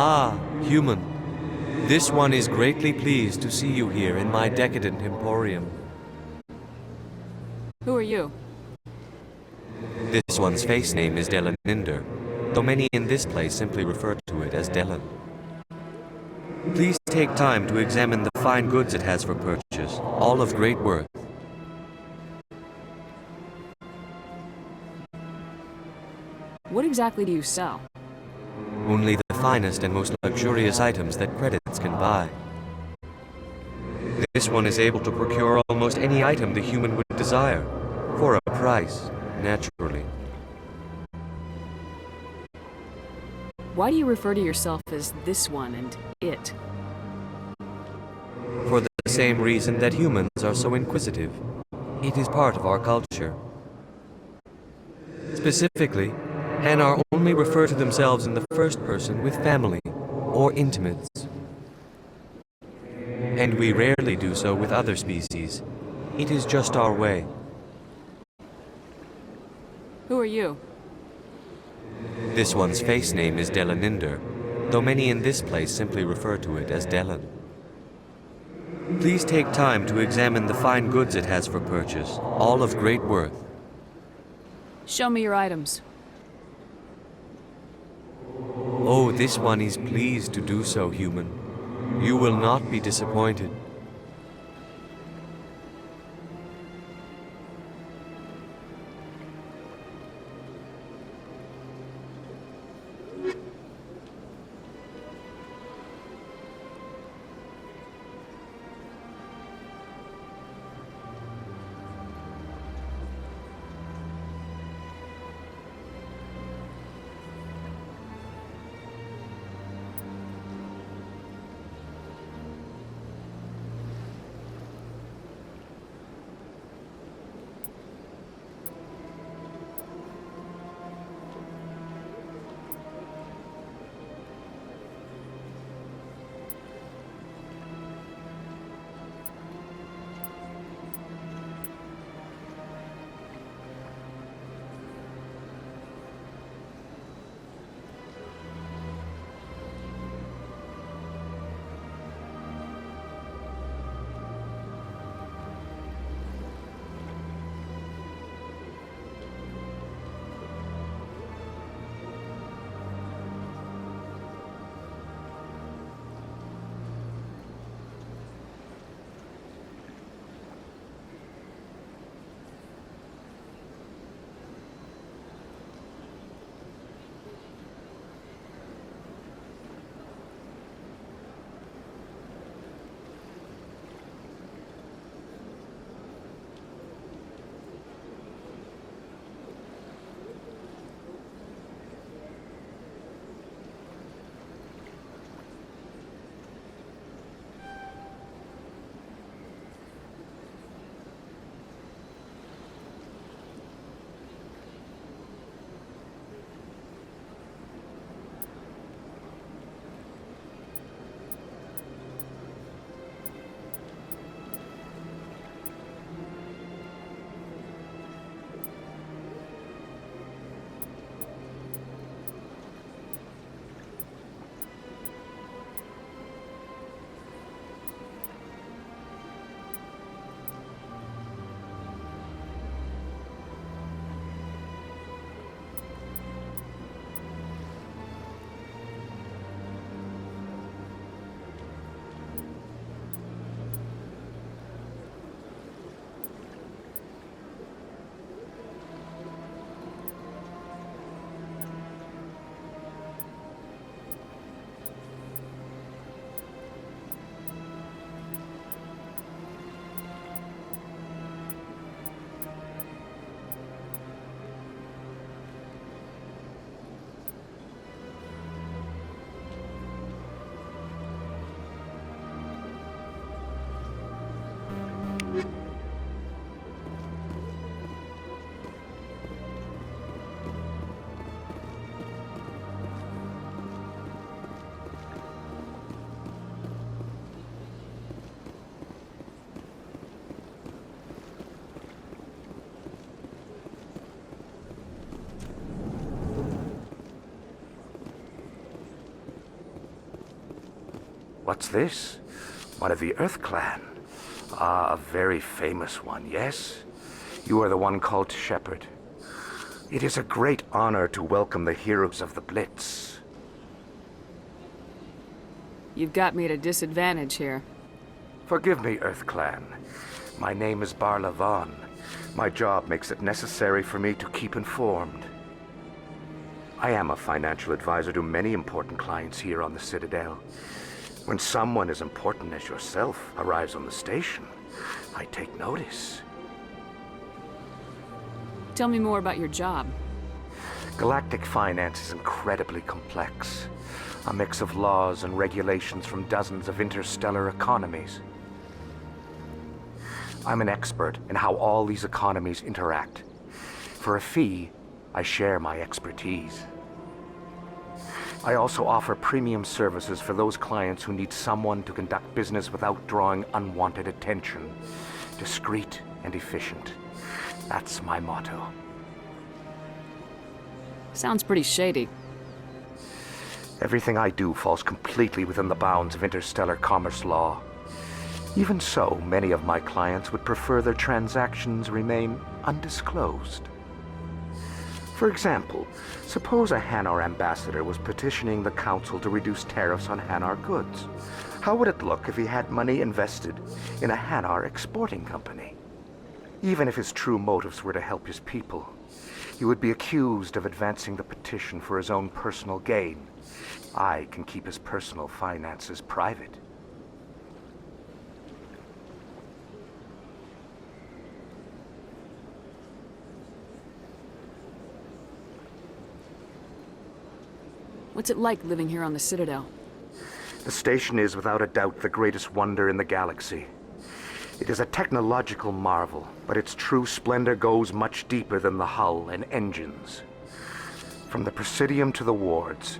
S1: Ah, human. This one is greatly pleased to see you here in my decadent emporium.
S9: Who are you?
S1: This one's face name is Delaninder, though many in this place simply refer to it as Delan. Please take time to examine the fine goods it has for purchase, all of great worth.
S9: What exactly do you sell?
S1: Only the finest and most luxurious items that credits can buy. This one is able to procure almost any item the human would desire, for a price, naturally.
S9: Why do you refer to yourself as this one and it?
S1: For the same reason that humans are so inquisitive. It is part of our culture. Specifically, Hanar only refer to themselves in the first person with family or intimates. And we rarely do so with other species. It is just our way.
S9: Who are you?
S1: This one's face name is Delaninder, though many in this place simply refer to it as Delan. Please take time to examine the fine goods it has for purchase, all of great worth.
S9: Show me your items.
S1: Oh, this one is pleased to do so, human. You will not be disappointed.
S4: What's this? One of the Earth Clan. Ah, a very famous one, yes? You are the one called Shepard. It is a great honor to welcome the heroes of the Blitz.
S9: You've got me at a disadvantage here.
S4: Forgive me, Earth Clan. My name is Barla Vaughn. My job makes it necessary for me to keep informed. I am a financial advisor to many important clients here on the Citadel. When someone as important as yourself arrives on the station, I take notice.
S9: Tell me more about your job.
S4: Galactic finance is incredibly complex. A mix of laws and regulations from dozens of interstellar economies. I'm an expert in how all these economies interact. For a fee, I share my expertise. I also offer premium services for those clients who need someone to conduct business without drawing unwanted attention. Discreet and efficient. That's my motto.
S9: Sounds pretty shady.
S4: Everything I do falls completely within the bounds of interstellar commerce law. Even so, many of my clients would prefer their transactions remain undisclosed. For example, suppose a Hanar ambassador was petitioning the Council to reduce tariffs on Hanar goods. How would it look if he had money invested in a Hanar exporting company? Even if his true motives were to help his people, he would be accused of advancing the petition for his own personal gain. I can keep his personal finances private.
S9: What's it like living here on the Citadel?
S4: The station is without a doubt the greatest wonder in the galaxy. It is a technological marvel, but its true splendor goes much deeper than the hull and engines. From the Presidium to the wards,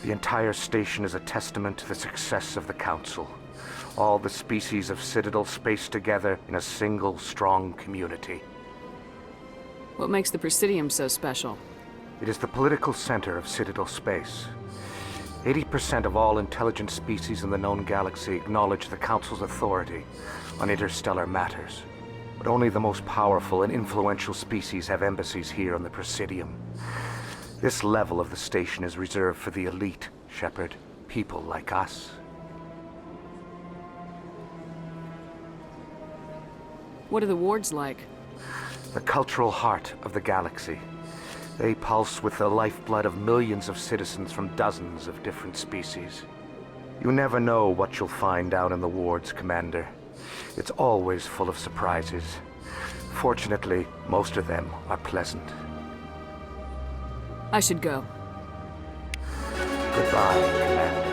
S4: the entire station is a testament to the success of the Council. All the species of Citadel spaced together in a single, strong community.
S9: What makes the Presidium so special?
S4: It is the political center of Citadel space. 80% of all intelligent species in the known galaxy acknowledge the Council's authority on interstellar matters. But only the most powerful and influential species have embassies here on the Presidium. This level of the station is reserved for the elite, Shepard. People like us.
S9: What are the wards like?
S4: The cultural heart of the galaxy. They pulse with the lifeblood of millions of citizens from dozens of different species. You never know what you'll find down in the wards, Commander. It's always full of surprises. Fortunately, most of them are pleasant.
S9: I should go.
S4: Goodbye, Commander.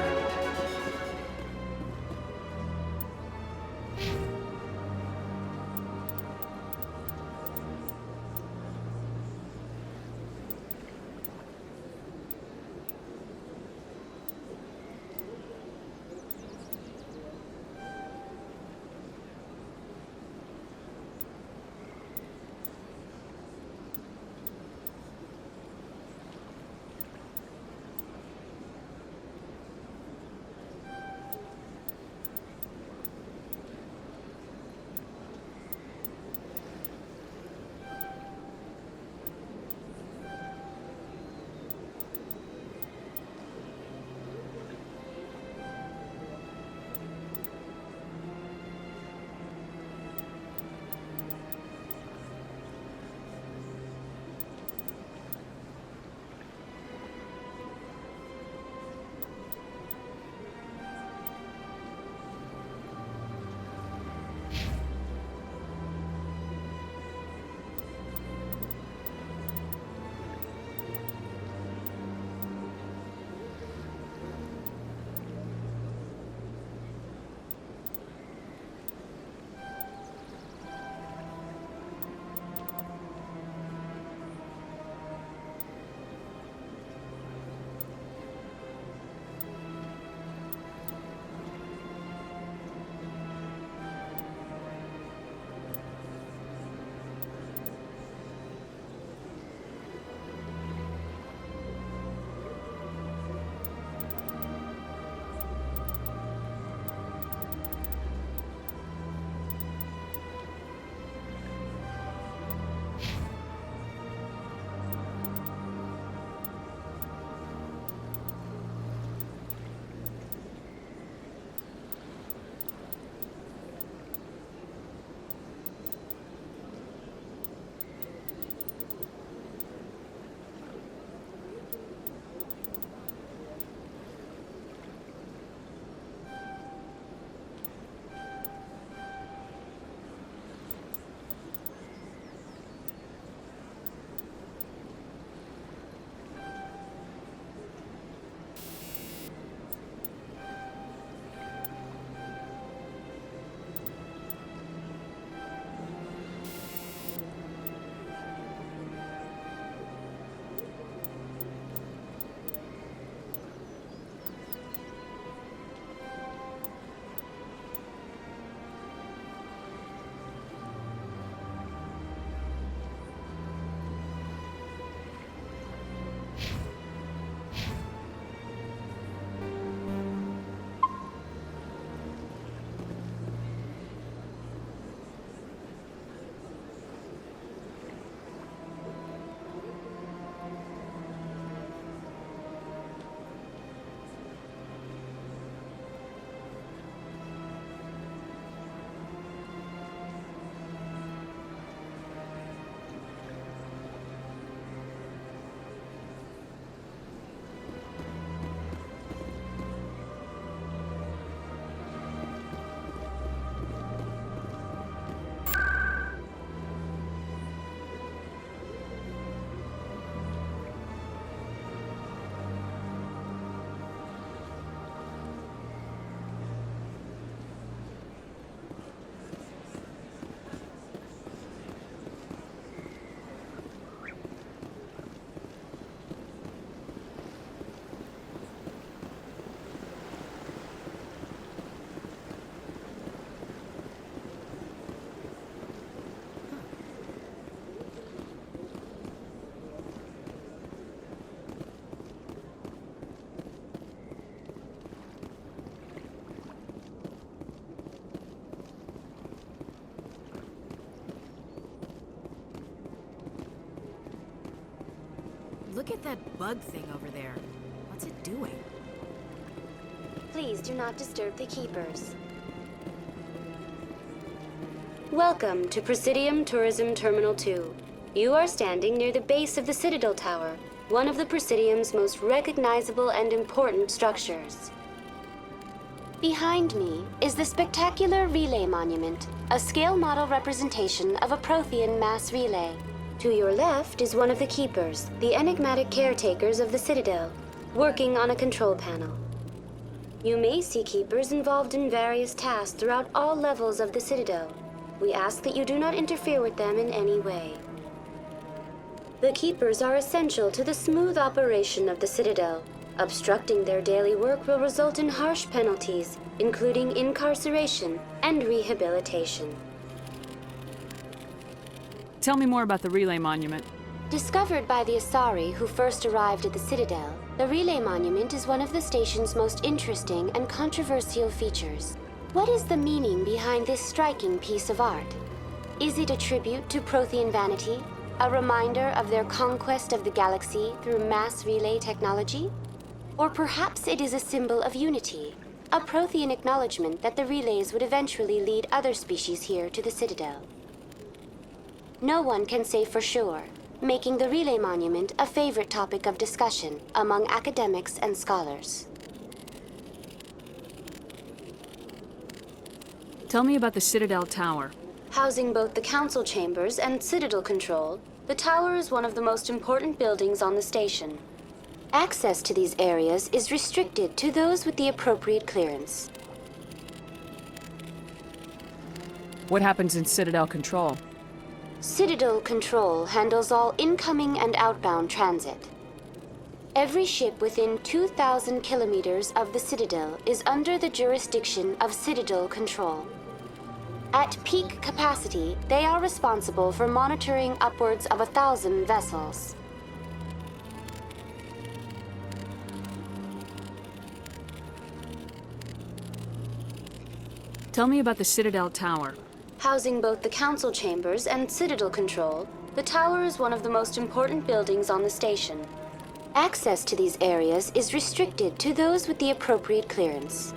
S16: at that bug thing over there. What's it doing?
S12: Please do not disturb the Keepers. Welcome to Presidium Tourism Terminal 2. You are standing near the base of the Citadel Tower, one of the Presidium's most recognizable and important structures. Behind me is the spectacular Relay Monument, a scale model representation of a Prothean mass relay. To your left is one of the Keepers, the enigmatic caretakers of the Citadel, working on a control panel. You may see Keepers involved in various tasks throughout all levels of the Citadel. We ask that you do not interfere with them in any way. The Keepers are essential to the smooth operation of the Citadel. Obstructing their daily work will result in harsh penalties, including incarceration and rehabilitation.
S9: Tell me more about the Relay Monument.
S12: Discovered by the Asari who first arrived at the Citadel, the Relay Monument is one of the station's most interesting and controversial features. What is the meaning behind this striking piece of art? Is it a tribute to Prothean vanity? A reminder of their conquest of the galaxy through mass relay technology? Or perhaps it is a symbol of unity, a Prothean acknowledgement that the relays would eventually lead other species here to the Citadel. No one can say for sure, making the Relay Monument a favorite topic of discussion among academics and scholars.
S9: Tell me about the Citadel Tower.
S12: Housing both the council chambers and Citadel control, the tower is one of the most important buildings on the station. Access to these areas is restricted to those with the appropriate clearance.
S9: What happens in Citadel Control?
S12: Citadel Control handles all incoming and outbound transit. Every ship within 2,000 kilometers of the Citadel is under the jurisdiction of Citadel Control. At peak capacity, they are responsible for monitoring upwards of 1,000 vessels.
S9: Tell me about the Citadel Tower.
S12: Housing both the council chambers and Citadel Control, the tower is one of the most important buildings on the station. Access to these areas is restricted to those with the appropriate clearance.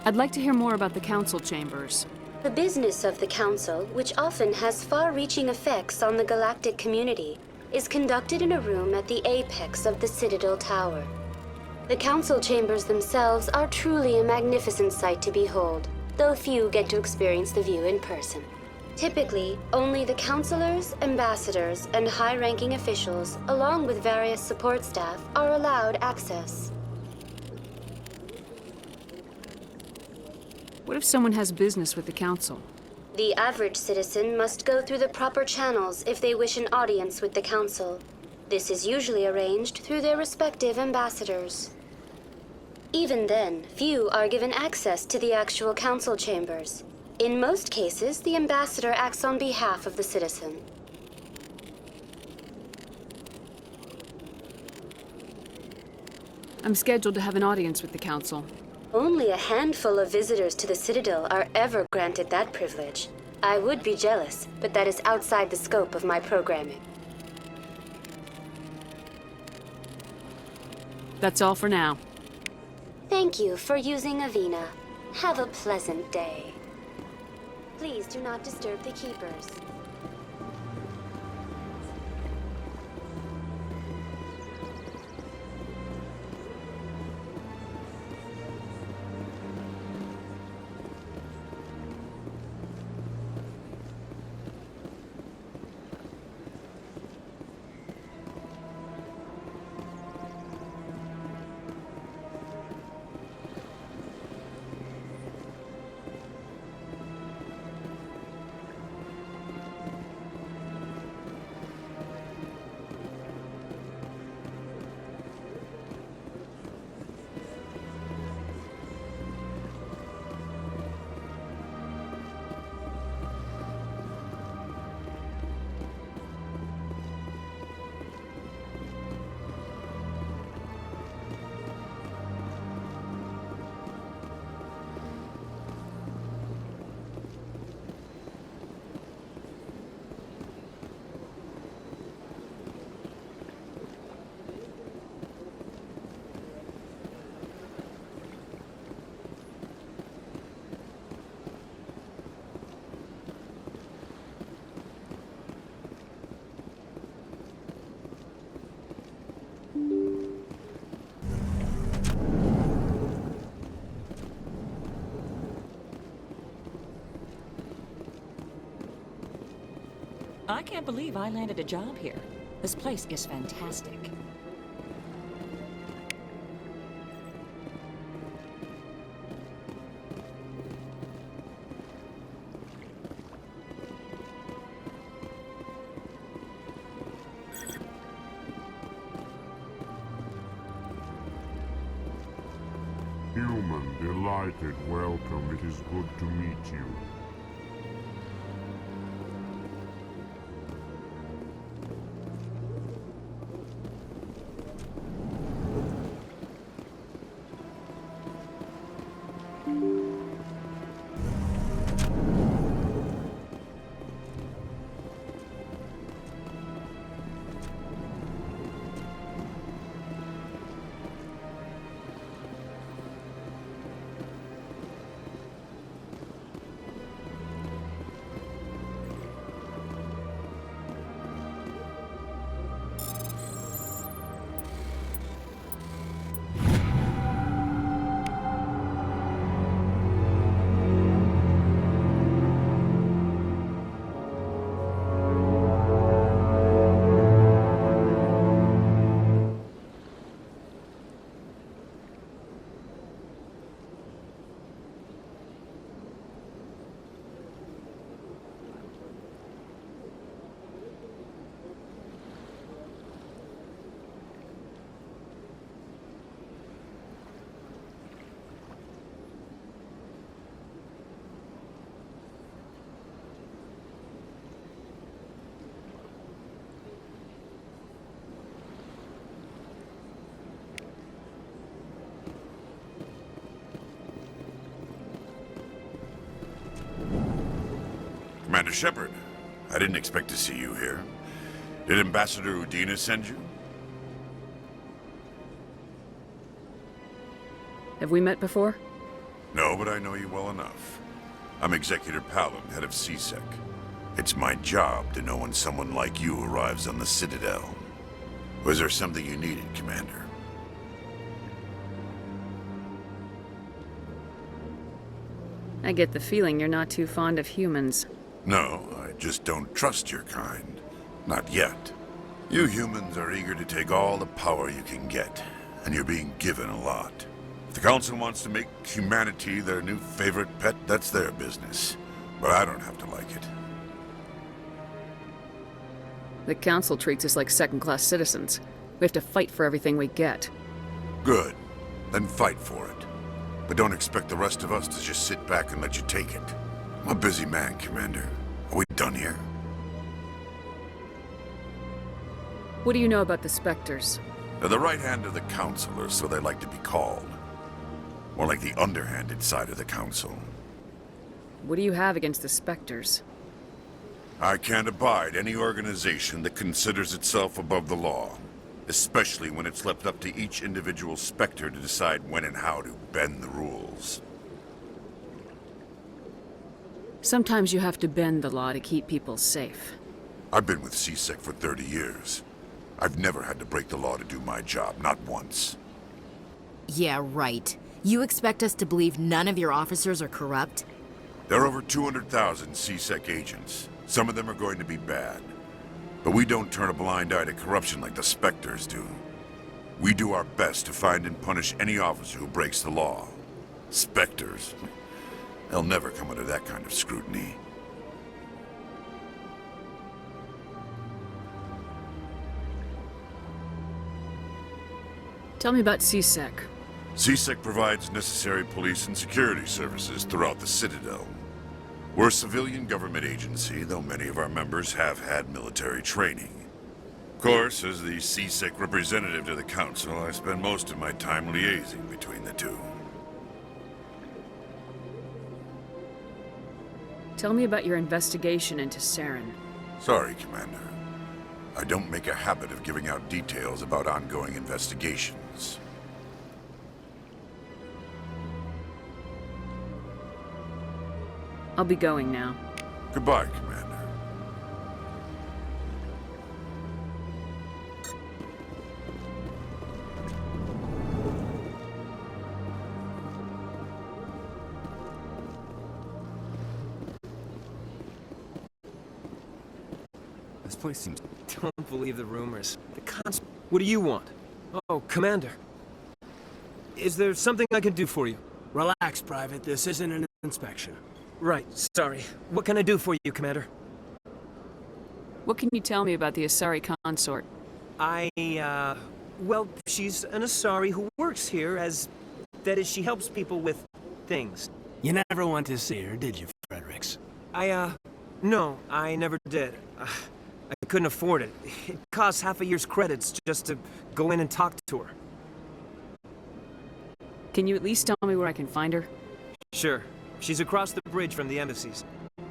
S9: I'd like to hear more about the council chambers.
S12: The business of the council, which often has far-reaching effects on the galactic community, is conducted in a room at the apex of the Citadel Tower. The council chambers themselves are truly a magnificent sight to behold, though few get to experience the view in person. Typically, only the councilors, ambassadors, and high-ranking officials, along with various support staff, are allowed access.
S9: What if someone has business with the council?
S12: The average citizen must go through the proper channels if they wish an audience with the council. This is usually arranged through their respective ambassadors. Even then, few are given access to the actual council chambers. In most cases, the ambassador acts on behalf of the citizen.
S9: I'm scheduled to have an audience with the council.
S12: Only a handful of visitors to the Citadel are ever granted that privilege. I would be jealous, but that is outside the scope of my programming.
S9: That's all for now.
S12: Thank you for using Avina. Have a pleasant day. Please do not disturb the Keepers.
S7: I can't believe I landed a job here. This place is fantastic.
S24: Human, delighted, welcome. It is good to meet you.
S19: Commander Shepard, I didn't expect to see you here. Did Ambassador Udina send you?
S9: Have we met before?
S19: No, but I know you well enough. I'm Executor Palin, head of CSEC. It's my job to know when someone like you arrives on the Citadel. Was there something you needed, Commander?
S9: I get the feeling you're not too fond of humans.
S19: No, I just don't trust your kind. Not yet. You humans are eager to take all the power you can get, and you're being given a lot. If the Council wants to make humanity their new favorite pet, that's their business. But I don't have to like it.
S9: The Council treats us like second-class citizens. We have to fight for everything we get.
S19: Good. Then fight for it. But don't expect the rest of us to just sit back and let you take it. I'm a busy man, Commander. Are we done here?
S9: What do you know about the Spectres?
S19: They're the right hand of the Council, or so they like to be called. More like the underhanded side of the Council.
S9: What do you have against the Spectres?
S19: I can't abide any organization that considers itself above the law. Especially when it's left up to each individual Spectre to decide when and how to bend the rules.
S9: Sometimes you have to bend the law to keep people safe.
S19: I've been with CSEC for 30 years. I've never had to break the law to do my job, not once.
S16: Yeah, right. You expect us to believe none of your officers are corrupt?
S19: There are over 200,000 CSEC agents. Some of them are going to be bad. But we don't turn a blind eye to corruption like the Spectres do. We do our best to find and punish any officer who breaks the law. Spectres? They'll never come under that kind of scrutiny.
S9: Tell me about CSEC.
S19: CSEC provides necessary police and security services throughout the Citadel. We're a civilian government agency, though many of our members have had military training. Of course, as the CSEC representative to the Council, I spend most of my time liaising between the two.
S9: Tell me about your investigation into Saren.
S19: Sorry, Commander. I don't make a habit of giving out details about ongoing investigations.
S9: I'll be going now.
S19: Goodbye, Commander.
S8: place seems... Don't believe the rumors. What do you want? Oh, Commander. Is there something I can do for you?
S3: Relax, Private. This isn't an inspection.
S8: Right, sorry. What can I do for you, Commander?
S9: What can you tell me about the Asari consort?
S8: Well, she's an Asari who works here as... That is, she helps people with things.
S3: You never went to see her, did you, Fredericks?
S8: No, I never did. I couldn't afford it. It costs half a year's credits just to go in and talk to her.
S9: Can you at least tell me where I can find her?
S8: Sure. She's across the bridge from the embassies.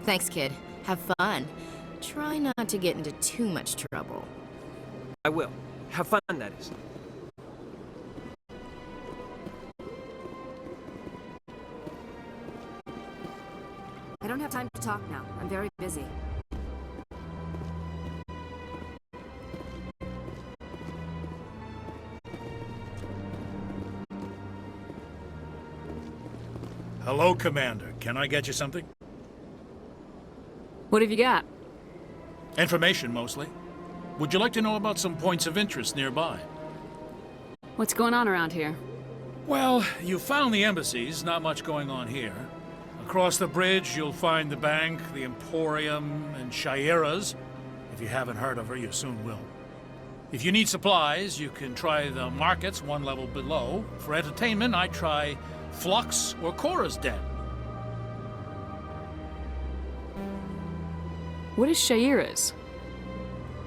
S16: Thanks, kid. Have fun. Try not to get into too much trouble.
S8: I will. Have fun, that is.
S16: I don't have time to talk now. I'm very busy.
S10: Hello, Commander. Can I get you something?
S9: What have you got?
S10: Information, mostly. Would you like to know about some points of interest nearby?
S9: What's going on around here?
S10: Well, you found the embassies. Not much going on here. Across the bridge, you'll find the bank, the Emporium, and Shaira's. If you haven't heard of her, you soon will. If you need supplies, you can try the markets one level below. For entertainment, I try Flux or Cora's Den.
S9: What is Shaira's?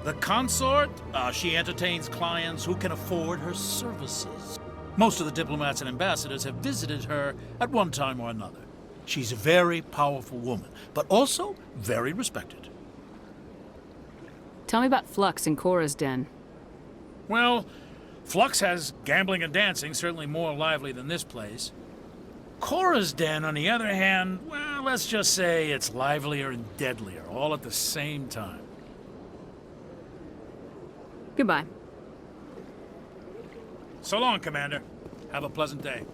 S10: The consort? She entertains clients who can afford her services. Most of the diplomats and ambassadors have visited her at one time or another. She's a very powerful woman, but also very respected.
S9: Tell me about Flux and Cora's Den.
S10: Well, Flux has gambling and dancing, certainly more lively than this place. Cora's Den, on the other hand, well, let's just say it's livelier and deadlier, all at the same time.
S9: Goodbye.
S10: So long, Commander. Have a pleasant day.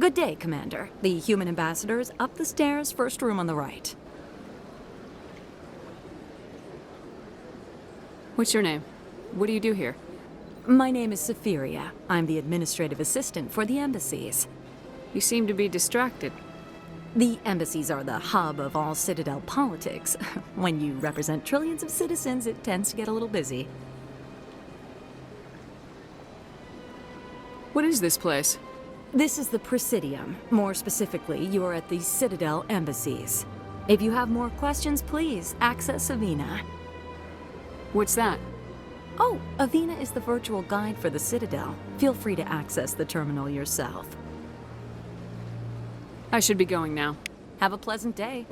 S11: Good day, Commander. The human ambassador is up the stairs, first room on the right.
S9: What's your name? What do you do here?
S11: My name is Safiria. I'm the administrative assistant for the embassies.
S9: You seem to be distracted.
S11: The embassies are the hub of all Citadel politics. When you represent trillions of citizens, it tends to get a little busy.
S9: What is this place?
S11: This is the Presidium. More specifically, you are at the Citadel embassies. If you have more questions, please access Avina.
S9: What's that?
S11: Oh, Avina is the virtual guide for the Citadel. Feel free to access the terminal yourself.
S9: I should be going now.
S11: Have a pleasant day.